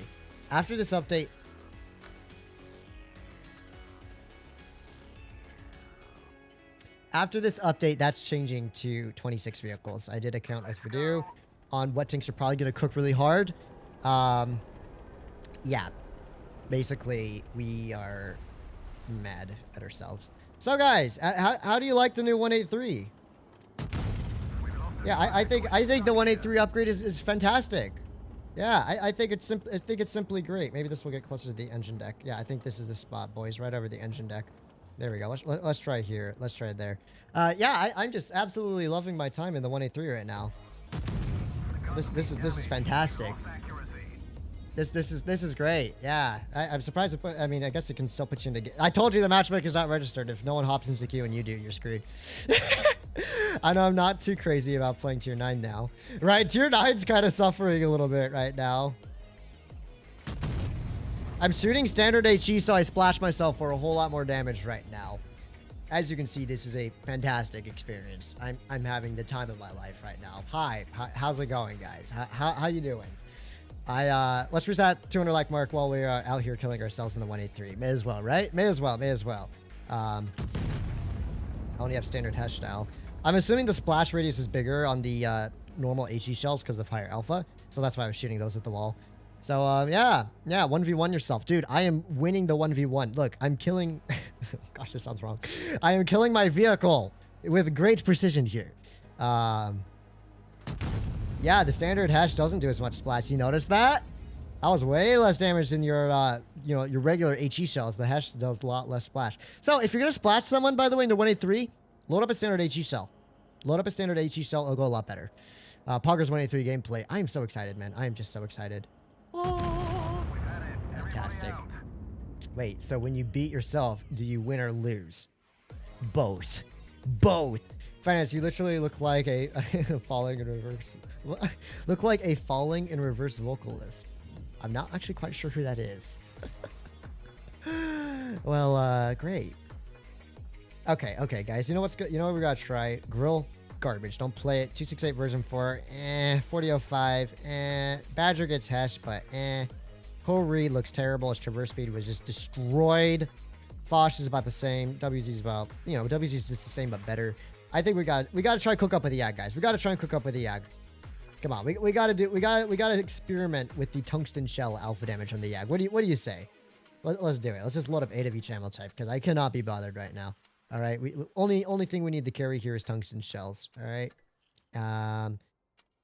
After this update, that's changing to 26 vehicles. I did a count with Voodoo on what tanks are probably going to cook really hard. Yeah. Basically, we are mad at ourselves. So guys, how do you like the new 183? Yeah, I think the 183 upgrade is fantastic. Yeah, I think it's simply great. Maybe this will get closer to the engine deck. Yeah, I think this is the spot, boys, right over the engine deck. There we go. Let's try here. Let's try it there. Yeah, I'm just absolutely loving my time in the 183 right now. This is fantastic. This is great. Yeah, I'm surprised. I mean, I guess it can still put you into. I told you the matchmaker's not registered. If no one hops into the queue and you do, you're screwed. I know I'm not too crazy about playing tier 9 now, right? Tier 9's kind of suffering a little bit right now. I'm shooting standard HE, so I splash myself for a whole lot more damage right now. As you can see, this is a fantastic experience. I'm having the time of my life right now. Hi, how's it going, guys? How you doing? Let's reach that 200 like mark while we're out here killing ourselves in the 183. May as well, right? May as well. I only have standard hash now. I'm assuming the splash radius is bigger on the normal HE shells because of higher alpha. So that's why I was shooting those at the wall. So, yeah, 1v1 yourself. Dude, I am winning the 1v1. Look, I'm killing... Gosh, this sounds wrong. I am killing my vehicle with great precision here. Yeah, the standard hash doesn't do as much splash. You notice that? That was way less damage than your, your regular HE shells. The hash does a lot less splash. So, if you're going to splash someone, by the way, in the 183, load up a standard HE shell. Load up a standard HE shell. It'll go a lot better. Pogger's 183 gameplay. I am so excited, man. I am just so excited. Oh, fantastic. Wait, so when you beat yourself, do you win or lose? Both. Finance, you literally look like a falling in reverse. Look like a falling in reverse vocalist. I'm not actually quite sure who that is. Well, great. Okay, guys. You know what's good? You know what we gotta try? Grill garbage. Don't play it. 268 version 4. 4005. Badger gets hash, but Ho-Reed looks terrible. His traverse speed was just destroyed. Fosh is about the same. WZ is about, WZ is just the same but better. I think we gotta try cook up with the Yag, guys. We gotta try and cook up with the Yag. Come on, we gotta experiment with the tungsten shell alpha damage on the Yag. What do you say? Let's do it. Let's just load up 8 of each ammo type because I cannot be bothered right now. All right, only thing we need to carry here is tungsten shells. All right,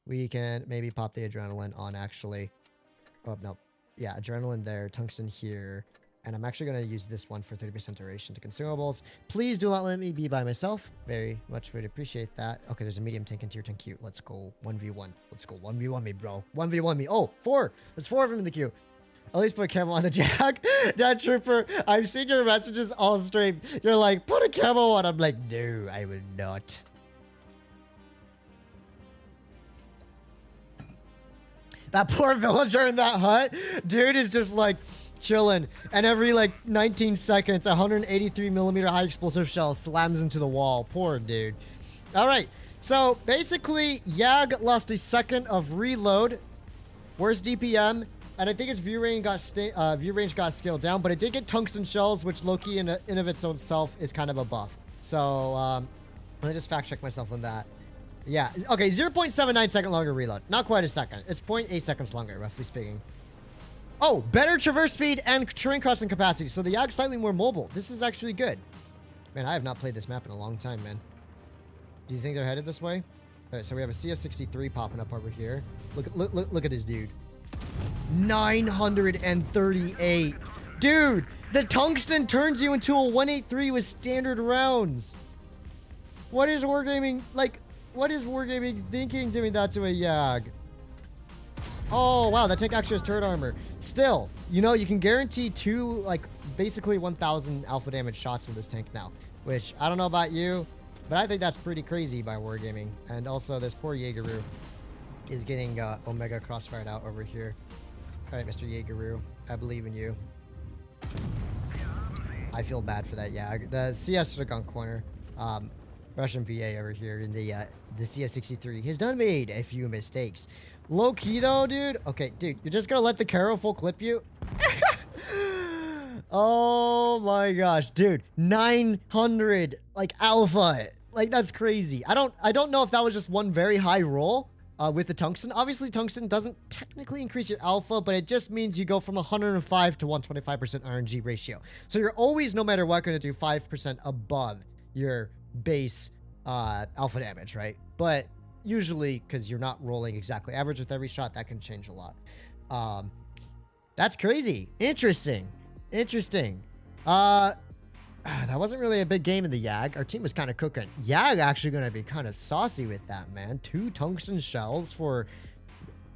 we can maybe pop the adrenaline on actually. Oh no, yeah, adrenaline there, tungsten here. And I'm actually going to use this one for 30% duration to consumables. Please do not let me be by myself. Very much would appreciate that. Okay, there's a medium tank in tier 10 queue. Let's go 1v1. Let's go 1v1 me, bro. 1v1 me. Oh, 4. There's 4 of them in the queue. At least put a camo on the Jag. Dad Trooper, I've seen your messages all stream. You're like, put a camo on. I'm like, no, I will not. That poor villager in that hut. Dude is just like chilling. And every like 19 seconds, 183mm high explosive shell slams into the wall. Poor dude. All right. So basically, Yag lost a second of reload. Where's DPM? And I think its view range got scaled down, but it did get tungsten shells, which Loki in of its own self is kind of a buff. So let me just fact check myself on that. Yeah, okay, 0.79 second longer reload. Not quite a second. It's 0.8 seconds longer, roughly speaking. Oh, better traverse speed and terrain crossing capacity. So the Yag's slightly more mobile. This is actually good. Man, I have not played this map in a long time, man. Do you think they're headed this way? All right, so we have a CS63 popping up over here. Look at this dude. 938. Dude, the tungsten turns you into a 183 with standard rounds. What is Wargaming, like, what is Wargaming thinking doing that to a Yag? Oh, wow, that tank actually has turret armor. Still, you know, you can guarantee two, like, basically 1,000 alpha damage shots in this tank now. Which, I don't know about you, but I think that's pretty crazy by Wargaming. And also, this poor Jaegeru is getting Omega crossfired out over here. All right, Mr. Jaegeru, I believe in you. I feel bad for that Yag. The CS should have gone corner. Russian PA over here in the CS63 has done made a few mistakes. Low key though, dude. Okay, dude, you're just gonna let the Caro full clip you? Oh my gosh, dude, 900 like alpha, like that's crazy. I don't know if that was just one very high roll with the tungsten. Obviously, tungsten doesn't technically increase your alpha, but it just means you go from 105 to 125% RNG ratio. So you're always, no matter what, going to do 5% above your base alpha damage, right? But usually, because you're not rolling exactly average with every shot, that can change a lot. That's crazy. Interesting. That wasn't really a big game in the Yag. Our team was kind of cooking. Yag actually going to be kind of saucy with that, man. 2 tungsten shells for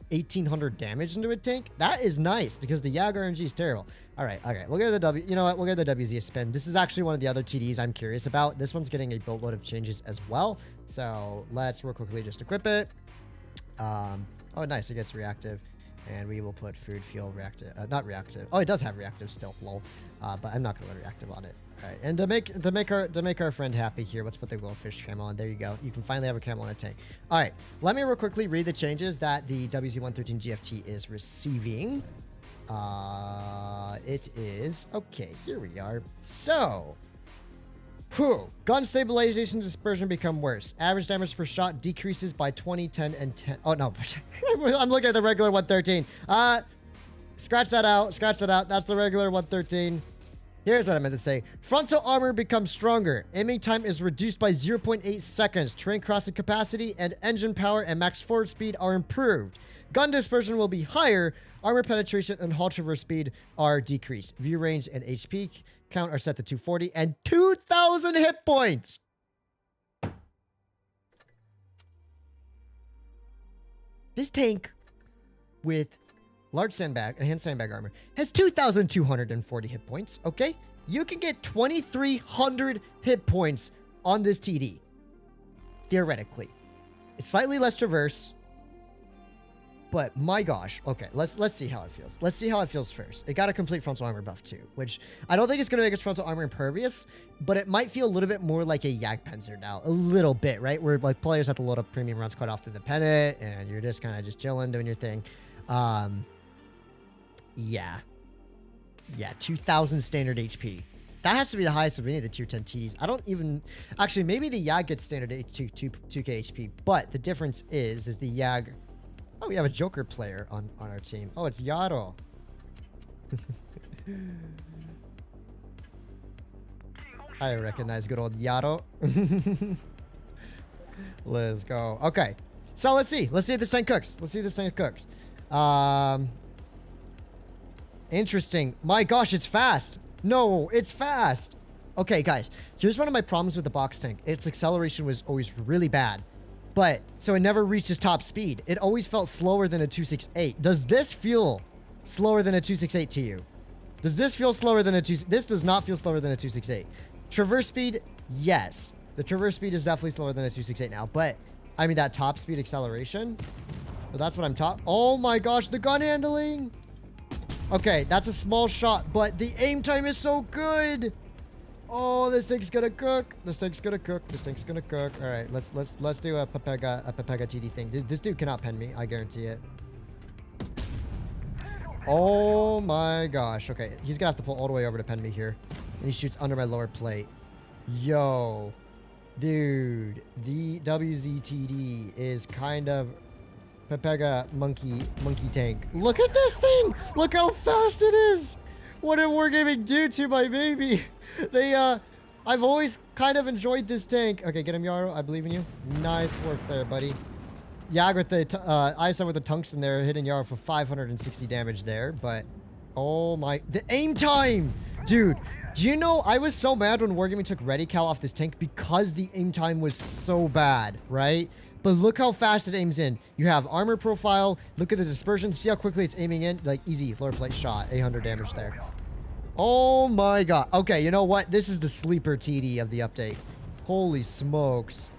1,800 damage into a tank. That is nice because the Yag RNG is terrible. All right, okay. We'll get the W. You know what? We'll get the WZ a spin. This is actually one of the other TDs I'm curious about. This one's getting a boatload of changes as well. So let's real quickly just equip it. Oh, nice. It gets reactive. And we will put food, fuel, reactive. Not reactive. Oh, it does have reactive still. Lol. But I'm not going to put reactive on it. All right. And to make our friend happy here, let's put the goldfish camo on. There you go. You can finally have a camo on a tank. All right. Let me real quickly read the changes that the WZ113 GFT is receiving. It is okay. Here we are. So, gun stabilization dispersion become worse. Average damage per shot decreases by 20, 10, and 10. Oh no, I'm looking at the regular 113. Scratch that out. That's the regular 113. Here's what I meant to say. Frontal armor becomes stronger. Aiming time is reduced by 0.8 seconds. Terrain crossing capacity and engine power and max forward speed are improved. Gun dispersion will be higher. Armor penetration and hull traverse speed are decreased. View range and HP count are set to 240 and 2,000 hit points. This tank with large sandbag, hand sandbag armor, has 2,240 hit points, okay? You can get 2,300 hit points on this TD. Theoretically. It's slightly less traverse, but my gosh. Okay, let's see how it feels. Let's see how it feels first. It got a complete frontal armor buff too, which I don't think it's going to make its frontal armor impervious, but it might feel a little bit more like a Jagdpanzer now. A little bit, right? Where like players have to load up premium runs quite often to pen it, and you're just kind of just chilling, doing your thing. Yeah, 2,000 standard HP. That has to be the highest of any of the tier 10 TDs. I don't even... Actually, maybe the Yag gets standard 2k HP, but the difference is the Yag... Oh, we have a Joker player on our team. Oh, it's Yaro. I recognize good old Yaro. Let's go. Okay. So let's see. Let's see if this tank cooks. Interesting. My gosh, it's fast. No, it's fast. Okay, guys, here's one of my problems with the box tank. Its acceleration was always really bad. But, so it never reached its top speed. It always felt slower than a 268. Does this feel slower than a 268 to you? Does this feel slower than a This does not feel slower than a 268. Traverse speed, yes. The traverse speed is definitely slower than a 268 now. But, I mean, that top speed acceleration. But that's what I'm talking. Oh my gosh, the gun handling. Okay, that's a small shot, but the aim time is so good. Oh, this thing's gonna cook. This thing's gonna cook. This thing's gonna cook. All right, let's do a Pepega TD thing. This dude cannot pen me. I guarantee it. Oh my gosh. Okay, he's gonna have to pull all the way over to pen me here, and he shoots under my lower plate. Yo, dude, the WZTD is kind of Pepega monkey tank. Look at this thing. Look how fast it is. What did Wargaming do to my baby? I've always kind of enjoyed this tank. Okay, get him, Yaro. I believe in you. Nice work there, buddy. Yag with the, IS4 with the Tungsten there, hitting Yaro for 560 damage there, but, oh my, the aim time! Dude, you know, I was so mad when Wargaming took Ready Cal off this tank because the aim time was so bad, right? But look how fast it aims in. You have armor profile. Look at the dispersion. See how quickly it's aiming in? Like, easy. Lower plate shot. 800 damage there. Oh my god. Okay, you know what? This is the sleeper TD of the update. Holy smokes.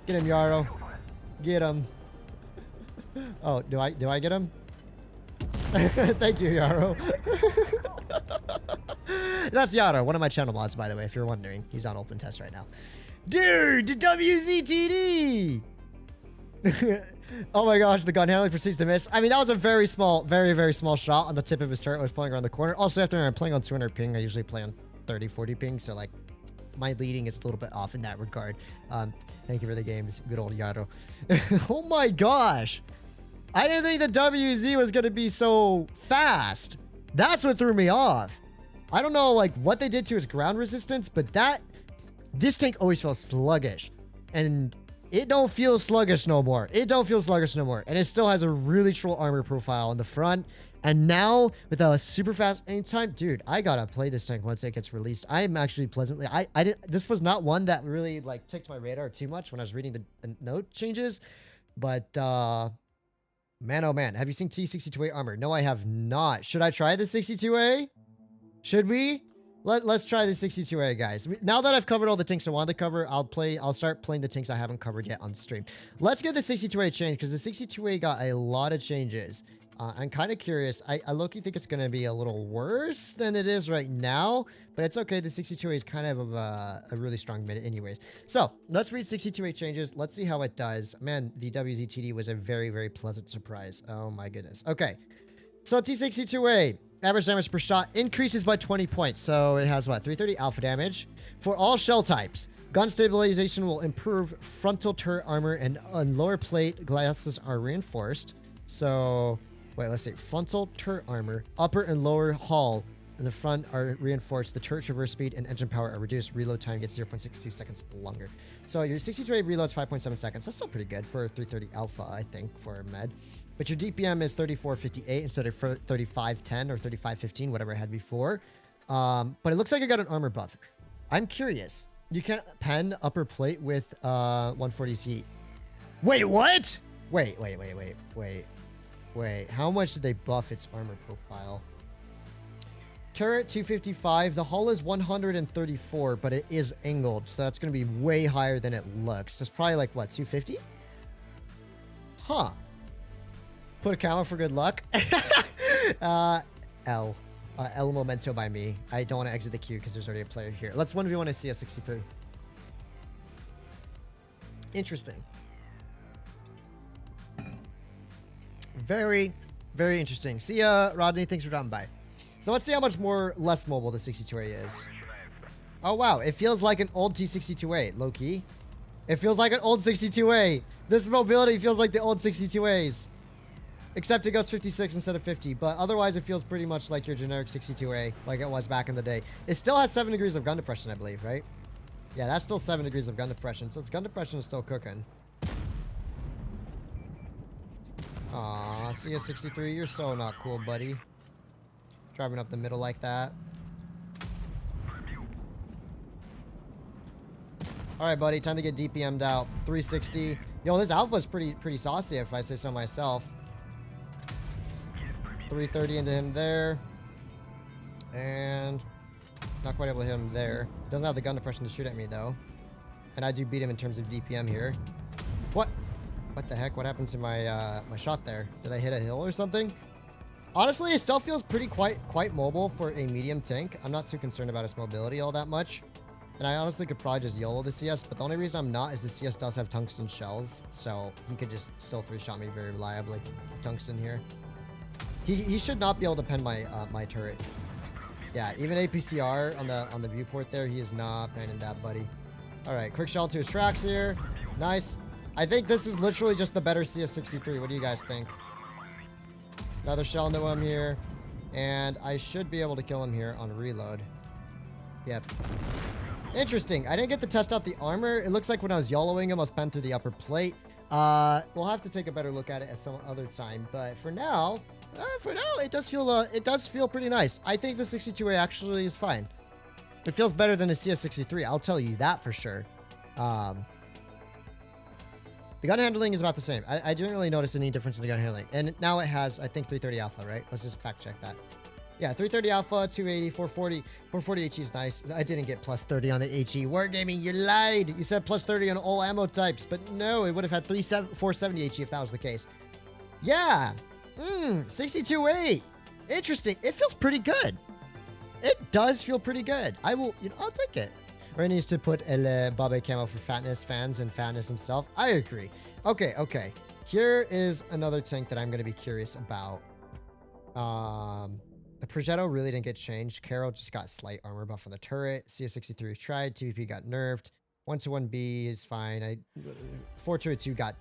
Get him, Yaro. Get him. Oh, do I get him? Thank you, Yaro. That's Yaro, one of my channel mods, by the way, if you're wondering. He's on open test right now. Dude, the WZTD! Oh my gosh, the gun handling proceeds to miss. I mean, that was a very small, very small shot on the tip of his turret. I was playing around the corner. Also, after I'm playing on 200 ping, I usually play on 30, 40 ping. So, like, my leading is a little bit off in that regard. Thank you for the games. Good old Yaro. Oh my gosh. I didn't think the WZ was going to be so fast. That's what threw me off. I don't know, like, what they did to his ground resistance, but this tank always felt sluggish. And it don't feel sluggish no more. It don't feel sluggish no more. And it still has a really troll armor profile on the front. And now, with a super fast aim time, dude, I gotta play this tank once it gets released. I am actually pleasantly... This was not one that really, like, ticked my radar too much when I was reading the note changes. But, man, oh man. Have you seen T62A armor? No, I have not. Should I try the 62A? Should we? Let's try the 62A, guys. Now that I've covered all the tanks I wanted to cover, I'll start playing the tanks I haven't covered yet on stream. Let's get the 62A changed, because the 62A got a lot of changes. I'm kind of curious. I low-key think it's going to be a little worse than it is right now, but it's okay. The 62A is kind of a really strong mid anyways. So, let's read 62A changes. Let's see how it does. Man, the WZTD was a very pleasant surprise. Oh my goodness. Okay. So, T62A. Average damage per shot increases by 20 points. So it has what? 330 alpha damage. For all shell types, gun stabilization will improve. Frontal turret armor and lower plate glasses are reinforced. So, wait, let's see. Frontal turret armor, upper and lower hull in the front are reinforced. The turret traverse speed and engine power are reduced. Reload time gets 0.62 seconds longer. So your 62A reloads 5.7 seconds. That's still pretty good for 330 alpha, I think, for a med. But your DPM is 3458 instead of 3510 or 3515, whatever I had before. But it looks like I got an armor buff. I'm curious. You can't pen upper plate with 140's heat. Wait, what? Wait. How much did they buff its armor profile? Turret 255. The hull is 134, but it is angled. So that's going to be way higher than it looks. So it's probably like, what, 250? Huh. Put a camo for good luck. L. El Momento by me. I don't want to exit the queue because there's already a player here. Let's 1v1 a CS63. Interesting. Very interesting. See ya, Rodney. Thanks for dropping by. So let's see how much less mobile the 62A is. Oh, wow. It feels like an old T62A, low-key. It feels like an old 62A. This mobility feels like the old 62As. Except it goes 56 instead of 50. But otherwise, it feels pretty much like your generic 62A, like it was back in the day. It still has 7 degrees of gun depression, I believe, right? Yeah, that's still 7 degrees of gun depression. So its gun depression is still cooking. Aw, CS63, you're so not cool, buddy. Driving up the middle like that. All right, buddy. Time to get DPM'd out. 360. Yo, this alpha is pretty saucy if I say so myself. 330 into him there. And not quite able to hit him there. Doesn't have the gun depression to shoot at me, though. And I do beat him in terms of DPM here. What? What the heck? What happened to my my shot there? Did I hit a hill or something? Honestly, it still feels pretty quite mobile for a medium tank. I'm not too concerned about its mobility all that much. And I honestly could probably just YOLO the CS, but the only reason I'm not is the CS does have tungsten shells, so he could just still 3-shot me very reliably. Tungsten here. He should not be able to pen my my turret. Yeah, even APCR on the viewport there, he is not penning that, buddy. All right, quick shell to his tracks here. Nice. I think this is literally just the better CS63. What do you guys think? Another shell into him here, and I should be able to kill him here on reload. Yep. Interesting. I didn't get to test out the armor. It looks like when I was YOLOing him, I was penned through the upper plate. We'll have to take a better look at it at some other time. But for now, it does feel pretty nice. I think the 62A actually is fine. It feels better than a CS63. I'll tell you that for sure. The gun handling is about the same. I didn't really notice any difference in the gun handling. And now it has, I think, 330 alpha, right? Let's just fact check that. Yeah, 330 alpha, 280, 440. 440 HE is nice. I didn't get plus 30 on the HE. Wargaming, you lied. You said plus 30 on all ammo types, but no, it would have had 470 HE if that was the case. Yeah. 62A. Interesting. It feels pretty good. It does feel pretty good. I'll take it. Ray needs to put El Babe camo for Fatness fans and Fatness himself. I agree. Okay. Here is another tank that I'm going to be curious about. The Progetto really didn't get changed. Carol just got slight armor buff on the turret. CS63 tried. TVP got nerfed. 121B is fine. 422 got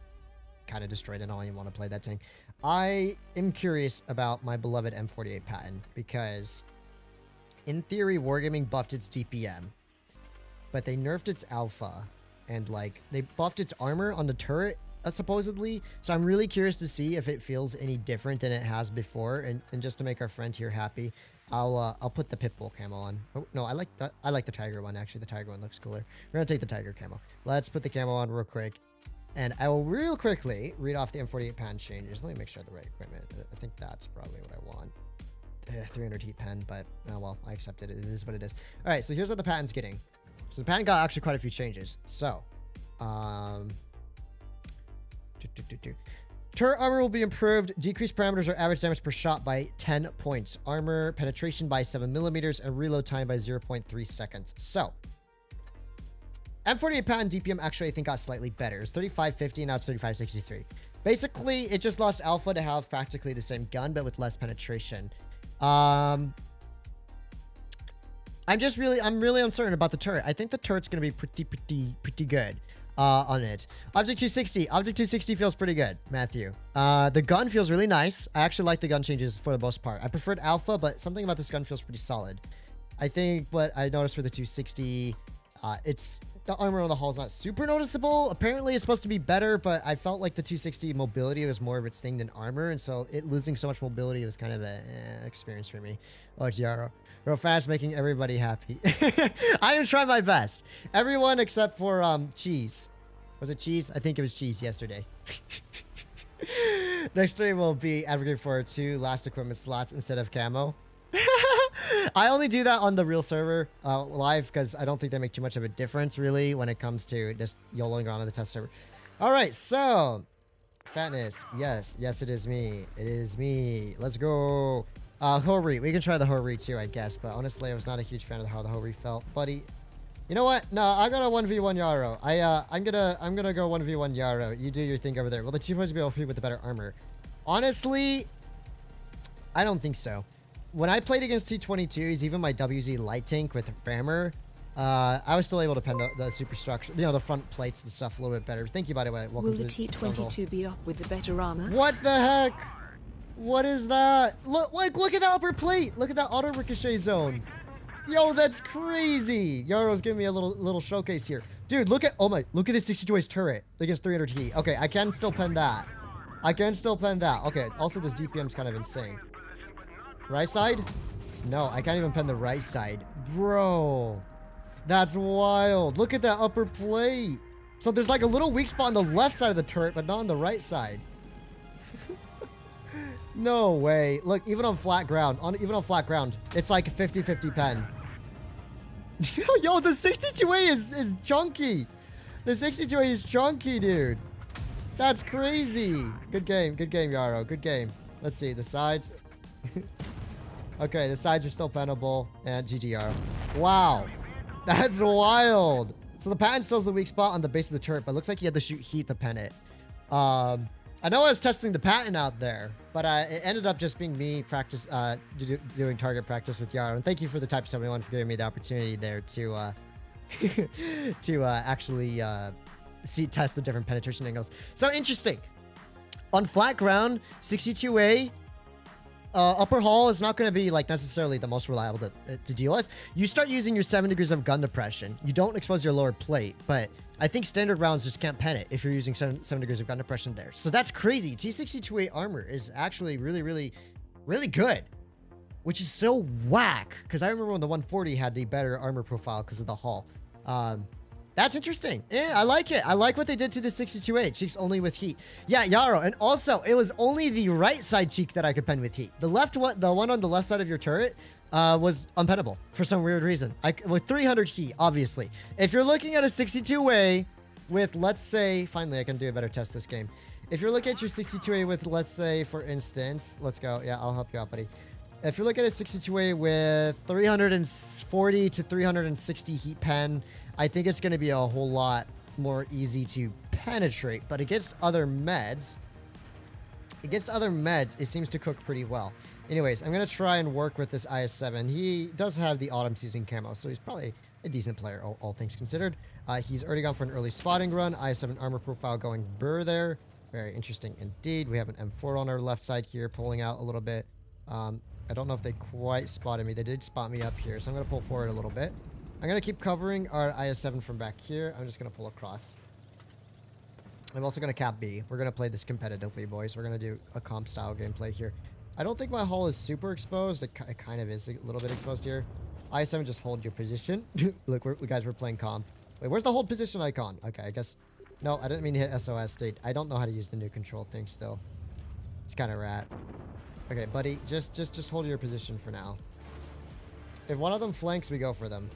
kind of destroyed. I don't even want to play that tank. I am curious about my beloved M48 patent because in theory, Wargaming buffed its DPM, but they nerfed its alpha and like they buffed its armor on the turret supposedly. So I'm really curious to see if it feels any different than it has before. And just to make our friend here happy, I'll put the Pitbull camo on. Oh no, I like the Tiger one. Actually, the Tiger one looks cooler. We're gonna take the Tiger camo. Let's put the camo on real quick. And I will real quickly read off the M48 pan changes. Let me make sure I have the right equipment. I think that's probably what I want. 300 heat pen, but oh well, I accept it. It is what it is. All right, so here's what the patent's getting. So the patent got actually quite a few changes. So, turret armor will be improved. Decreased parameters or average damage per shot by 10 points. Armor penetration by 7 millimeters and reload time by 0.3 seconds. So, M48 patent DPM actually I think got slightly better. It's 3550, now it's 3563. Basically, it just lost alpha to have practically the same gun, but with less penetration. I'm really uncertain about the turret. I think the turret's gonna be pretty good on it. Object 260 feels pretty good, Matthew. The gun feels really nice. I actually like the gun changes for the most part. I preferred alpha, but something about this gun feels pretty solid. I think what I noticed for the 260, it's the armor on the hull is not super noticeable. Apparently it's supposed to be better, but I felt like the 260 mobility was more of its thing than armor, and so it losing so much mobility was kind of an experience for me. Oh, Giaro. Real fast, making everybody happy. I am trying my best. Everyone except for Cheese. Was it Cheese? I think it was Cheese yesterday. Next stream will be advocate for 2 last equipment slots instead of camo. I only do that on the real server live because I don't think they make too much of a difference really when it comes to just YOLOing around on the test server. All right, so Fatness, yes, it is me. It is me. Let's go. Hori, we can try the Hori too, I guess, but honestly, I was not a huge fan of how the Hori felt, buddy. You know what? No, I got a 1v1 Yarrow. I'm gonna go 1v1 Yarrow. You do your thing over there. Will the 2 points be OP with the better armor? Honestly, I don't think so. When I played against T-22s, even my WZ light tank with rammer, I was still able to pen the superstructure, the front plates and stuff a little bit better. Thank you, by the way. Welcome Will to the T-22 be up with the better armor? What the heck? What is that? Look at the upper plate. Look at that auto ricochet zone. Yo, that's crazy. Yaro's giving me a little showcase here. Dude, look at this 62A's turret against 300 heat. Okay, I can still pen that. Okay, also this DPM is kind of insane. Right side? No, I can't even pen the right side. Bro, that's wild. Look at that upper plate. So there's like a little weak spot on the left side of the turret, but not on the right side. No way. Look, even on flat ground, it's like a 50-50 pen. Yo, the 62A is chunky. The 62A is chunky, dude. That's crazy. Good game, Yaro. Good game. Let's see, the sides. Okay, the sides are still pennable. And GG, Yaro. Wow. That's wild. So the patent still has the weak spot on the base of the turret, but it looks like he had to shoot heat to pen it. I know I was testing the patent out there, but it ended up just being me doing target practice with Yaro. And thank you for the Type 71 for giving me the opportunity there to actually test the different penetration angles. So interesting. On flat ground, 62A, upper hull is not going to be like necessarily the most reliable to deal with. You start using your 7 degrees of gun depression. You don't expose your lower plate, but I think standard rounds just can't pen it if you're using 7 degrees of gun depression there. So that's crazy. T62A armor is actually really, really, really good, which is so whack. Because I remember when the 140 had the better armor profile because of the hull. That's interesting. Yeah, I like it. I like what they did to the 62A. Cheeks only with heat. Yeah, Yaro. And also, it was only the right side cheek that I could pen with heat. The one on the left side of your turret was unpennable for some weird reason. With 300 heat, obviously. If you're looking at a 62A with, let's say, finally I can do a better test this game. If you're looking at your 62A with, let's say, for instance, let's go. Yeah, I'll help you out, buddy. If you're looking at a 62A with 340 to 360 heat pen, I think it's going to be a whole lot more easy to penetrate. But against other meds, it seems to cook pretty well. Anyways, I'm going to try and work with this IS7. He does have the autumn season camo, so he's probably a decent player, all things considered. He's already gone for an early spotting run. IS7 armor profile going burr there. Very interesting indeed. We have an M4 on our left side here, pulling out a little bit. I don't know if they quite spotted me. They did spot me up here, so I'm going to pull forward a little bit. I'm going to keep covering our IS7 from back here. I'm just going to pull across. I'm also going to cap B. We're going to play this competitively, boys. We're going to do a comp style gameplay here. I don't think my hull is super exposed. It kind of is a little bit exposed here. IS7, just hold your position. Look, guys, we're playing comp. Wait, where's the hold position icon? Okay, I guess... No, I didn't mean to hit SOS state. I don't know how to use the new control thing still. It's kind of rat. Okay, buddy, just hold your position for now. If one of them flanks, we go for them.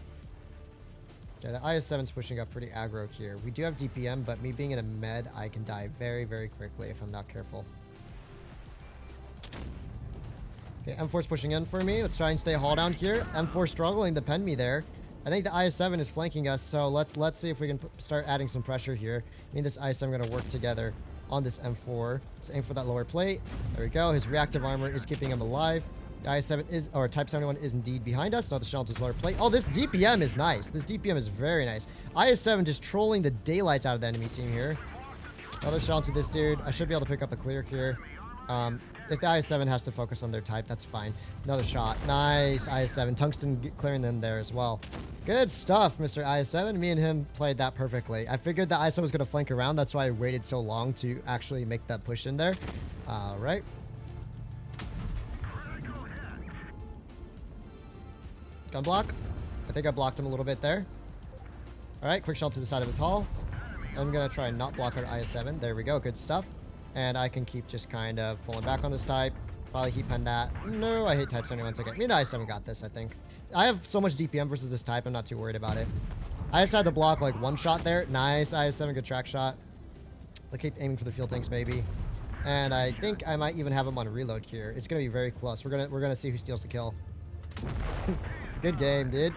Okay, the IS7's pushing up pretty aggro here. We do have DPM, but me being in a med, I can die very, very quickly if I'm not careful. Okay, M4's pushing in for me. Let's try and stay hull down here. M4 struggling to pen me there. I think the IS7 is flanking us, so let's see if we can start adding some pressure here. Me and this IS7 are going to work together on this M4. Let's aim for that lower plate. There we go. His reactive armor is keeping him alive. The IS7 is, or Type 71 is indeed behind us. Now the shelter's lower plate. Oh, this DPM is nice. This DPM is very nice. IS7 just trolling the daylights out of the enemy team here. Another shot to this dude. I should be able to pick up a clear here. If the IS7 has to focus on their type, that's fine. Another shot. Nice, IS7. Tungsten clearing them there as well. Good stuff, Mr. IS7. Me and him played that perfectly. I figured the IS7 was going to flank around. That's why I waited so long to actually make that push in there. All right. Gun block. I think I blocked him a little bit there. All right, quick shot to the side of his hull. I'm going to try and not block our IS7. There we go. Good stuff. And I can keep just kind of pulling back on this type. Probably heat pen that. No, I hate Type 71. Okay, me and the IS7 got this, I think. I have so much DPM versus this type. I'm not too worried about it. I just had to block like one shot there. Nice, IS7. Good track shot. I'll keep aiming for the fuel tanks, maybe. And I think I might even have him on reload here. It's going to be very close. We're gonna see who steals the kill. Good game, dude.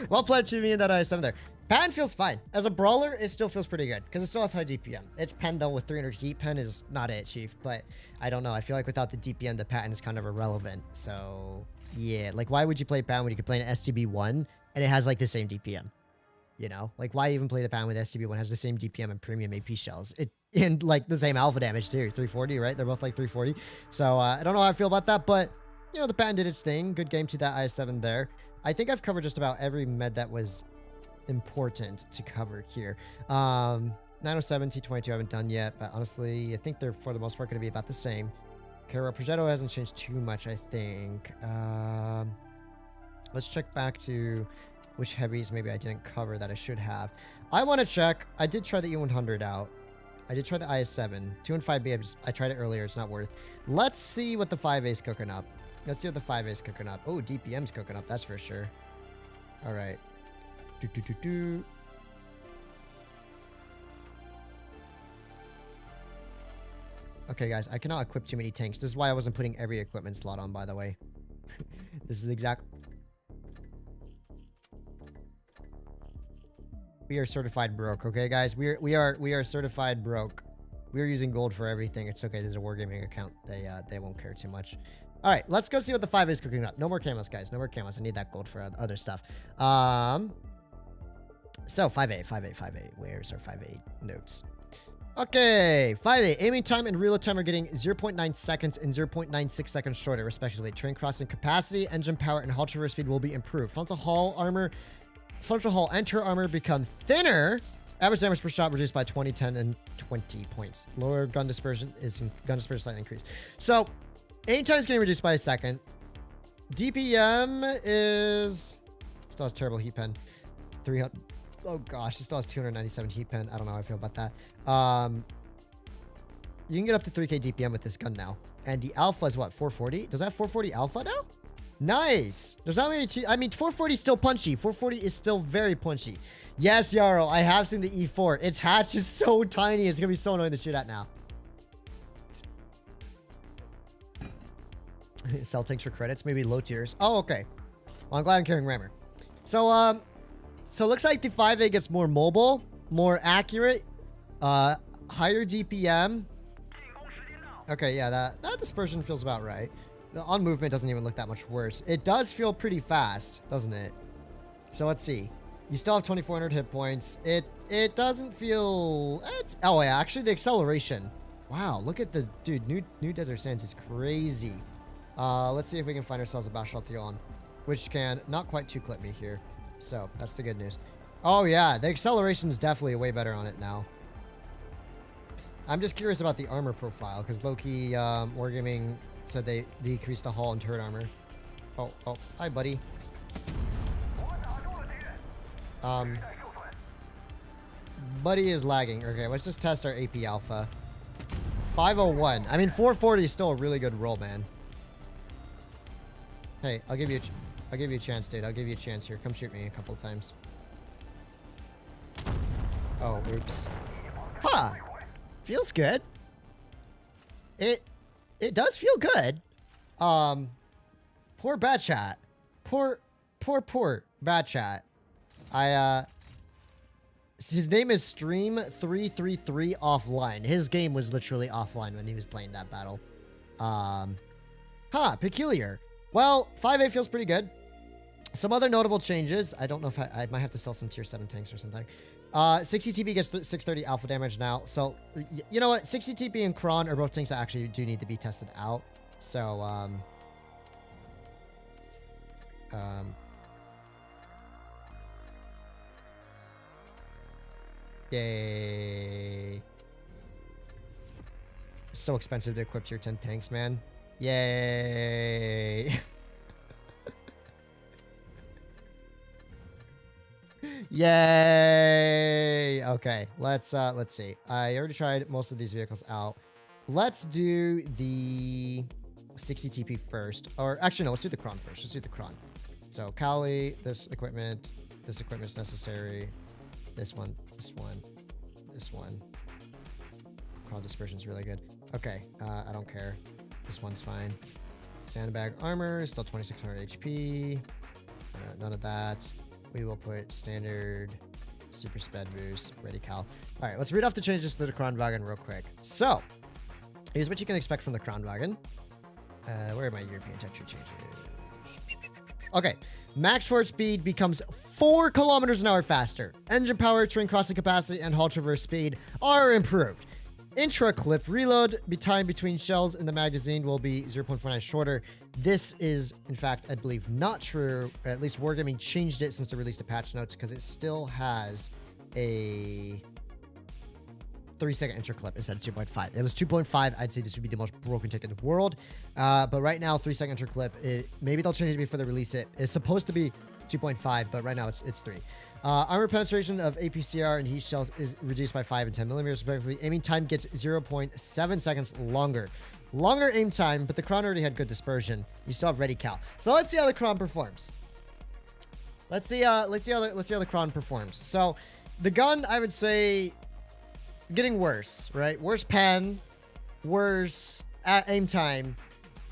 Well played to me and that IS7 there. Pen feels fine. As a brawler, it still feels pretty good because it still has high DPM. Its pen, though, with 300 heat pen is not it, Chief. But I don't know. I feel like without the DPM, the patent is kind of irrelevant. So, yeah. Like, why would you play patent when you could play an STB1 and it has, like, the same DPM? You know? Like, why even play the patent with STB1? It has the same DPM and premium AP shells. And, like, the same alpha damage, too. 340, right? They're both, like, 340. So, I don't know how I feel about that. But, you know, the patent did its thing. Good game to that IS7 there. I think I've covered just about every med that was important to cover here. 907, T22 I haven't done yet, but honestly, I think they're for the most part going to be about the same. Okay, well, Progetto hasn't changed too much, I think. Let's check back to which heavies maybe I didn't cover that I should have. I want to check. I did try the E100 out. I did try the IS7. 2 and 5B, I tried it earlier. It's not worth. Let's see what the 5A is cooking up. Let's see what the 5A is cooking up. Oh, DPM's cooking up. That's for sure. All right. Okay, guys. I cannot equip too many tanks. This is why I wasn't putting every equipment slot on, by the way. This is the exact... We are certified broke, okay, guys? We are certified broke. We are using gold for everything. It's okay. There's a wargaming account. They won't care too much. All right, let's go see what the 5A is cooking up. No more camos, guys. No more camos. I need that gold for other stuff. So 5A. Where's our 5A notes? Okay, 5A. Aiming time and reload time are getting 0.9 seconds and 0.96 seconds shorter, respectively. Train crossing capacity, engine power, and hull traverse speed will be improved. Frontal hull and turret armor become thinner. Average damage per shot reduced by 20, 10, and 20 points. Lower gun dispersion slightly increased. So, aim time is getting reduced by a second. DPM is... Still has terrible heat pen. 300... Oh gosh, it still has 297 heat pen. I don't know how I feel about that. You can get up to 3k DPM with this gun now. And the alpha is what, 440? Does that have 440 alpha now? Nice. There's not many... I mean, 440 is still punchy. 440 is still very punchy. Yes, Yarrow, I have seen the E4. Its hatch is so tiny. It's going to be so annoying to shoot at now. Sell tanks for credits. Maybe low tiers. Oh, okay. Well, I'm glad I'm carrying rammer. So, so it looks like the 5A gets more mobile, more accurate, higher DPM. Okay, yeah, that dispersion feels about right. The on movement doesn't even look that much worse. It does feel pretty fast, doesn't it? So let's see. You still have 2,400 hit points. It doesn't feel... Oh, yeah, actually the acceleration. Wow, look at the... Dude, New Desert Sands is crazy. Let's see if we can find ourselves a Bashal Theon, which can not quite 2-clip me here. So, that's the good news. Oh, yeah, the acceleration is definitely way better on it now. I'm just curious about the armor profile, because low-key, Wargaming said they decreased the hull and turret armor. Oh, hi, buddy. Buddy is lagging. Okay, let's just test our AP alpha. 501. I mean, 440 is still a really good roll, man. Hey, I'll give you a chance, dude. I'll give you a chance here. Come shoot me a couple times. Oh, oops. Huh. Feels good. It does feel good. Poor bad chat. Poor bad chat. His name is Stream333 Offline. His game was literally offline when he was playing that battle. Peculiar. Well, 5A feels pretty good. Some other notable changes. I don't know if I might have to sell some tier 7 tanks or something. 60 TP gets 630 alpha damage now. So, you know what? 60 TP and Kron are both things that actually do need to be tested out. So, yay. So expensive to equip tier 10 tanks, man. Yay. Yay. Okay, let's see. I already tried most of these vehicles out. Let's do the 60 TP first. Or actually no, let's do the Kron first. Let's do the Kron. So Kali, this equipment is necessary. This one. Kron dispersion is really good. Okay, I don't care. This one's fine. Sandbag armor, still 2600 HP. None of that. We will put standard, super sped boost, ready cal. All right, let's read off the changes to the Kronwagen real quick. So, here's what you can expect from the Kronwagen. Where are my European texture changes? Okay, max forward speed becomes 4 kilometers an hour faster. Engine power, train crossing capacity, and hull traverse speed are improved. Intra-clip reload time between shells in the magazine will be 0.49 shorter. This is, in fact, I believe not true. At least Wargaming changed it since they released the patch notes because it still has a 3-second interclip instead of 2.5. It was 2.5, I'd say this would be the most broken tick in the world. But right now, 3-second interclip, maybe they'll change it before they release it. It's supposed to be 2.5, but right now it's 3. Armor penetration of APCR and heat shells is reduced by 5 and 10 millimeters respectively. Aiming time gets 0.7 seconds longer. Longer aim time, but the Kron already had good dispersion. You still have ready cal. So let's see how the Kron performs. Let's see how the Kron performs. So the gun, I would say, getting worse, right? Worse pen, worse at aim time,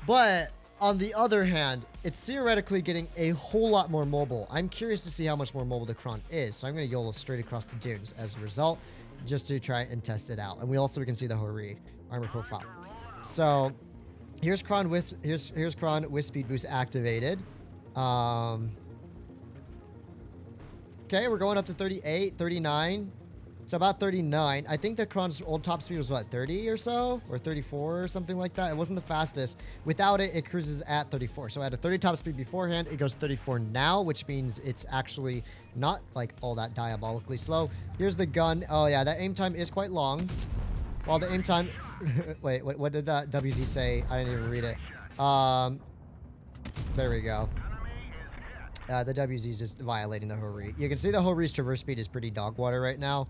but on the other hand, it's theoretically getting a whole lot more mobile. I'm curious to see how much more mobile the Kron is, so I'm going to YOLO straight across the dunes as a result, just to try and test it out. And we can see the Hori armor profile. So here's Kron with speed boost activated. Okay, we're going up to 38, 39. So about 39. I think the Kron's old top speed was what, 30 or so? Or 34 or something like that. It wasn't the fastest. Without it, it cruises at 34. So at a 30 top speed beforehand, it goes 34 now, which means it's actually not like all that diabolically slow. Here's the gun. Oh yeah, that aim time is quite long. While the aim time... Wait, what did that WZ say? I didn't even read it. There we go. The WZ is just violating the Hori. You can see the Hori's traverse speed is pretty dog water right now.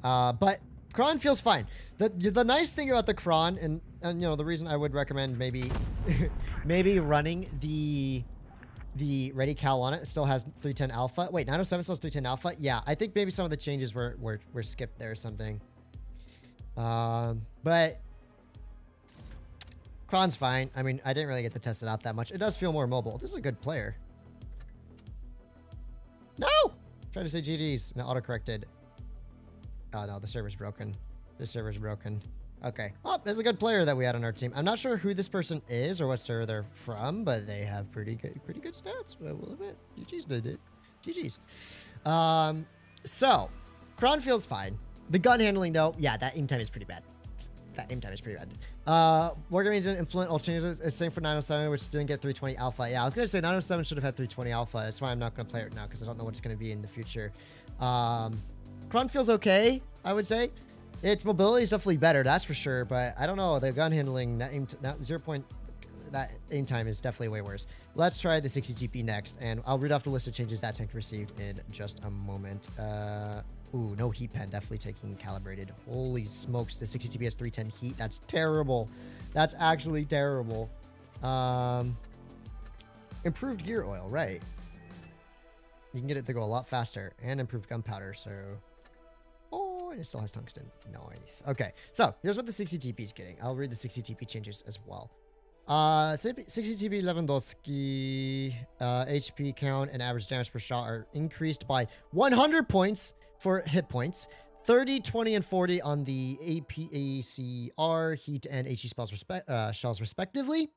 But Kron feels fine. The nice thing about the Kron, and you know, the reason I would recommend maybe maybe running the ready cal on it still has 310 alpha. Wait, 907 still has 310 alpha? Yeah, I think maybe some of the changes were skipped there or something. But Kron's fine. I mean, I didn't really get to test it out that much. It does feel more mobile. This is a good player. No! Try to say GG's. No, autocorrected. Oh no, the server's broken. The server's broken. Okay. Oh, there's a good player that we had on our team. I'm not sure who this person is or what server they're from, but they have pretty good stats. I will admit. GG's did it. GG's. So, Kron feels fine. The gun handling though, yeah, that aim time is pretty bad. That aim time is pretty bad. Wargaming didn't implement all changes. It's same for 907, which didn't get 320 alpha. Yeah, I was gonna say 907 should have had 320 alpha. That's why I'm not gonna play it now, because I don't know what it's gonna be in the future. Kron feels okay, I would say. Its mobility is definitely better, that's for sure. But I don't know, the gun handling, that aim time is definitely way worse. Let's try the 60 GP next, and I'll read off the list of changes that tank received in just a moment. Ooh, no heat pen, definitely taking calibrated. Holy smokes, the 60 TP has 310 heat. That's terrible. That's actually terrible. Improved gear oil, right? You can get it to go a lot faster, and improved gunpowder, so... Oh, and it still has tungsten. Nice. Okay, so here's what the 60 TP is getting. I'll read the 60 TP changes as well. 60 TP Lewandowski, HP count and average damage per shot are increased by 100 points for hit points, 30, 20, and 40 on the APACR, heat, and HE shells respectively.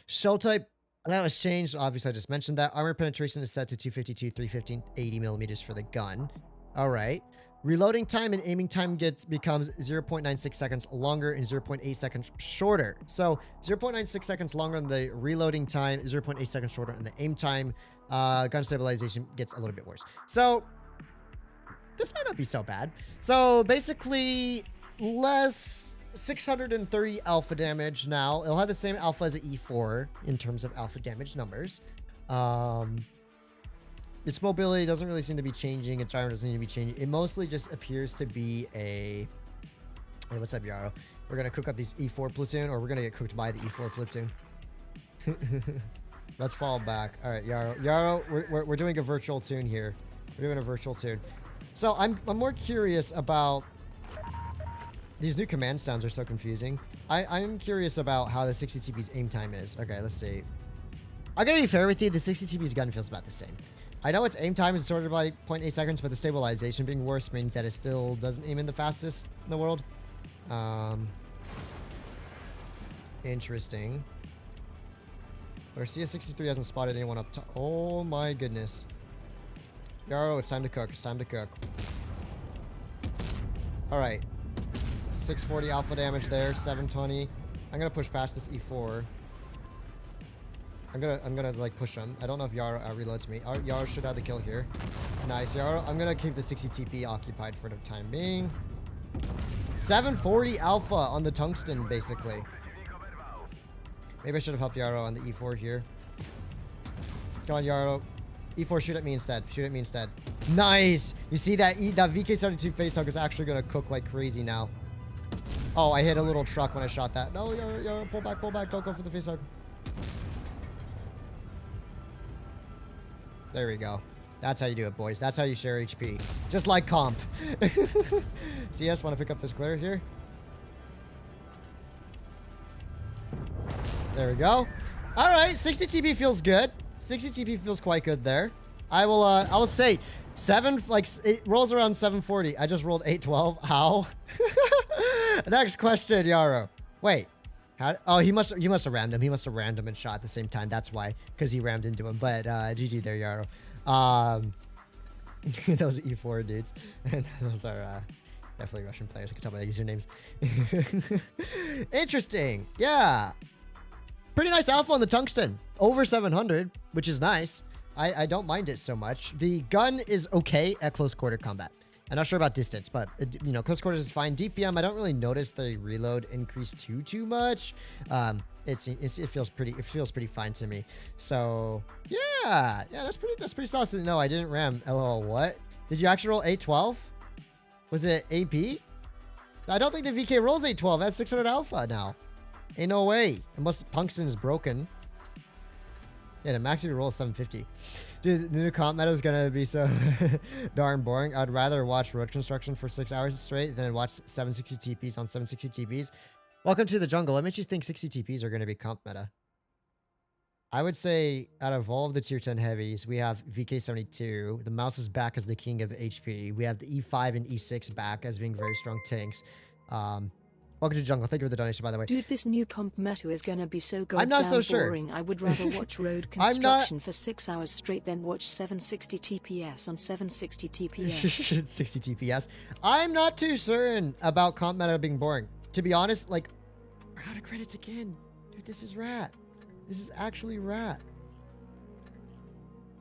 Shell type, that was changed. Obviously, I just mentioned that. Armor penetration is set to 252, 315, 80 millimeters for the gun. All right. Reloading time and aiming time becomes 0.96 seconds longer and 0.8 seconds shorter. So 0.96 seconds longer on the reloading time, 0.8 seconds shorter on the aim time. Gun stabilization gets a little bit worse. So this might not be so bad. So basically less 630 alpha damage now. It'll have the same alpha as an E4 in terms of alpha damage numbers. Its mobility doesn't really seem to be changing. Its armor doesn't seem to be changing. It mostly just appears to be a... Hey, what's up, Yarrow? We're going to cook up these E4 platoon, or we're going to get cooked by the E4 platoon. Let's fall back. All right, Yarrow. Yarrow, we're doing a virtual tune here. We're doing a virtual tune. So I'm more curious about... These new command sounds are so confusing. I'm curious about how the 60 TP's aim time is. Okay, let's see. I'm going to be fair with you. The 60 TP's gun feels about the same. I know its aim time is sort of like 0.8 seconds, but the stabilization being worse means that it still doesn't aim in the fastest in the world. Interesting. Our CS63 hasn't spotted anyone up top. Oh my goodness. Yarrow, it's time to cook. It's time to cook. Alright. 640 alpha damage there, 720. I'm gonna push past this E4. I'm gonna like push him. I don't know if Yarrow reloads me. Yarrow should have the kill here. Nice, Yarrow. I'm gonna keep the 60 TP occupied for the time being. 740 alpha on the Tungsten, basically. Maybe I should have helped Yaro on the E4 here. Come on, Yaro. E4, shoot at me instead. Shoot at me instead. Nice! You see that that VK72 facehug is actually going to cook like crazy now. Oh, I hit a little truck when I shot that. No, Yaro, pull back, pull back. Don't go for the facehug. There we go. That's how you do it, boys. That's how you share HP. Just like comp. CS, want to pick up this glare here? There we go. All right, 60 TP feels good. 60 TP feels quite good there. I will say it rolls around 740. I just rolled 812. How? Next question, Yaro. Wait. Oh, he must have rammed him. He must have rammed him and shot at the same time. That's why, because he rammed into him. But GG there, Yaro. Those are E4 dudes. And those are definitely Russian players. I can tell by their usernames. Interesting. Yeah. Pretty nice alpha on the Tungsten. Over 700, which is nice. I don't mind it so much. The gun is okay at close quarter combat. I'm not sure about distance, but you know, close quarters is fine. DPM, I don't really notice the reload increase too much. It feels pretty fine to me. So yeah, that's pretty solid. No, I didn't ram. LOL, what? Did you actually roll 812? Was it AP? I don't think the VK rolls 812. That's 600 alpha now. Ain't no way. Unless Tungsten is broken. Yeah, the max roll is 750. Dude, the new comp meta is gonna be so darn boring. I'd rather watch road construction for 6 hours straight than watch 760 TPs on 760 TPs. Welcome to the jungle. What makes you think 60 TPs are gonna be comp meta? I would say out of all of the tier 10 heavies, we have VK72. The mouse is back as the king of HP. We have the E5 and E6 back as being very strong tanks. Welcome to the jungle. Thank you for the donation, by the way. Dude, this new comp meta is gonna be so goddamn I'm not so sure. boring. I would rather watch road construction for 6 hours straight than watch 760 TPS on 760 TPS. 60 TPS. I'm not too certain about comp meta being boring. To be honest, like, we're out of credits again. Dude, this is rat. This is actually rat.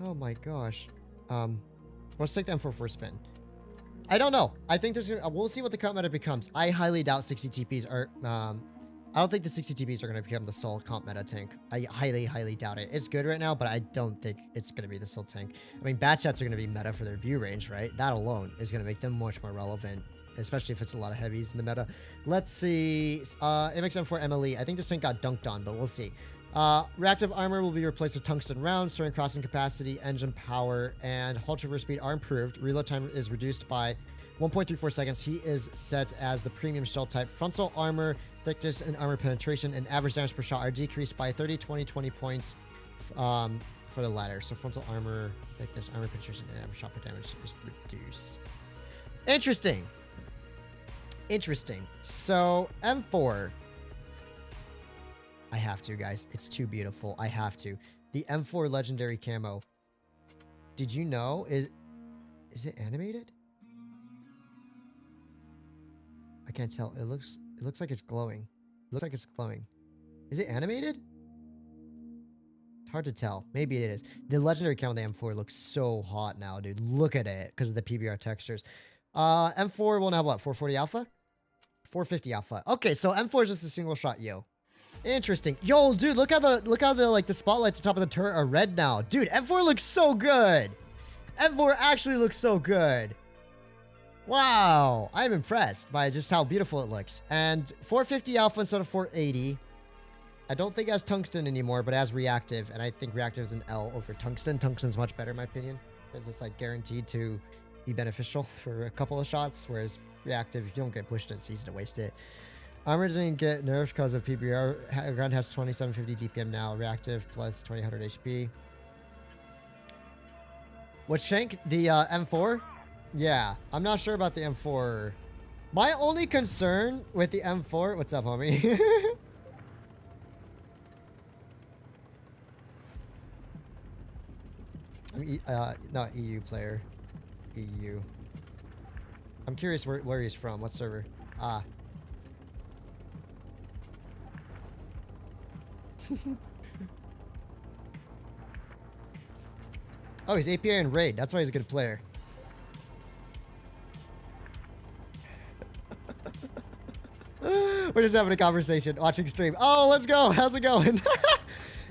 Oh my gosh. Let's take them for a first spin. I don't know. I think we'll see what the comp meta becomes. I highly doubt 60 TPs are, I don't think the 60 TPs are going to become the sole comp meta tank. I highly doubt it. It's good right now, but I don't think it's going to be the sole tank. I mean, bat shots are going to be meta for their view range, right? That alone is going to make them much more relevant, especially if it's a lot of heavies in the meta. Let's see. MXM4 MLE. I think this tank got dunked on, but we'll see. Reactive armor will be replaced with tungsten rounds. Storing crossing capacity, engine power, and hull traverse speed are improved. Reload time is reduced by 1.34 seconds. He is set as the premium shell type. Frontal armor, thickness, and armor penetration, and average damage per shot are decreased by 30, 20, 20 points for the latter. So frontal armor, thickness, armor penetration, and average shot per damage is reduced. Interesting. Interesting. So M4. I have to, guys. It's too beautiful. I have to. The M4 legendary camo. Did you know? Is it animated? I can't tell. It looks like it's glowing. It looks like it's glowing. Is it animated? It's hard to tell. Maybe it is. The legendary camo on the M4 looks so hot now, dude. Look at it because of the PBR textures. M4 will now have what? 440 alpha? 450 alpha. Okay, so M4 is just a single shot, yo. Interesting. Yo, dude, look how the like the spotlights on top of the turret are red now. Dude, M4 looks so good. M4 actually looks so good. Wow. I'm impressed by just how beautiful it looks. And 450 alpha instead of 480. I don't think it has tungsten anymore, but it has reactive. And I think reactive is an L over tungsten. Tungsten's much better in my opinion. Because it's like guaranteed to be beneficial for a couple of shots. Whereas reactive, if you don't get pushed, it's easy to waste it. Armor didn't get nerfed because of PBR. Gun has 2750 DPM now. Reactive plus 2000 HP. What shank? The M4? Yeah, I'm not sure about the M4. My only concern with the M4... What's up, homie? I'm not EU player. EU. I'm curious where he's from. What server? Ah. Oh, he's API and Raid. That's why he's a good player. We're just having a conversation, watching stream. Oh, let's go. How's it going?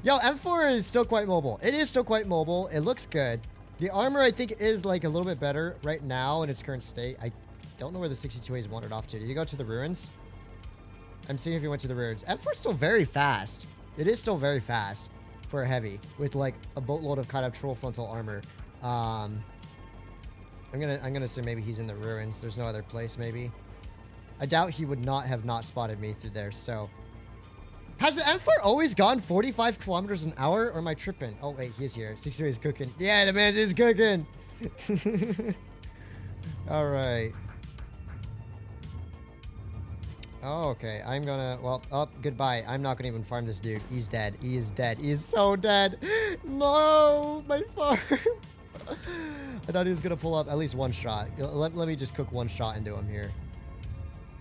Yo, M4 is still quite mobile. It is still quite mobile. It looks good. The armor, I think, is like a little bit better right now in its current state. I don't know where the 62A is wandered off to. Did you go to the ruins? I'm seeing if you went to the ruins. M4 is still very fast. It is still very fast for a heavy with like a boatload of kind of troll frontal armor. I'm gonna assume maybe he's in the ruins. There's no other place, maybe. I doubt he would not have spotted me through there. So, has the M4 always gone 45 kilometers an hour, or am I tripping? Oh wait, he's here. 62 is cooking. Yeah, the man's is cooking. All right. Oh, okay. I'm gonna, well, goodbye. I'm not gonna even farm this dude. He's dead. He is dead. He is so dead. No, my farm. I thought he was gonna pull up at least one shot. Let me just cook one shot into him here.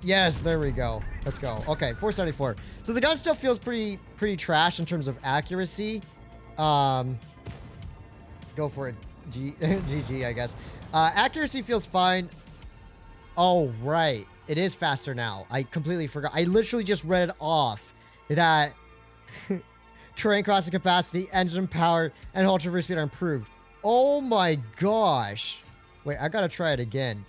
Yes, there we go. Let's go. Okay, 474. So the gun still feels pretty trash in terms of accuracy. Go for it. GG, I guess. Accuracy feels fine. Oh, right. It is faster now. I completely forgot. I literally just read off that terrain crossing capacity, engine power, and hull traverse speed are improved. Oh my gosh. Wait, I gotta try it again.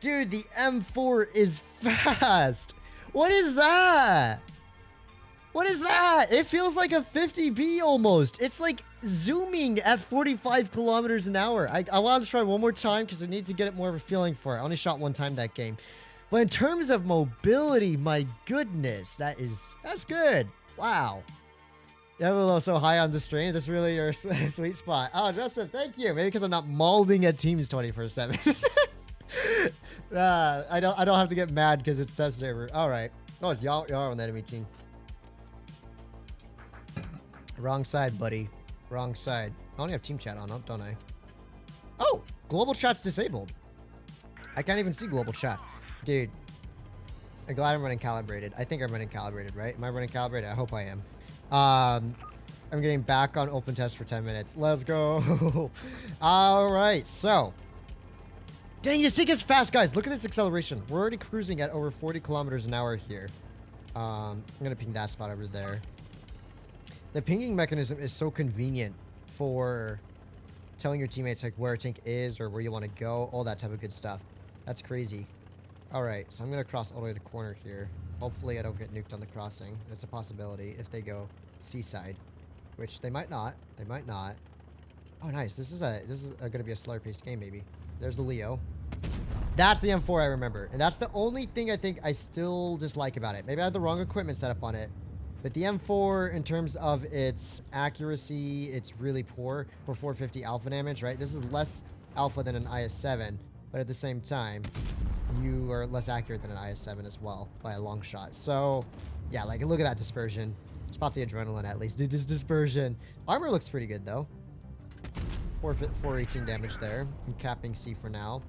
Dude, the M4 is fast. What is that? What is that? It feels like a 50B almost. It's like zooming at 45 kilometers an hour. I want to try one more time because I need to get more of a feeling for it. I only shot one time that game. But in terms of mobility, my goodness, that's good. Wow. You're so high on the stream. This really your sweet spot. Oh, Justin, thank you. Maybe because I'm not mauling at teams 24/7. I don't have to get mad because it's test server. All right. Oh, it's y'all on the enemy team. Wrong side, buddy. Wrong side. I only have team chat on, don't I? Oh, global chat's disabled. I can't even see global chat. Dude, I'm glad I'm running calibrated. I think I'm running calibrated, right? Am I running calibrated? I hope I am. I'm getting back on open test for 10 minutes. Let's go. All right, so. Dang, this thing is fast, guys. Look at this acceleration. We're already cruising at over 40 kilometers an hour here. I'm going to ping that spot over there. The pinging mechanism is so convenient for telling your teammates like where a tank is or where you want to go. All that type of good stuff. That's crazy. All right, so I'm going to cross all the way to the corner here. Hopefully I don't get nuked on the crossing. That's a possibility if they go seaside, which they might not. They might not. Oh, nice. This is going to be a slower paced game, maybe. There's the Leo. That's the M4 I remember. And that's the only thing I think I still dislike about it. Maybe I had the wrong equipment set up on it. But the M4, in terms of its accuracy, it's really poor for 450 alpha damage, right? This is less alpha than an IS7. But at the same time, you are less accurate than an IS7 as well by a long shot. So, yeah, like, look at that dispersion. Let's pop the adrenaline at least. Dude, this dispersion. Armor looks pretty good, though. 418 damage there. I'm capping C for now.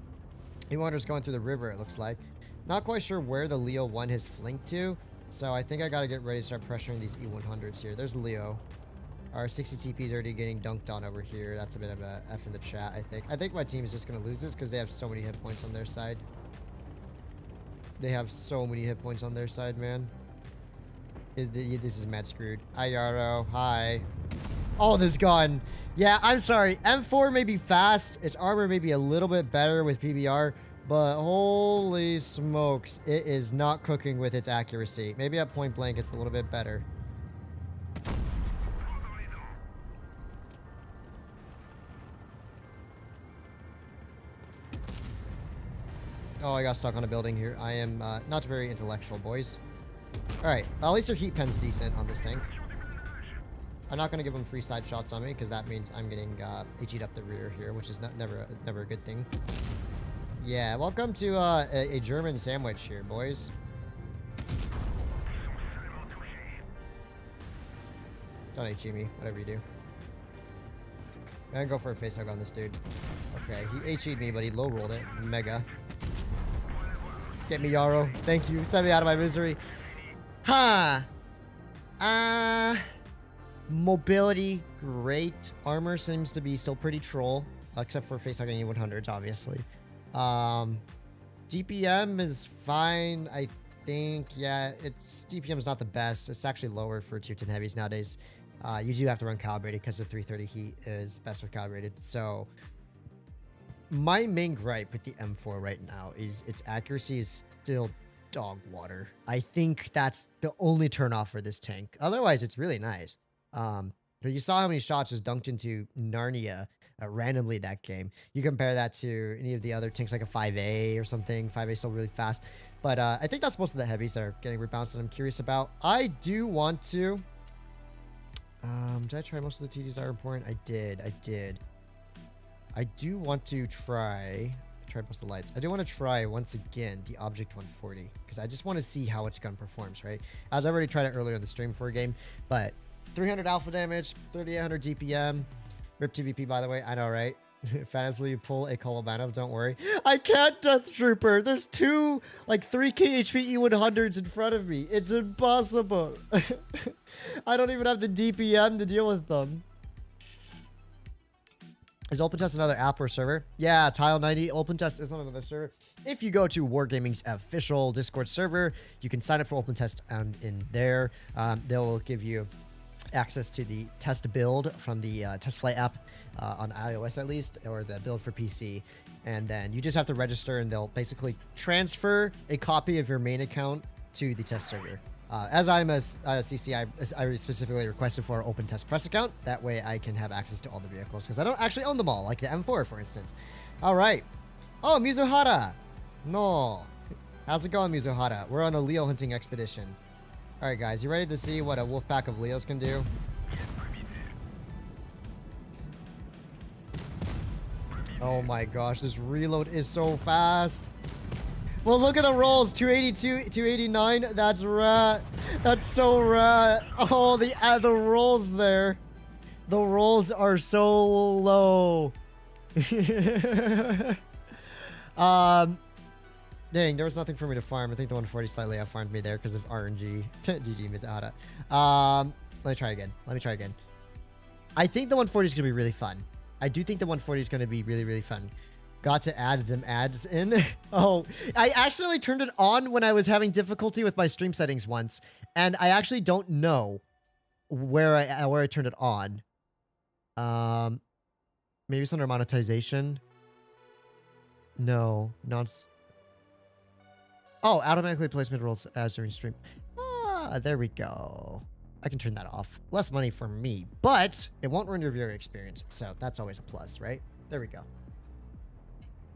E-Wander's going through the river, it looks like. Not quite sure where the Leo 1 has flanked to. So I think I got to get ready to start pressuring these E100s here. There's Leo. Our 60 TP is already getting dunked on over here. That's a bit of a F in the chat, I think. I think my team is just going to lose this because they have so many hit points on their side. They have so many hit points on their side, man. This is mad screwed. Hi, Yaro. Hi. Oh, this gun. Yeah, I'm sorry. M4 may be fast. Its armor may be a little bit better with PBR. But holy smokes, it is not cooking with its accuracy. Maybe at point blank, it's a little bit better. Oh, I got stuck on a building here. I am not very intellectual, boys. Alright, at least their heat pen's decent on this tank. I'm not going to give them free side shots on me, because that means I'm getting HE'd up the rear here, which is never a good thing. Yeah, welcome to a German sandwich here, boys. Don't HE me, whatever you do. I'm gonna go for a face hug on this dude. Okay, he HE'd me, but he low rolled it. Mega. Get me, Yaro. Thank you. Send me out of my misery. Huh. Mobility, great. Armor seems to be still pretty troll, except for face hugging E100s, obviously. DPM is fine. I think, yeah, its DPM is not the best. It's actually lower for tier 10 heavies nowadays. You do have to run calibrated because the 330 heat is best with calibrated. So my main gripe with the M4 right now is its accuracy is still dog water. I think that's the only turnoff for this tank. Otherwise, it's really nice. But you saw how many shots just dunked into Narnia randomly that game. You compare that to any of the other tanks like a 5A or something. 5A still really fast. But I think that's most of the heavies that are getting rebounced that I'm curious about. I do want to... did I try most of the TDs that are important? I did. I do want to try most of the lights. I do want to try once again the Object 140 because I just want to see how its gun performs, right? As I already tried it earlier in the stream for a game, but 300 alpha damage, 3800 DPM. RIP TVP, by the way. I know, right? Fatness, will you pull a Kolobanov? Don't worry. I can't, Death Trooper. There's two, like 3k HP E100s in front of me. It's impossible. I don't even have the DPM to deal with them. Is OpenTest another app or server? Yeah, Tile90. OpenTest is on another server. If you go to Wargaming's official Discord server, you can sign up for OpenTest in there. They'll give you access to the test build from the test flight app on iOS at least, or the build for PC. And then you just have to register and they'll basically transfer a copy of your main account to the test server. As I'm a CC, I specifically requested for an open test press account. That way I can have access to all the vehicles because I don't actually own them all, like the M4, for instance. All right. Oh, Mizuhara. No. How's it going, Mizuhara? We're on a Leo hunting expedition. All right, guys. You ready to see what a wolf pack of Leos can do? Oh my gosh, this reload is so fast. Well, look at the rolls. 282, 289. That's rat. That's so rat. Oh, the rolls there. The rolls are so low. Dang, there was nothing for me to farm. I think the 140 slightly outfarmed me there because of RNG. GG, Miss Ada. Let me try again. I think the 140 is going to be really fun. I do think the 140 is going to be really, really fun. Got to add them ads in. Oh, I accidentally turned it on when I was having difficulty with my stream settings once. And I actually don't know where I turned it on. Maybe it's under monetization. No, oh, automatically placement rolls as during stream. Ah, there we go. I can turn that off. Less money for me, but it won't ruin your viewer experience. So that's always a plus, right? There we go.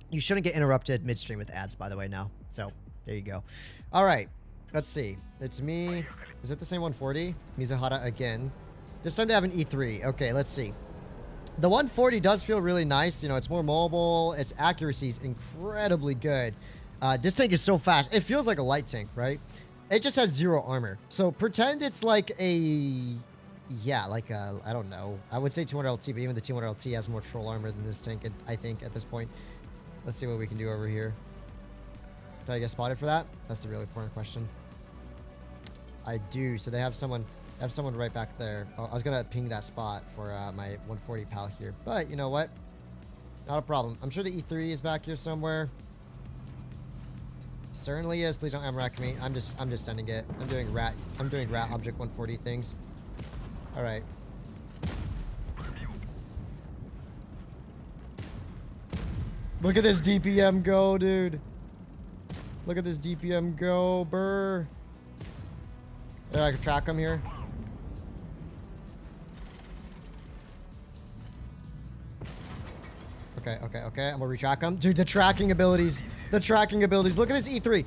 You shouldn't get interrupted midstream with ads, by the way, now. So, there you go. All right. Let's see. It's me. Is it the same 140? Mizuhara again. This time they have an E3. Okay, let's see. The 140 does feel really nice. You know, it's more mobile. Its accuracy is incredibly good. This tank is so fast. It feels like a light tank, right? It just has 0 armor. So, pretend it's like a... Yeah, like a... I don't know. I would say 200 LT, but even the 200 LT has more troll armor than this tank, I think, at this point. Let's see what we can do over here. Did I get spotted for that? That's the really important question. I do. So they have someone right back there. Oh, I was going to ping that spot for my 140 pal here. But you know what? Not a problem. I'm sure the E3 is back here somewhere. Certainly is. Please don't M-rack me. I'm just sending it. I'm doing rat object 140 things. All right. Look at this DPM go, dude. Look at this DPM go, burr. Yeah, I can track him here. Okay. I'm gonna retrack him. Dude, the tracking abilities. Look at this E3.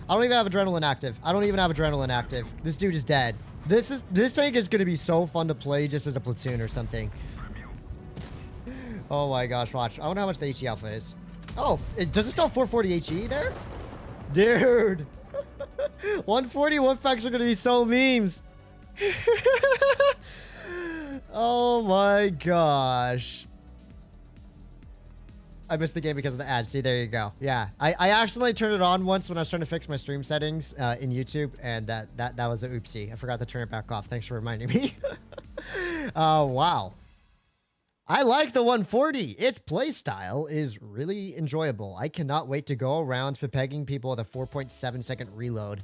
I don't even have adrenaline active. This dude is dead. This tank is gonna be so fun to play just as a platoon or something. Oh my gosh, watch. I wonder how much the HE alpha is. Oh, does it still have 440 HE there? Dude. 140 Wolfpacks are going to be so memes. Oh my gosh. I missed the game because of the ads. See, there you go. Yeah, I accidentally turned it on once when I was trying to fix my stream settings in YouTube, and that was an oopsie. I forgot to turn it back off. Thanks for reminding me. Wow. I like the 140. Its playstyle is really enjoyable. I cannot wait to go around pegging people with a 4.7 second reload.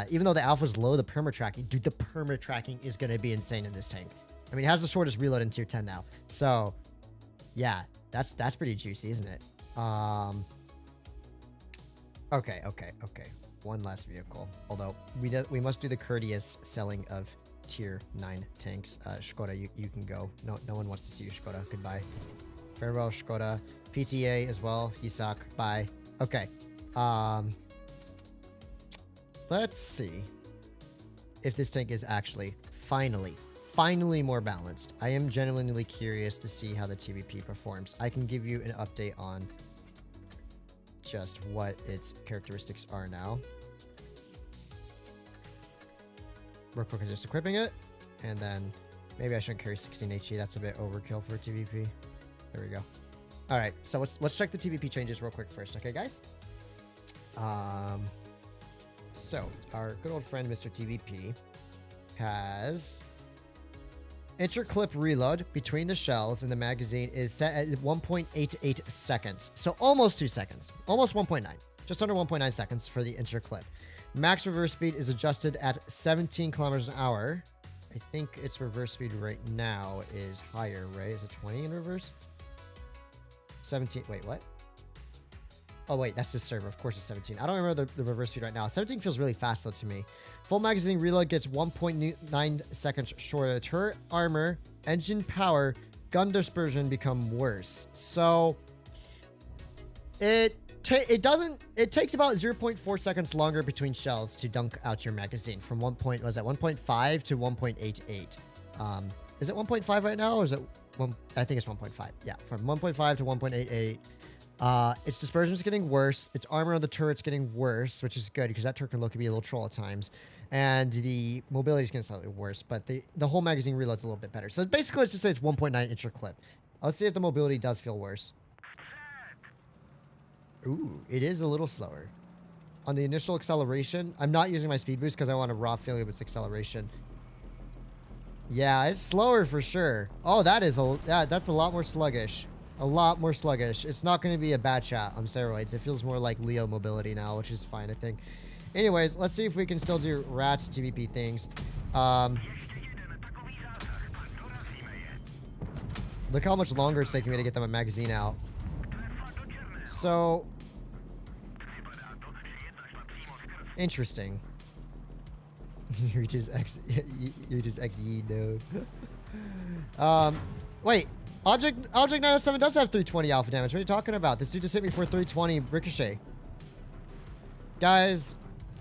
Even though the alpha's low, the perma tracking, dude, the perma tracking is going to be insane in this tank. I mean, it has the shortest reload in tier 10 now. So yeah, that's pretty juicy, isn't it? Okay. One last vehicle. Although we must do the courteous selling of tier 9 tanks. Shkoda, you can go. No one wants to see you, Shkoda. Goodbye. Farewell, Shkoda. PTA as well. Isak. Bye. Okay. Let's see if this tank is actually finally more balanced. I am genuinely curious to see how the TVP performs. I can give you an update on just what its characteristics are now. Real quick, I'm just equipping it, and then maybe I shouldn't carry 16 HE. That's a bit overkill for a TVP. There we go. All right, so let's check the TVP changes real quick first, okay, guys? So our good old friend Mr. TVP has interclip reload between the shells in the magazine is set at 1.88 seconds, so almost 2 seconds, almost 1.9, just under 1.9 seconds for the interclip. Max reverse speed is adjusted at 17 kilometers an hour. I think its reverse speed right now is higher, right? Is it 20 in reverse? 17. Wait, what? Oh, wait, that's the server. Of course it's 17. I don't remember the reverse speed right now. 17 feels really fast, though, to me. Full magazine reload gets 1.9 seconds shorter. Turret armor, engine power, gun dispersion become worse. So it takes about 0.4 seconds longer between shells to dunk out your magazine from 1.5 to 1.88. Is it 1.5 right now, or is it I think it's 1.5. Yeah, from 1.5 to 1.88. Its dispersion is getting worse. Its armor on the turret's getting worse, which is good because that turret can look to be a little troll at times. And the mobility is getting slightly worse, but the whole magazine reload's a little bit better. So basically, let's just say it's 1.9 inch clip. Let's see if the mobility does feel worse. Ooh, it is a little slower. On the initial acceleration, I'm not using my speed boost because I want a raw feeling of its acceleration. Yeah, it's slower for sure. Oh, that's a lot more sluggish. A lot more sluggish. It's not going to be a bad shot on steroids. It feels more like Leo mobility now, which is fine, I think. Anyways, let's see if we can still do rats TVP things. Look how much longer it's taking me to get them a magazine out. So interesting. You're just XE node. Wait. Object 907 does have 320 alpha damage. What are you talking about? This dude just hit me for 320 ricochet. Guys,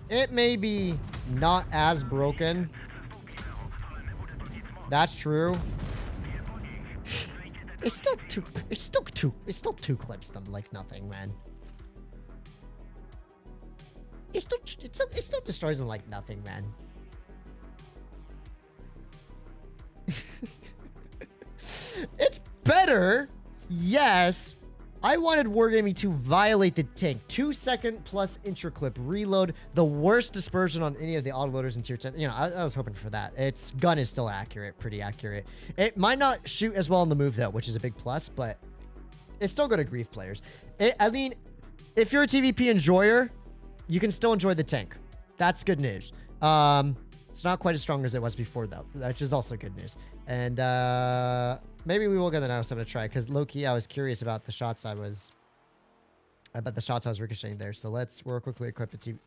it may be not as broken. That's true. It still two clips them like nothing, man. It still destroys them like nothing, man. It's better, yes. I wanted Wargaming to violate the tank. 2 second plus intraclip reload, the worst dispersion on any of the autoloaders in tier 10. You know, I was hoping for that. Its gun is still accurate, pretty accurate. It might not shoot as well on the move though, which is a big plus, but it's still good to grief players. I mean, if you're a TVP enjoyer, you can still enjoy the tank. That's good news. It's not quite as strong as it was before though, which is also good news. And maybe we will get the 907 to try, because low-key I was curious about the shots I was ricocheting there. So let's real quickly equip the TV.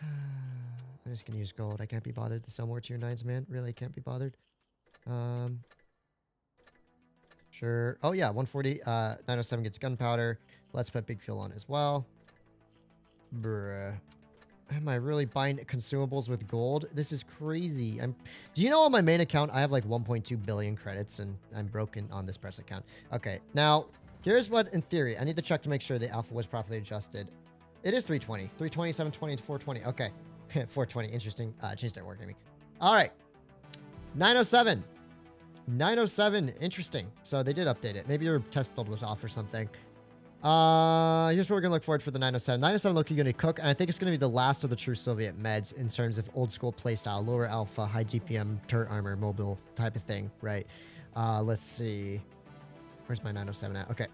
I'm just gonna use gold. I can't be bothered to sell more tier 9s, man. Really can't be bothered. Sure. Oh yeah, 140. 907 gets gunpowder. Let's put big fuel on as well. Bruh. Am I really buying consumables with gold? This is crazy. Do you know on my main account, I have like 1.2 billion credits and I'm broken on this press account. Okay, now here's what in theory, I need to check to make sure the alpha was properly adjusted. It is 320, 320, 720, 420. Okay, 420, interesting. Change that Wargaming. All right, 907. 907, interesting. So they did update it. Maybe your test build was off or something. Here's what we're gonna look forward for the 907. 907 look gonna cook, and I think it's gonna be the last of the true Soviet meds in terms of old school playstyle, lower alpha, high GPM, turret armor, mobile type of thing, right? Let's see. Where's my 907 at? Okay.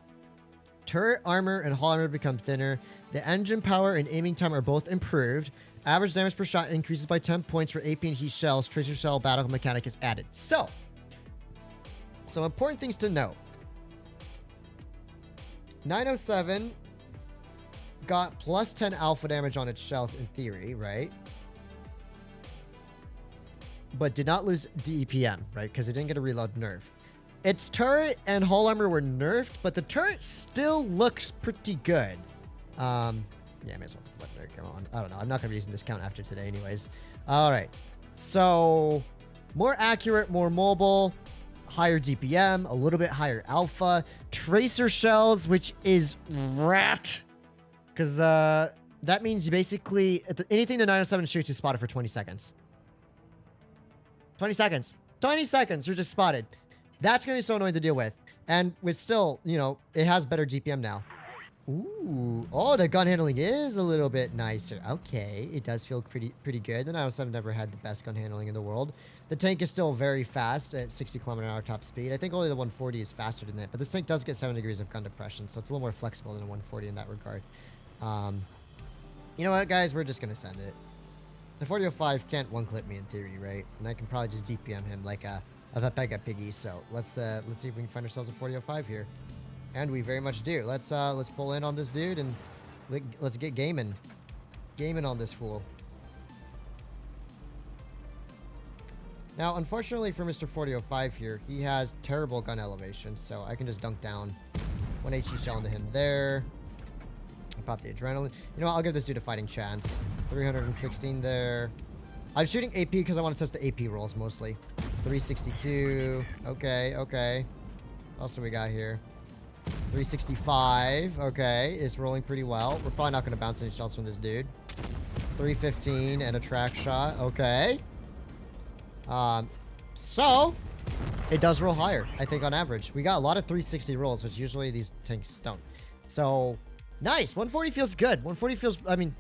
Turret armor and hull armor become thinner. The engine power and aiming time are both improved. Average damage per shot increases by 10 points for AP and heat shells. Tracer shell battle mechanic is added. So, some important things to note. 907 got plus 10 alpha damage on its shells in theory, right? But did not lose DEPM, right? Because it didn't get a reload nerf. Its turret and hull armor were nerfed, but the turret still looks pretty good. Yeah, I may as well let it go on. I don't know. I'm not going to be using this count after today anyways. All right. So, more accurate, more mobile, higher DPM, a little bit higher alpha. Tracer shells, which is rat. Because that means basically anything the 907 shoots is spotted for 20 seconds. 20 seconds. 20 seconds, you're just spotted. That's going to be so annoying to deal with. And with still, you know, it has better DPM now. Ooh. Oh, the gun handling is a little bit nicer. Okay. It does feel pretty good. The 907 never had the best gun handling in the world. The tank is still very fast at 60 km/h top speed. I think only the 140 is faster than that. But this tank does get 7 degrees of gun depression. So it's a little more flexible than a 140 in that regard. You know what, guys? We're just going to send it. The 4005 can't one-clip me in theory, right? And I can probably just DPM him like a Pega Piggy. So let's see if we can find ourselves a 4005 here. And we very much do. Let's pull in on this dude and let's get gaming. Gaming on this fool. Now, unfortunately for Mr. 4005 here, he has terrible gun elevation, so I can just dunk down 1 HE shell into him there. Pop the adrenaline. You know what? I'll give this dude a fighting chance. 316 there. I'm shooting AP because I want to test the AP rolls mostly. 362. Okay, okay. What else do we got here? 365. Okay, it's rolling pretty well. We're probably not going to bounce any shells from this dude. 315 and a track shot. Okay. So it does roll higher, I think, on average. We got a lot of 360 rolls, which usually these tanks don't. So nice. 140 feels good. 140 feels, I mean,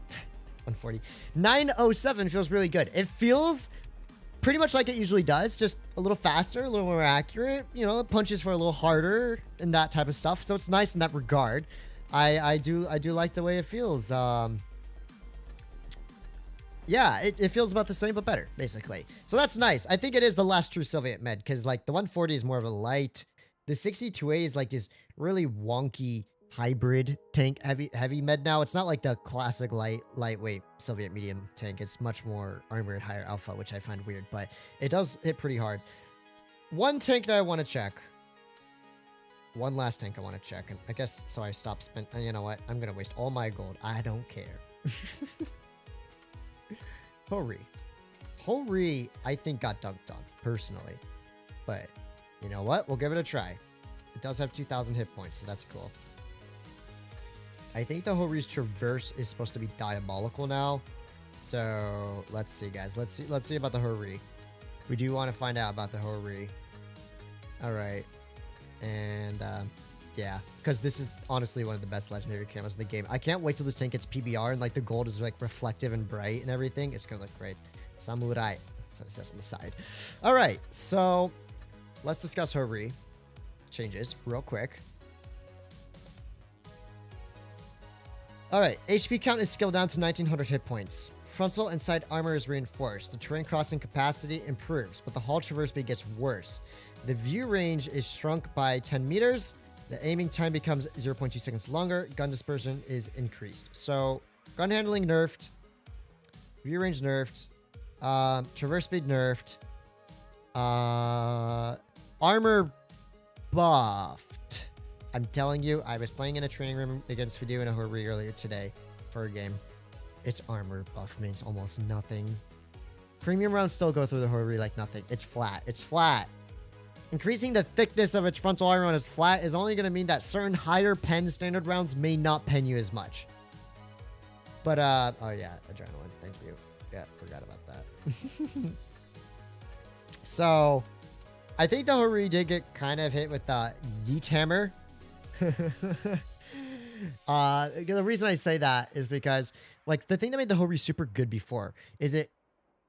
140. 907 feels really good. It feels pretty much like it usually does, just a little faster, a little more accurate. You know, the punches were a little harder and that type of stuff. So it's nice in that regard. I do like the way it feels. Yeah, it feels about the same, but better, basically. So that's nice. I think it is the last true Soviet med, because like the 140 is more of a light. The 62A is like this really wonky hybrid tank heavy med now. It's not like the classic lightweight Soviet medium tank. It's much more armored, higher alpha, which I find weird, but it does hit pretty hard. One tank that I want to check. One last tank I want to check. And I guess so I stopped spending. You know what? I'm going to waste all my gold. I don't care. Hori, I think got dunked on, personally. But, you know what? We'll give it a try. It does have 2,000 hit points, so that's cool. I think the Hori's traverse is supposed to be diabolical now. So, let's see, guys. Let's see about the Hori. We do want to find out about the Hori. Alright. And, yeah, because this is honestly one of the best legendary camos in the game. I can't wait till this tank gets PBR and like the gold is like reflective and bright and everything. It's gonna look great. Samurai. That's what it says on the side. All right, so let's discuss Hori changes real quick. All right, HP count is scaled down to 1900 hit points. Frontal and side armor is reinforced. The terrain crossing capacity improves, but the hull traverse speed gets worse. The view range is shrunk by 10 meters. The aiming time becomes 0.2 seconds longer. Gun dispersion is increased. So, gun handling nerfed. View range nerfed. Traverse speed nerfed. Armor buffed. I'm telling you, I was playing in a training room against Video and a Hori earlier today for a game. Its armor buff means almost nothing. Premium rounds still go through the Hori like nothing. It's flat. It's flat. Increasing the thickness of its frontal armor on its flat is only going to mean that certain higher pen standard rounds may not pen you as much. But, oh yeah, adrenaline. Thank you. Yeah, forgot about that. So, I think the Hori did get kind of hit with the yeet hammer. The reason I say that is because, like, the thing that made the Hori super good before is it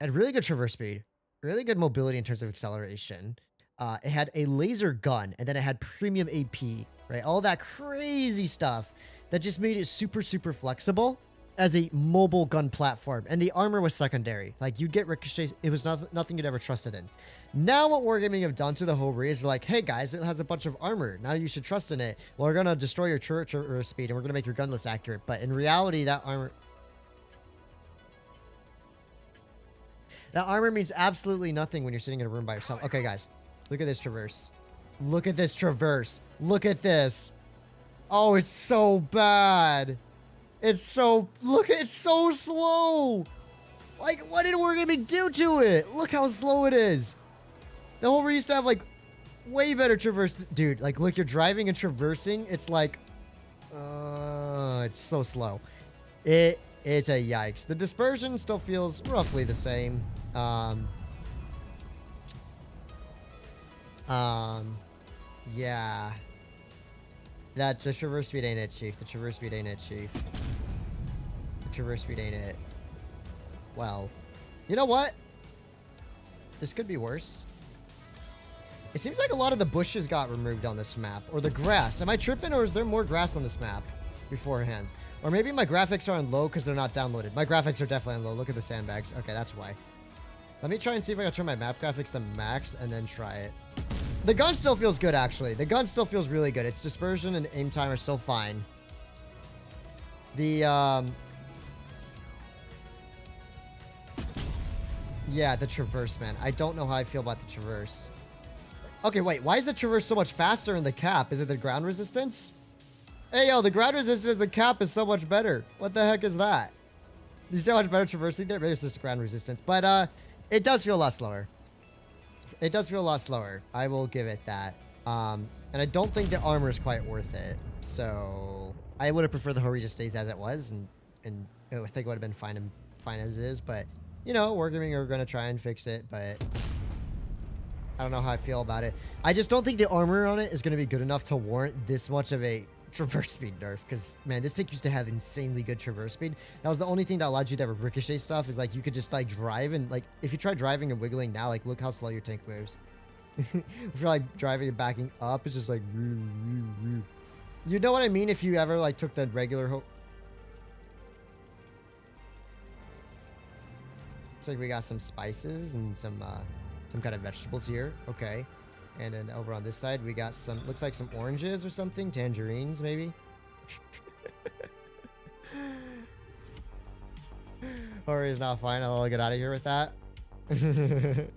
had really good traverse speed, really good mobility in terms of acceleration. It had a laser gun, and then it had premium AP, right? All that crazy stuff that just made it super, super flexible as a mobile gun platform. And the armor was secondary. Like, you'd get ricochets. It was nothing you'd ever trusted in. Now what Wargaming have done to the Heavies is like, hey guys, it has a bunch of armor. Now you should trust in it. Well, we're going to destroy your turret speed, and we're going to make your gun less accurate. But in reality, that armor means absolutely nothing when you're sitting in a room by yourself. Okay, guys, look at this traverse. Look at this traverse. Look at this. Oh, it's so bad. It's so slow. Like, what did Wargaming do to it? Look how slow it is. The whole used to have, like, way better traverse. Dude, like, look, you're driving and traversing. It's like, it's so slow. It's a yikes. The dispersion still feels roughly the same. Yeah. The traverse speed ain't it, Chief. The traverse speed ain't it, Chief. The traverse speed ain't it. Well, you know what? This could be worse. It seems like a lot of the bushes got removed on this map. Or the grass. Am I tripping, or is there more grass on this map beforehand? Or maybe my graphics are on low because they're not downloaded. My graphics are definitely on low. Look at the sandbags. Okay, that's why. Let me try and see if I can turn my map graphics to max and then try it. The gun still feels good, actually. The gun still feels really good. Its dispersion and aim time are still fine. The, yeah, the traverse, man. I don't know how I feel about the traverse. Okay, wait. Why is the traverse so much faster in the cap? Is it the ground resistance? Hey, yo, the ground resistance of the cap is so much better. What the heck is that? You see how much better traversing there? Maybe it's just ground resistance. But, it does feel a lot slower. It does feel a lot slower. I will give it that. And I don't think the armor is quite worth it. So, I would have preferred the Heavies just stays as it was. And I think it would have been fine as it is. But, you know, Wargaming are going to try and fix it. But I don't know how I feel about it. I just don't think the armor on it is going to be good enough to warrant this much of a traverse speed nerf. Because, man, this tank used to have insanely good traverse speed. That was the only thing that allowed you to have ricochet stuff. Is like you could just like drive and like if you try driving and wiggling now, like look how slow your tank moves. If you're like driving and backing up, it's just like you know what I mean. If you ever like took the regular Looks like we got some spices and some kind of vegetables here. Okay. And then over on this side, we got some, looks like some oranges or something. Tangerines, maybe. Hori is not fine. I'll get out of here with that.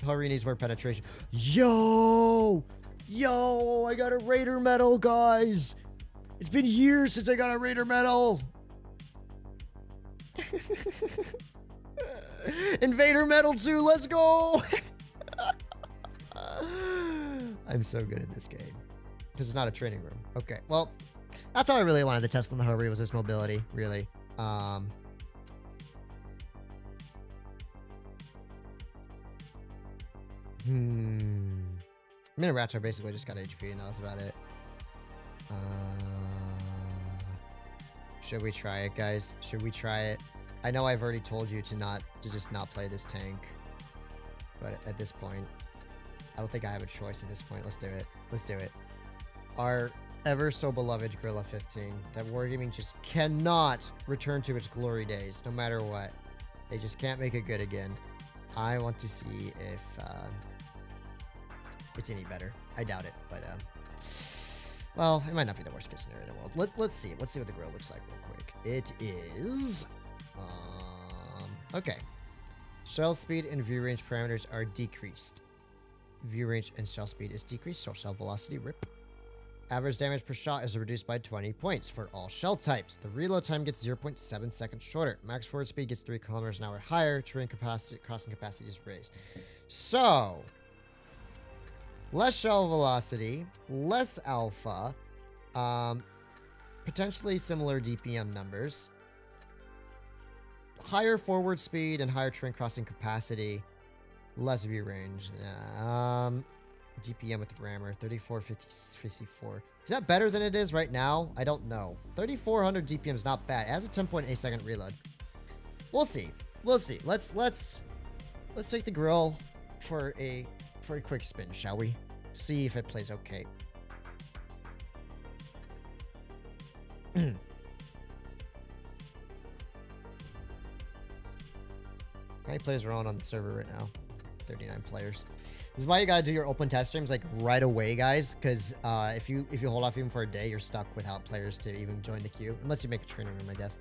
Hori needs more penetration. Yo! Yo! I got a Raider medal, guys! It's been years since I got a Raider medal! Invader medal too, let's go! I'm so good at this game. Because it's not a training room. Okay, well, that's all I really wanted to test on the Heavies was this mobility, really. Mini Ratcho basically just got HP and that was about it. Should we try it, guys? Should we try it? I know I've already told you to just not play this tank. But at this point, I don't think I have a choice at this point. Let's do it. Let's do it. Our ever so beloved Gorilla 15 that Wargaming just cannot return to its glory days, no matter what. They just can't make it good again. I want to see if it's any better. I doubt it, but well, it might not be the worst case scenario in the world. Let's see. Let's see what the grill looks like real quick. It is okay. Shell speed and view range parameters are decreased. View range and shell speed is decreased, so shell velocity, rip. Average damage per shot is reduced by 20 points for all shell types. The reload time gets 0.7 seconds shorter. Max forward speed gets 3 kilometers an hour higher. Terrain capacity, crossing capacity is raised. So, less shell velocity, less alpha, potentially similar DPM numbers, higher forward speed and higher terrain crossing capacity, less view range. DPM with rammer 3454. Is that better than it is right now? I don't know. 3400 DPM is not bad. It has a 10.8 second reload. We'll see. We'll see. Let's take the grill for a quick spin, shall we? See if it plays okay. How many players are on the server right now? 39 players. This is why you gotta do your open test streams like right away, guys. Because if you hold off even for a day, you're stuck without players to even join the queue, unless you make a training room, I guess.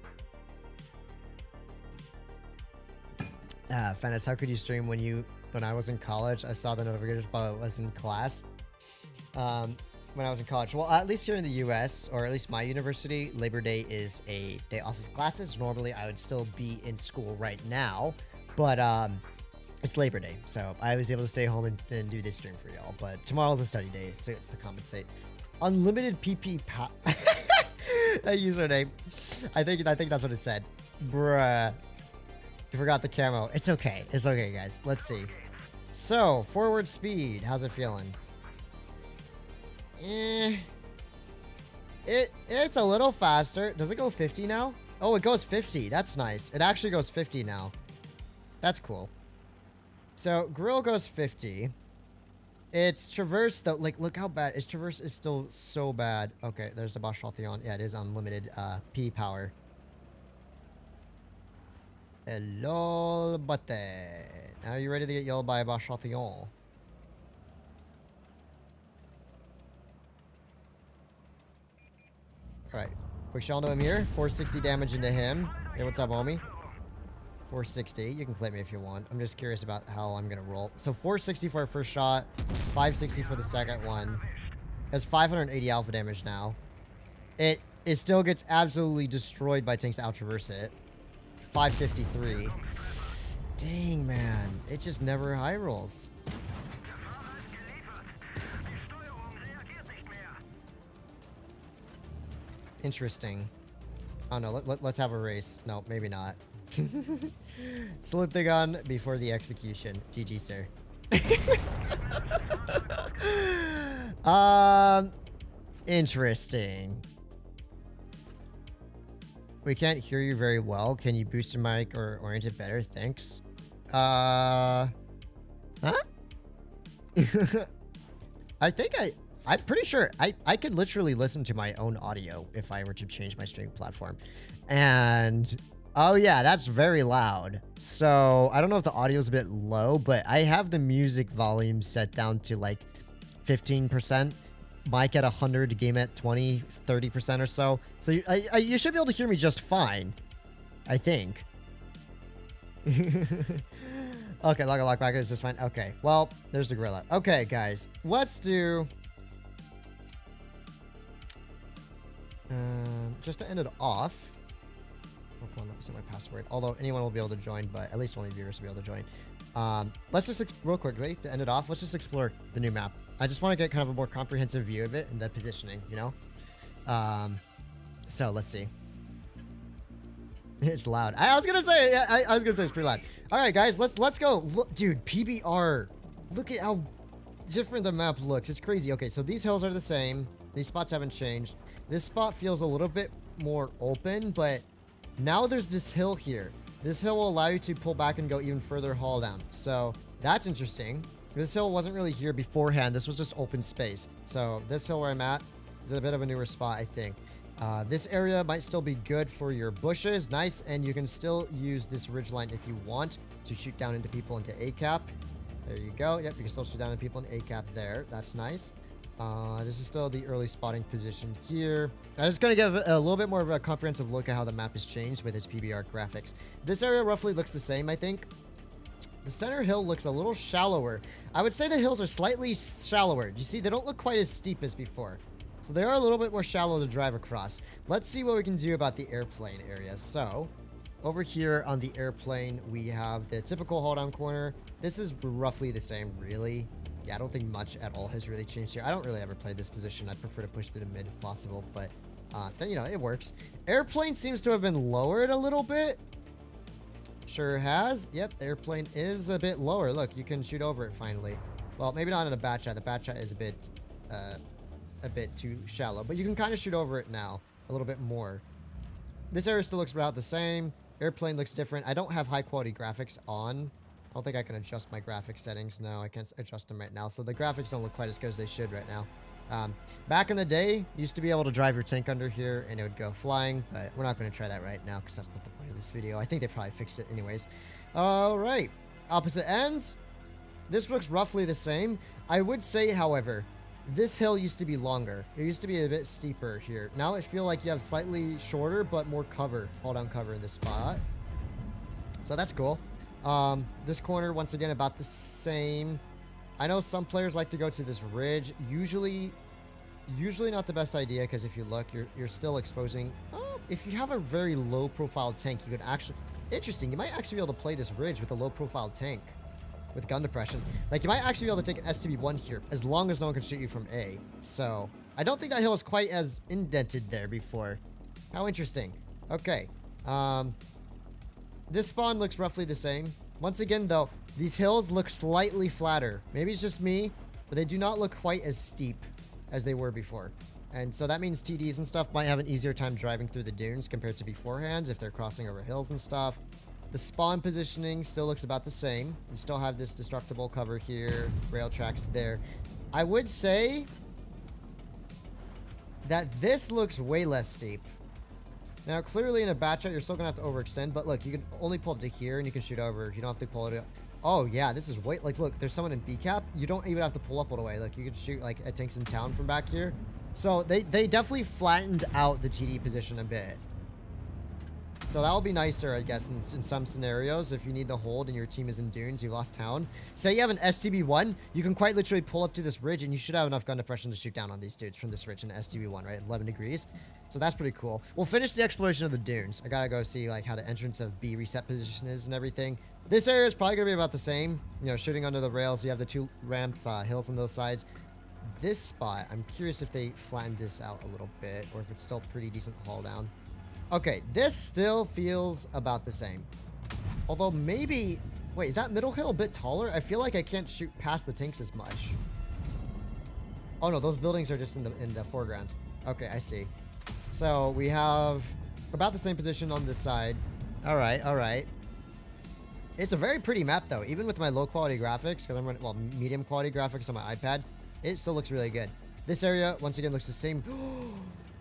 Fatness, how could you stream when I was in college? I saw the notifications, but I was in class. When I was in college. Well, at least here in the US, or at least my university, Labor Day is a day off of classes. Normally, I would still be in school right now, but it's Labor Day, so I was able to stay home and do this stream for y'all. But tomorrow's a study day to compensate. Unlimited PP that username. I think that's what it said. Bruh. You forgot the camo. It's okay. It's okay, guys. Let's see. So, forward speed. How's it feeling? It's a little faster. Does it go 50 now? Oh, it goes 50. That's nice. It actually goes 50 now. That's cool. So, grill goes 50. It's traverse, though. Like, look how bad. Its traverse is still so bad. Okay, there's the Bachaltheon. Yeah, it is unlimited P power. Hello, button. Now you ready to get yelled by a Bachaltheon? Alright. Quick shell into him here. 460 damage into him. Hey, what's up, homie? 460. You can clip me if you want. I'm just curious about how I'm going to roll. So 460 for our first shot. 560 for the second one. Has 580 alpha damage now. It still gets absolutely destroyed by tanks to out-traverse it. 553. Dang, man. It just never high rolls. Interesting. Oh no, let's have a race. No, maybe not. Salute the gun before the execution. GG, sir. Interesting. We can't hear you very well. Can you boost your mic or orient it better? Thanks. Huh? I think I'm pretty sure I could literally listen to my own audio if I were to change my streaming platform. And oh yeah, that's very loud. So I don't know if the audio is a bit low, but I have the music volume set down to like 15%. Mic at 100, game at 20, 30% or so. So you should be able to hear me just fine, I think. Okay, lock back is just fine. Okay, well, there's the gorilla. Okay, guys, let's do... just to end it off... Oh, come on, let me see my password. Although anyone will be able to join, but at least one of the viewers will be able to join. Let's just, real quickly, to end it off, let's just explore the new map. I just want to get kind of a more comprehensive view of it and the positioning, you know? So, let's see. It's loud. I was gonna say, I was gonna say it's pretty loud. All right, guys, let's go. Look, dude, PBR. Look at how different the map looks. It's crazy. Okay, so these hills are the same. These spots haven't changed. This spot feels a little bit more open, but now there's this hill here. This hill will allow you to pull back and go even further haul down. So that's interesting. This hill wasn't really here beforehand. This was just open space. So this hill where I'm at is a bit of a newer spot, I think. This area might still be good for your bushes. Nice. And you can still use this ridgeline if you want to shoot down into people into A-cap. There you go. Yep, you can still shoot down into people in A-cap there. That's nice. This is still the early spotting position here. I'm just going to give a little bit more of a comprehensive look at how the map has changed with its PBR graphics. This area roughly looks the same, I think. The center hill looks a little shallower. I would say the hills are slightly shallower. You see, they don't look quite as steep as before. So they are a little bit more shallow to drive across. Let's see what we can do about the airplane area. So, over here on the airplane, we have the typical hold-down corner. This is roughly the same, really. Yeah, I don't think much at all has really changed here. I don't really ever play this position. I prefer to push through the mid if possible, but, then, you know, it works. Airplane seems to have been lowered a little bit. Sure has. Yep, the airplane is a bit lower. Look, you can shoot over it finally. Well, maybe not in a bat shot. The bat shot is a bit too shallow, but you can kind of shoot over it now a little bit more. This area still looks about the same. Airplane looks different. I don't have high quality graphics on don't think I can adjust my graphic settings. No, I can't adjust them right now. So the graphics don't look quite as good as they should right now. Back in the day, you used to be able to drive your tank under here and it would go flying, but we're not going to try that right now because that's not the point of this video. I think they probably fixed it anyways. All right, opposite end. This looks roughly the same. I would say, however, this hill used to be longer. It used to be a bit steeper here. Now I feel like you have slightly shorter, but more cover, hold down cover in this spot. So that's cool. This corner, once again, about the same. I know some players like to go to this ridge. Usually not the best idea because if you look, you're still exposing. Oh, if you have a very low profile tank, you could actually. Interesting. You might actually be able to play this ridge with a low profile tank with gun depression. Like you might actually be able to take an STB1 here as long as no one can shoot you from A. So I don't think that hill is quite as indented there before. How interesting. Okay. This spawn looks roughly the same. Once again, though, these hills look slightly flatter. Maybe it's just me, but they do not look quite as steep as they were before. And so that means TDs and stuff might have an easier time driving through the dunes compared to beforehand if they're crossing over hills and stuff. The spawn positioning still looks about the same. You still have this destructible cover here, rail tracks there. I would say that this looks way less steep. Now, clearly in a batch shot, you're still going to have to overextend, but look, you can only pull up to here and you can shoot over. You don't have to pull it up. Oh, yeah, this is way, like, look, there's someone in B cap. You don't even have to pull up all the way. Like, you can shoot, like, at tanks in town from back here. So, they definitely flattened out the TD position a bit. So that'll be nicer, I guess, in some scenarios. If you need the hold and your team is in dunes, you lost town. Say you have an STB1, you can quite literally pull up to this ridge and you should have enough gun depression to shoot down on these dudes from this ridge in STB1, right? 11 degrees. So that's pretty cool. We'll finish the exploration of the dunes. I gotta go see like how the entrance of B reset position is and everything. This area is probably gonna be about the same. You know, shooting under the rails. You have the two ramps, hills on those sides. This spot, I'm curious if they flattened this out a little bit or if it's still pretty decent haul down. Okay, this still feels about the same. Although maybe... Wait, is that middle hill a bit taller? I feel like I can't shoot past the tanks as much. Oh no, those buildings are just in the foreground. Okay, I see. So we have about the same position on this side. All right, all right. It's a very pretty map though. Even with my low quality graphics, because I'm running, well, medium quality graphics on my iPad, it still looks really good. This area, once again, looks the same.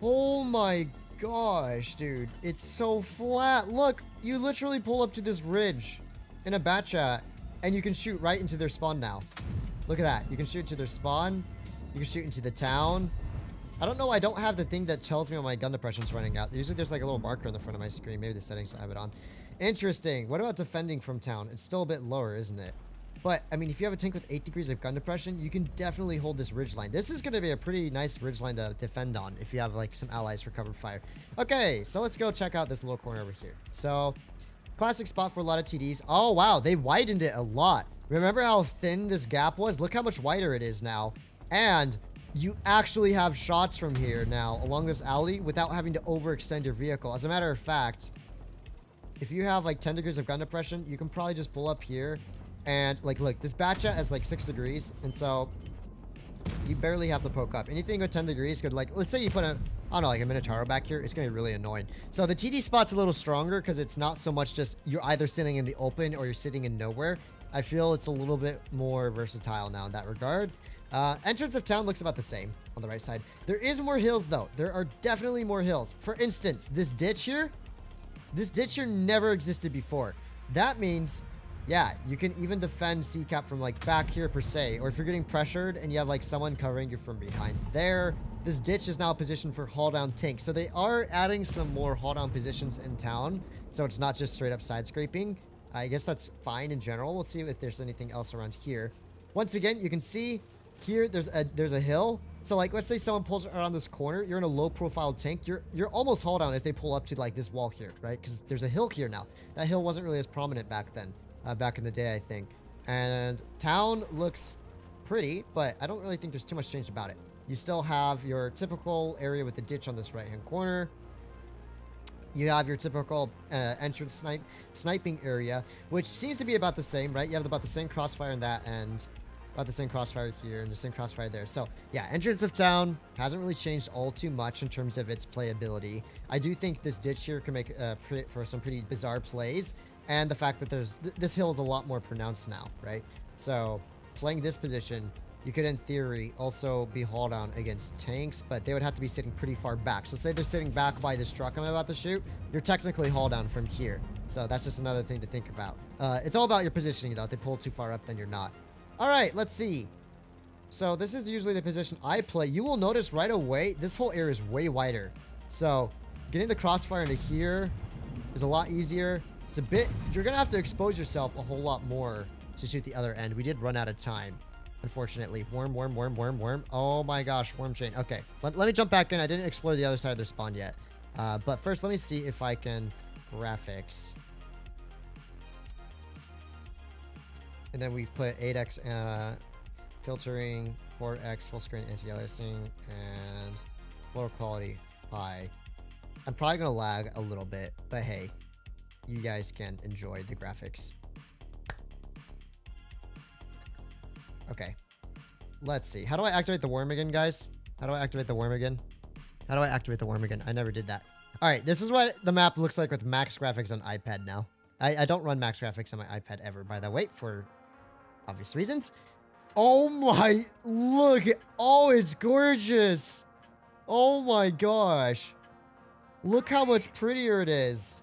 Oh my gosh, dude. It's so flat. Look, you literally pull up to this ridge in a bat chat and you can shoot right into their spawn now. Look at that. You can shoot to their spawn. You can shoot into the town. I don't know. I don't have the thing that tells me when my gun depression's running out. Usually there's like a little marker in the front of my screen. Maybe the settings I have it on. Interesting. What about defending from town? It's still a bit lower, isn't it? But, I mean, if you have a tank with 8 degrees of gun depression, you can definitely hold this ridge line. This is going to be a pretty nice ridge line to defend on if you have, like, some allies for cover fire. Okay, so let's go check out this little corner over here. So, classic spot for a lot of TDs. Oh, wow, they widened it a lot. Remember how thin this gap was? Look how much wider it is now. And you actually have shots from here now along this alley without having to overextend your vehicle. As a matter of fact, if you have, like, 10 degrees of gun depression, you can probably just pull up here. And, like, look, this bat chat has, like, 6 degrees. And so, you barely have to poke up. Anything with 10 degrees could, like, let's say you put a, I don't know, like a Minotauro back here. It's going to be really annoying. So, the TD spot's a little stronger because it's not so much just you're either sitting in the open or you're sitting in nowhere. I feel it's a little bit more versatile now in that regard. Entrance of town looks about the same on the right side. There is more hills, though. There are definitely more hills. For instance, this ditch here never existed before. That means... yeah, you can even defend C-cap from, like, back here per se. Or if you're getting pressured and you have, like, someone covering you from behind there. This ditch is now positioned for haul-down tanks. So they are adding some more haul-down positions in town. So it's not just straight-up side-scraping. I guess that's fine in general. We'll see if there's anything else around here. Once again, you can see here there's a hill. So, like, let's say someone pulls around this corner. You're in a low-profile tank. You're almost haul-down if they pull up to, like, this wall here, right? Because there's a hill here now. That hill wasn't really as prominent back then. Back in the day, I think. And town looks pretty, but I don't really think there's too much change about it. You still have your typical area with the ditch on this right-hand corner. You have your typical entrance sniping area, which seems to be about the same, right? You have about the same crossfire in that end, about the same crossfire here, and the same crossfire there. So, yeah, entrance of town hasn't really changed all too much in terms of its playability. I do think this ditch here can make for some pretty bizarre plays. and the fact that this hill is a lot more pronounced now, right? So playing this position, you could in theory also be haul down against tanks, but they would have to be sitting pretty far back. So say they're sitting back by this truck I'm about to shoot, you're technically haul down from here. So that's just another thing to think about. It's all about your positioning though. If they pull too far up, then you're not. All right, let's see. So this is usually the position I play. You will notice right away, this whole area is way wider. So getting the crossfire into here is a lot easier. It's a bit, you're gonna have to expose yourself a whole lot more to shoot the other end. We did run out of time, unfortunately. Worm. Oh my gosh, worm chain. Okay, let me jump back in. I didn't explore the other side of their spawn yet. But first, let me see if I can graphics. And then we put 8x filtering, 4x full screen anti-aliasing, and lower quality high. I'm probably gonna lag a little bit, but hey, you guys can enjoy the graphics. Okay, let's see. How do I activate the worm again, guys? How do I activate the worm again? How do I activate the worm again? I never did that. All right, this is what the map looks like with max graphics on iPad now. I don't run max graphics on my iPad ever, by the way, for obvious reasons. Oh my, look. Oh, it's gorgeous. Oh my gosh. Look how much prettier it is.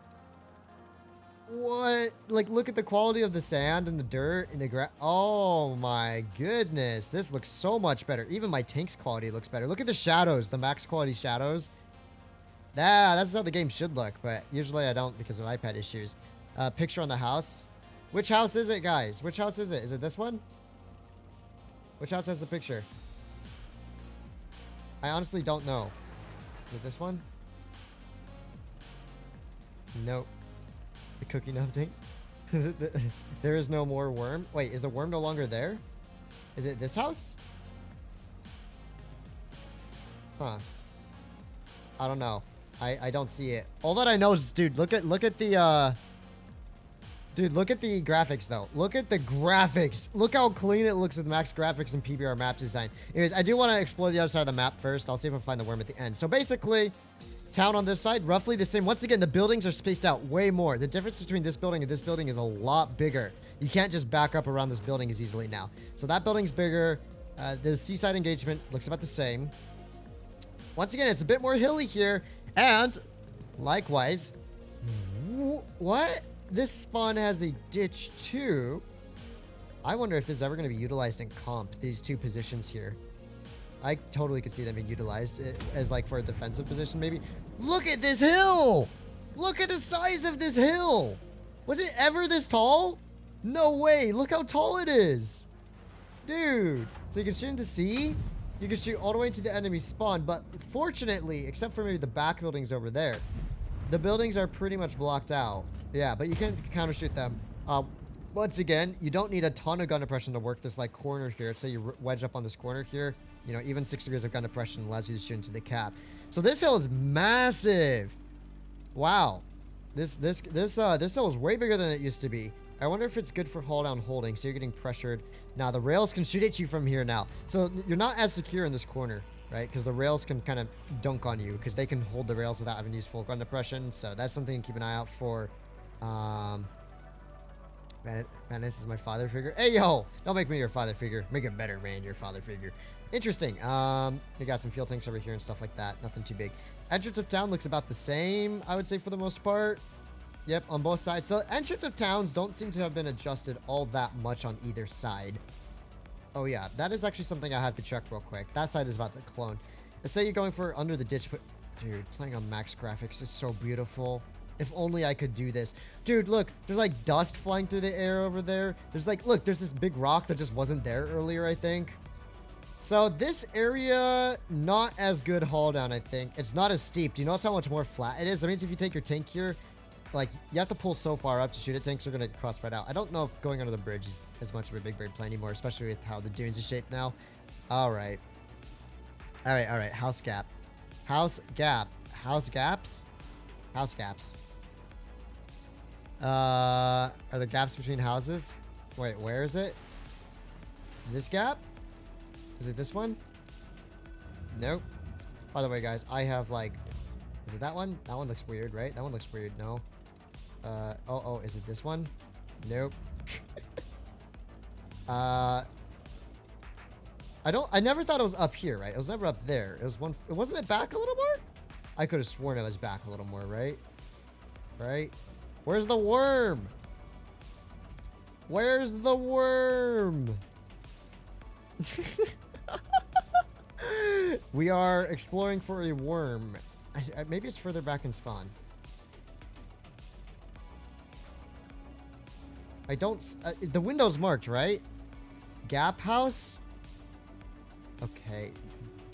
What? Like, look at the quality of the sand and the dirt and the grass. Oh my goodness. This looks so much better. Even my tank's quality looks better. Look at the shadows, the max quality shadows. That's how the game should look, but usually I don't because of iPad issues. Picture on the house. Which house is it, guys? Which house is it? Is it this one? Which house has the picture? I honestly don't know. Is it this one? Nope. The cooking update. There is no more worm. Wait, is the worm no longer there? Is it this house? Huh. I don't know. I don't see it. All that I know is, dude, look at the dude, look at the graphics though. Look at the graphics. Look how clean it looks with max graphics and PBR map design. Anyways, I do want to explore the other side of the map first. I'll see if I find the worm at the end. So basically, town on this side, roughly the same. Once again, the buildings are spaced out way more. The difference between this building and this building is a lot bigger. You can't just back up around this building as easily now. So that building's bigger. The seaside engagement looks about the same. Once again, it's a bit more hilly here. And likewise, what? This spawn has a ditch too. I wonder if this is ever going to be utilized in comp, these two positions here. I totally could see them being utilized as like for a defensive position maybe. Look at this hill! Look at the size of this hill! Was it ever this tall? No way! Look how tall it is! Dude! So you can shoot into sea. You can shoot all the way to the enemy spawn, but fortunately, except for maybe the back buildings over there, the buildings are pretty much blocked out. Yeah, but you can counter shoot them. Once again, you don't need a ton of gun depression to work this like corner here. So you wedge up on this corner here. You know, even 6 degrees of gun depression allows you to shoot into the cap. So this hill is massive. Wow. This hill is way bigger than it used to be. I wonder if it's good for haul down holding. So you're getting pressured. Now the rails can shoot at you from here now. So you're not as secure in this corner, right? Because the rails can kind of dunk on you because they can hold the rails without having to use full gun depression. So that's something to keep an eye out for. Fatness is my father figure. Hey, yo! Don't make me your father figure. Make it better, man, your father figure. Interesting. You got some fuel tanks over here and stuff like that. Nothing too big. Entrance of town looks about the same, I would say, for the most part. Yep, on both sides. So entrance of towns don't seem to have been adjusted all that much on either side. Oh, yeah. That is actually something I have to check real quick. That side is about the clone. Let's say you're going for under the ditch, but dude, playing on max graphics is so beautiful. If only I could do this. Dude, look, there's like dust flying through the air over there. There's like, look, there's this big rock that just wasn't there earlier, I think. So this area, not as good haul down, I think. It's not as steep. Do you notice how much more flat it is? That means if you take your tank here, like, you have to pull so far up to shoot it. Tanks are going to cross right out. I don't know if going under the bridge is as much of a big bird play anymore, especially with how the dunes are shaped now. All right. All right. House gap. House gap. House gaps? House gaps. Are the gaps between houses? Wait, where is it? This gap? Is it this one? Nope. By the way, guys, I have like... Is it that one? That one looks weird, right? That one looks weird. No. Oh, is it this one? Nope. I never thought it was up here, right? It was never up there. It was one, wasn't it back a little more? I could have sworn it was back a little more, right? Right? Where's the worm? Where's the worm? We are exploring for a worm. Maybe it's further back in spawn. I don't... the window's marked, right? Gap house? Okay.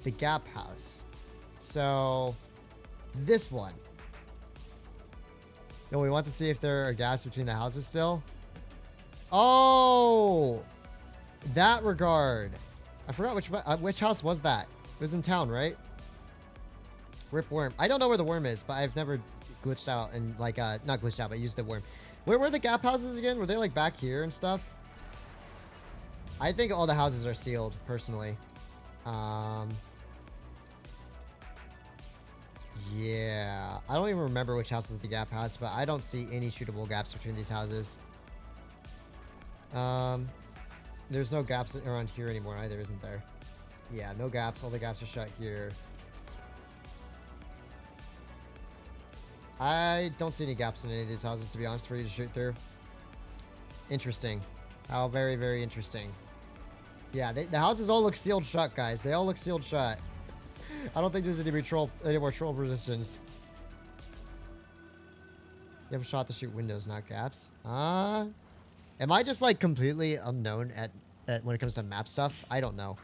The gap house. So... this one. No, we want to see if there are gaps between the houses still. Oh! That regard. I forgot which house was that. It was in town, right? Rip worm. I don't know where the worm is, but I've never glitched out and like, not glitched out, but used the worm. Where were the gap houses again? Were they like back here and stuff? I think all the houses are sealed, personally. Yeah. I don't even remember which house is the gap house, but I don't see any shootable gaps between these houses. There's no gaps around here anymore either, isn't there? Yeah, no gaps. All the gaps are shut here. I don't see any gaps in any of these houses, to be honest, for you to shoot through. Interesting. How very, very interesting. Yeah, the houses all look sealed shut, guys. They all look sealed shut. I don't think there's any more troll resistance. You have a shot to shoot windows, not gaps. Am I just like completely unknown at when it comes to map stuff? I don't know.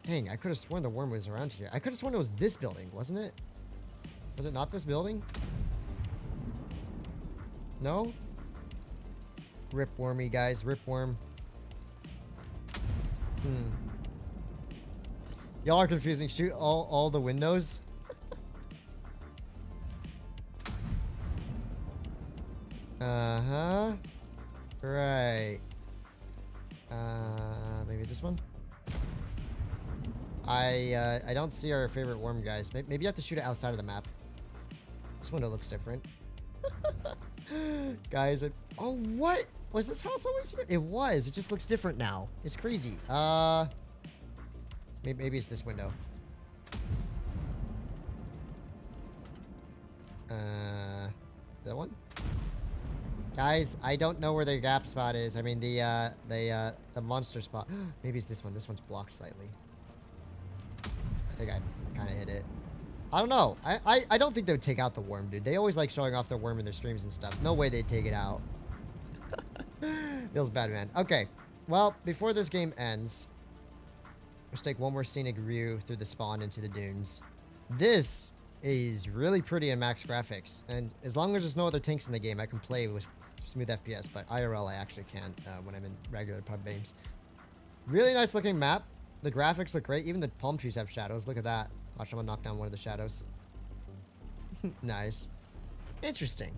Dang, I could have sworn the worm was around here. I could have sworn it was this building, wasn't it? Was it not this building? No? Rip wormy, guys. Rip worm. Y'all are confusing. Shoot all the windows. Uh-huh. Right. Maybe this one? I don't see our favorite worm, guys. Maybe you have to shoot it outside of the map. This window looks different. Guys, oh, what? Was this house always here? It was. It just looks different now. It's crazy. Maybe it's this window. That one? Guys, I don't know where the gap spot is. I mean, the monster spot. Maybe it's this one. This one's blocked slightly. I think I kind of hit it. I don't know. I don't think they would take out the worm, dude. They always like showing off their worm in their streams and stuff. No way they'd take it out. Feels bad, man. Okay. Well, before this game ends, let's take one more scenic view through the spawn into the dunes. This is really pretty in max graphics. And as long as there's no other tanks in the game, I can play with smooth FPS. But IRL, I actually can't when I'm in regular pub games. Really nice looking map. The graphics look great. Even the palm trees have shadows. Look at that. Watch, I'm gonna knock down one of the shadows. Nice. Interesting.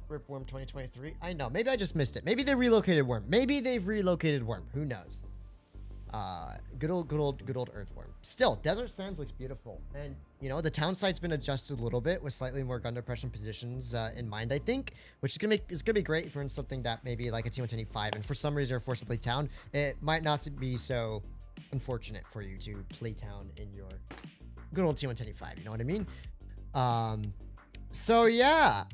Rip Worm 2023. I know. Maybe I just missed it. Maybe they relocated Worm. Maybe they've relocated Worm. Who knows? Good old Earthworm. Still, Desert Sands looks beautiful. And, you know, the town site's been adjusted a little bit with slightly more gun depression positions in mind, I think. Which is gonna be great for something that maybe like a T125. And for some reason you're forced to play town. It might not be so unfortunate for you to play town in your good old T125, you know what I mean? So yeah.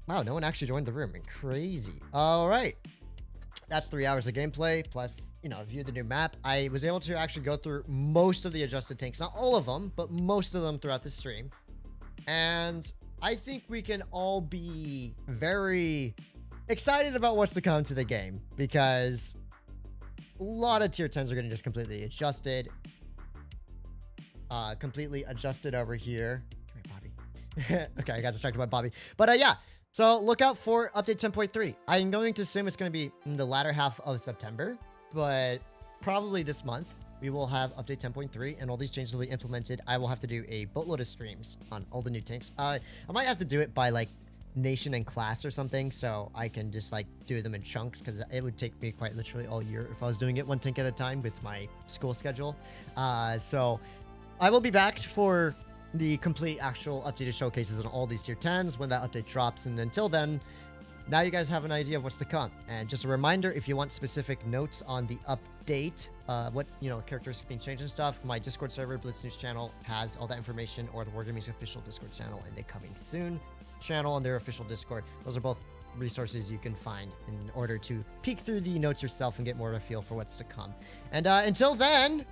Wow, no one actually joined the room. Crazy. All right. That's 3 hours of gameplay, plus, you know, view the new map. I was able to actually go through most of the adjusted tanks. Not all of them, but most of them throughout the stream. And I think we can all be very excited about what's to come to the game, because a lot of tier 10s are getting just completely adjusted. Completely adjusted over here. Come here, Bobby. Okay, I got distracted by Bobby. But yeah, so look out for update 10.3. I'm going to assume it's going to be in the latter half of September, but probably this month we will have update 10.3 and all these changes will be implemented. I will have to do a boatload of streams on all the new tanks. I might have to do it by like nation and class or something, so I can just like do them in chunks, because it would take me quite literally all year if I was doing it one tank at a time with my school schedule. So I will be back for the complete actual updated showcases on all these tier 10s when that update drops, and until then, now you guys have an idea of what's to come. And just a reminder, if you want specific notes on the update, what, characters being changed and stuff, my Discord server, Blitz News channel, has all that information, or the Wargaming's official Discord channel and the Coming Soon channel on their official Discord. Those are both resources you can find in order to peek through the notes yourself and get more of a feel for what's to come. And until then,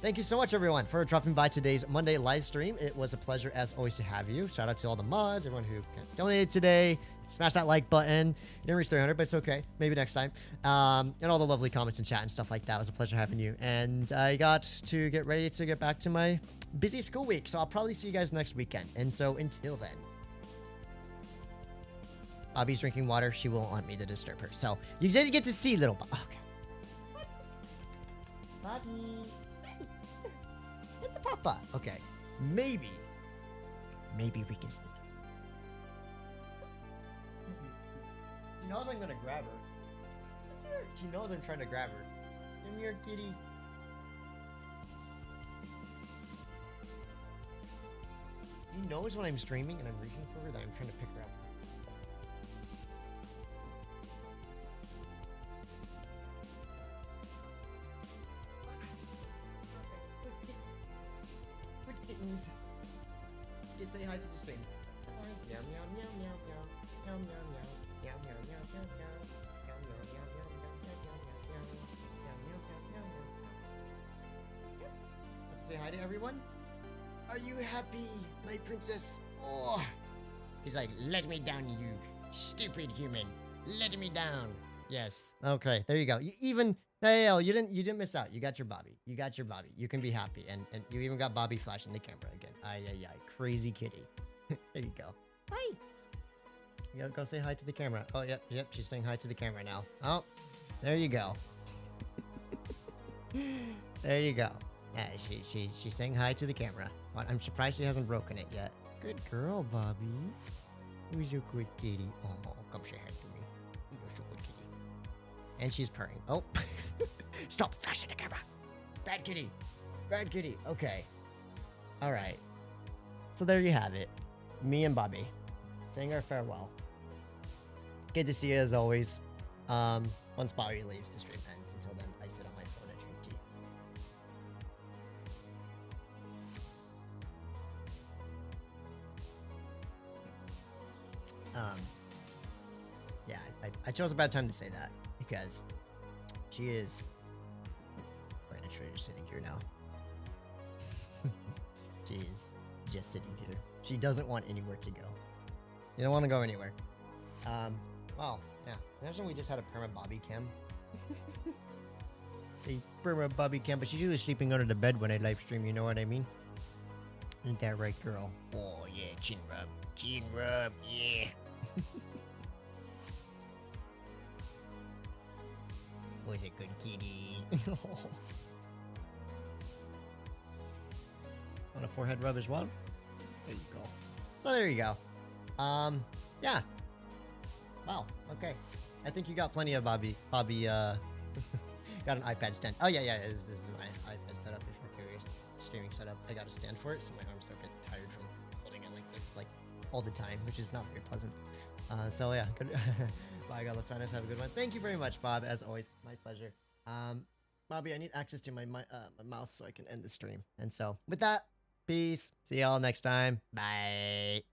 thank you so much, everyone, for dropping by today's Monday live stream. It was a pleasure, as always, to have you. Shout out to all the mods, everyone who donated today. Smash that like button. Didn't reach 300, but it's okay. Maybe next time. And all the lovely comments and chat and stuff like that. It was a pleasure having you. And I got to get ready to get back to my busy school week. So I'll probably see you guys next weekend. And so until then, Bobby's drinking water. She won't want me to disturb her. So you did get to see little Bobby. Okay. Bobby. Get the papa. Okay. Maybe we can sneak. She knows I'm gonna grab her. She knows I'm trying to grab her. Come here, kitty. She knows when I'm streaming and I'm reaching for her that I'm trying to pick her up. Good kittens. Just say hi to the stream. Meow, meow, meow, meow, meow. Meow, meow, meow. Meow, meow, meow, meow, meow. Meow, meow, meow, meow, meow, meow, meow, meow, meow, meow, meow, meow. Let's say hi to everyone. Are you happy, my princess? Oh. He's like, let me down, you stupid human. Let me down. Yes. Okay, there you go. You even, hey, you didn't miss out. You got your Bobby. You got your Bobby. You can be happy. And you even got Bobby flashing the camera again. Ay, ay, ay. Crazy kitty. There you go. Hi. You gotta go say hi to the camera. Oh, yep, she's saying hi to the camera now. Oh, there you go. There you go. Yeah, she's saying hi to the camera. I'm surprised she hasn't broken it yet. Good girl, Bobby. Who's your good kitty? Oh, come say hi to me. You're so good kitty. And she's purring. Oh, stop flashing the camera. Bad kitty. Bad kitty. Okay. All right. So there you have it. Me and Bobby saying our farewell. Good to see you as always. Once Bobby leaves, the stream ends. Until then, I sit on my phone and drink tea. Yeah, I chose a bad time to say that because she is right a traitor sitting here now. She is just sitting here. She doesn't want anywhere to go. You don't want to go anywhere. Well, yeah. Imagine we just had a perma Bobby cam. A perma Bobby cam, but she's usually sleeping under the bed when I live stream, you know what I mean? Ain't that right, girl? Oh, yeah, chin rub. Chin rub, yeah. Was it good kitty? On a forehead rub as well? There you go. Oh, there you go. Yeah. Wow, okay. I think you got plenty of Bobby, got an iPad stand. Oh, yeah, this is my iPad setup, if you're curious. Streaming setup. I got a stand for it, so my arms don't get tired from holding it like this, like, all the time, which is not very pleasant. So, yeah. Good. Bye, God, let's find us. Have a good one. Thank you very much, Bob, as always. My pleasure. Bobby, I need access to my mouse so I can end the stream. And so, with that, peace. See y'all next time. Bye.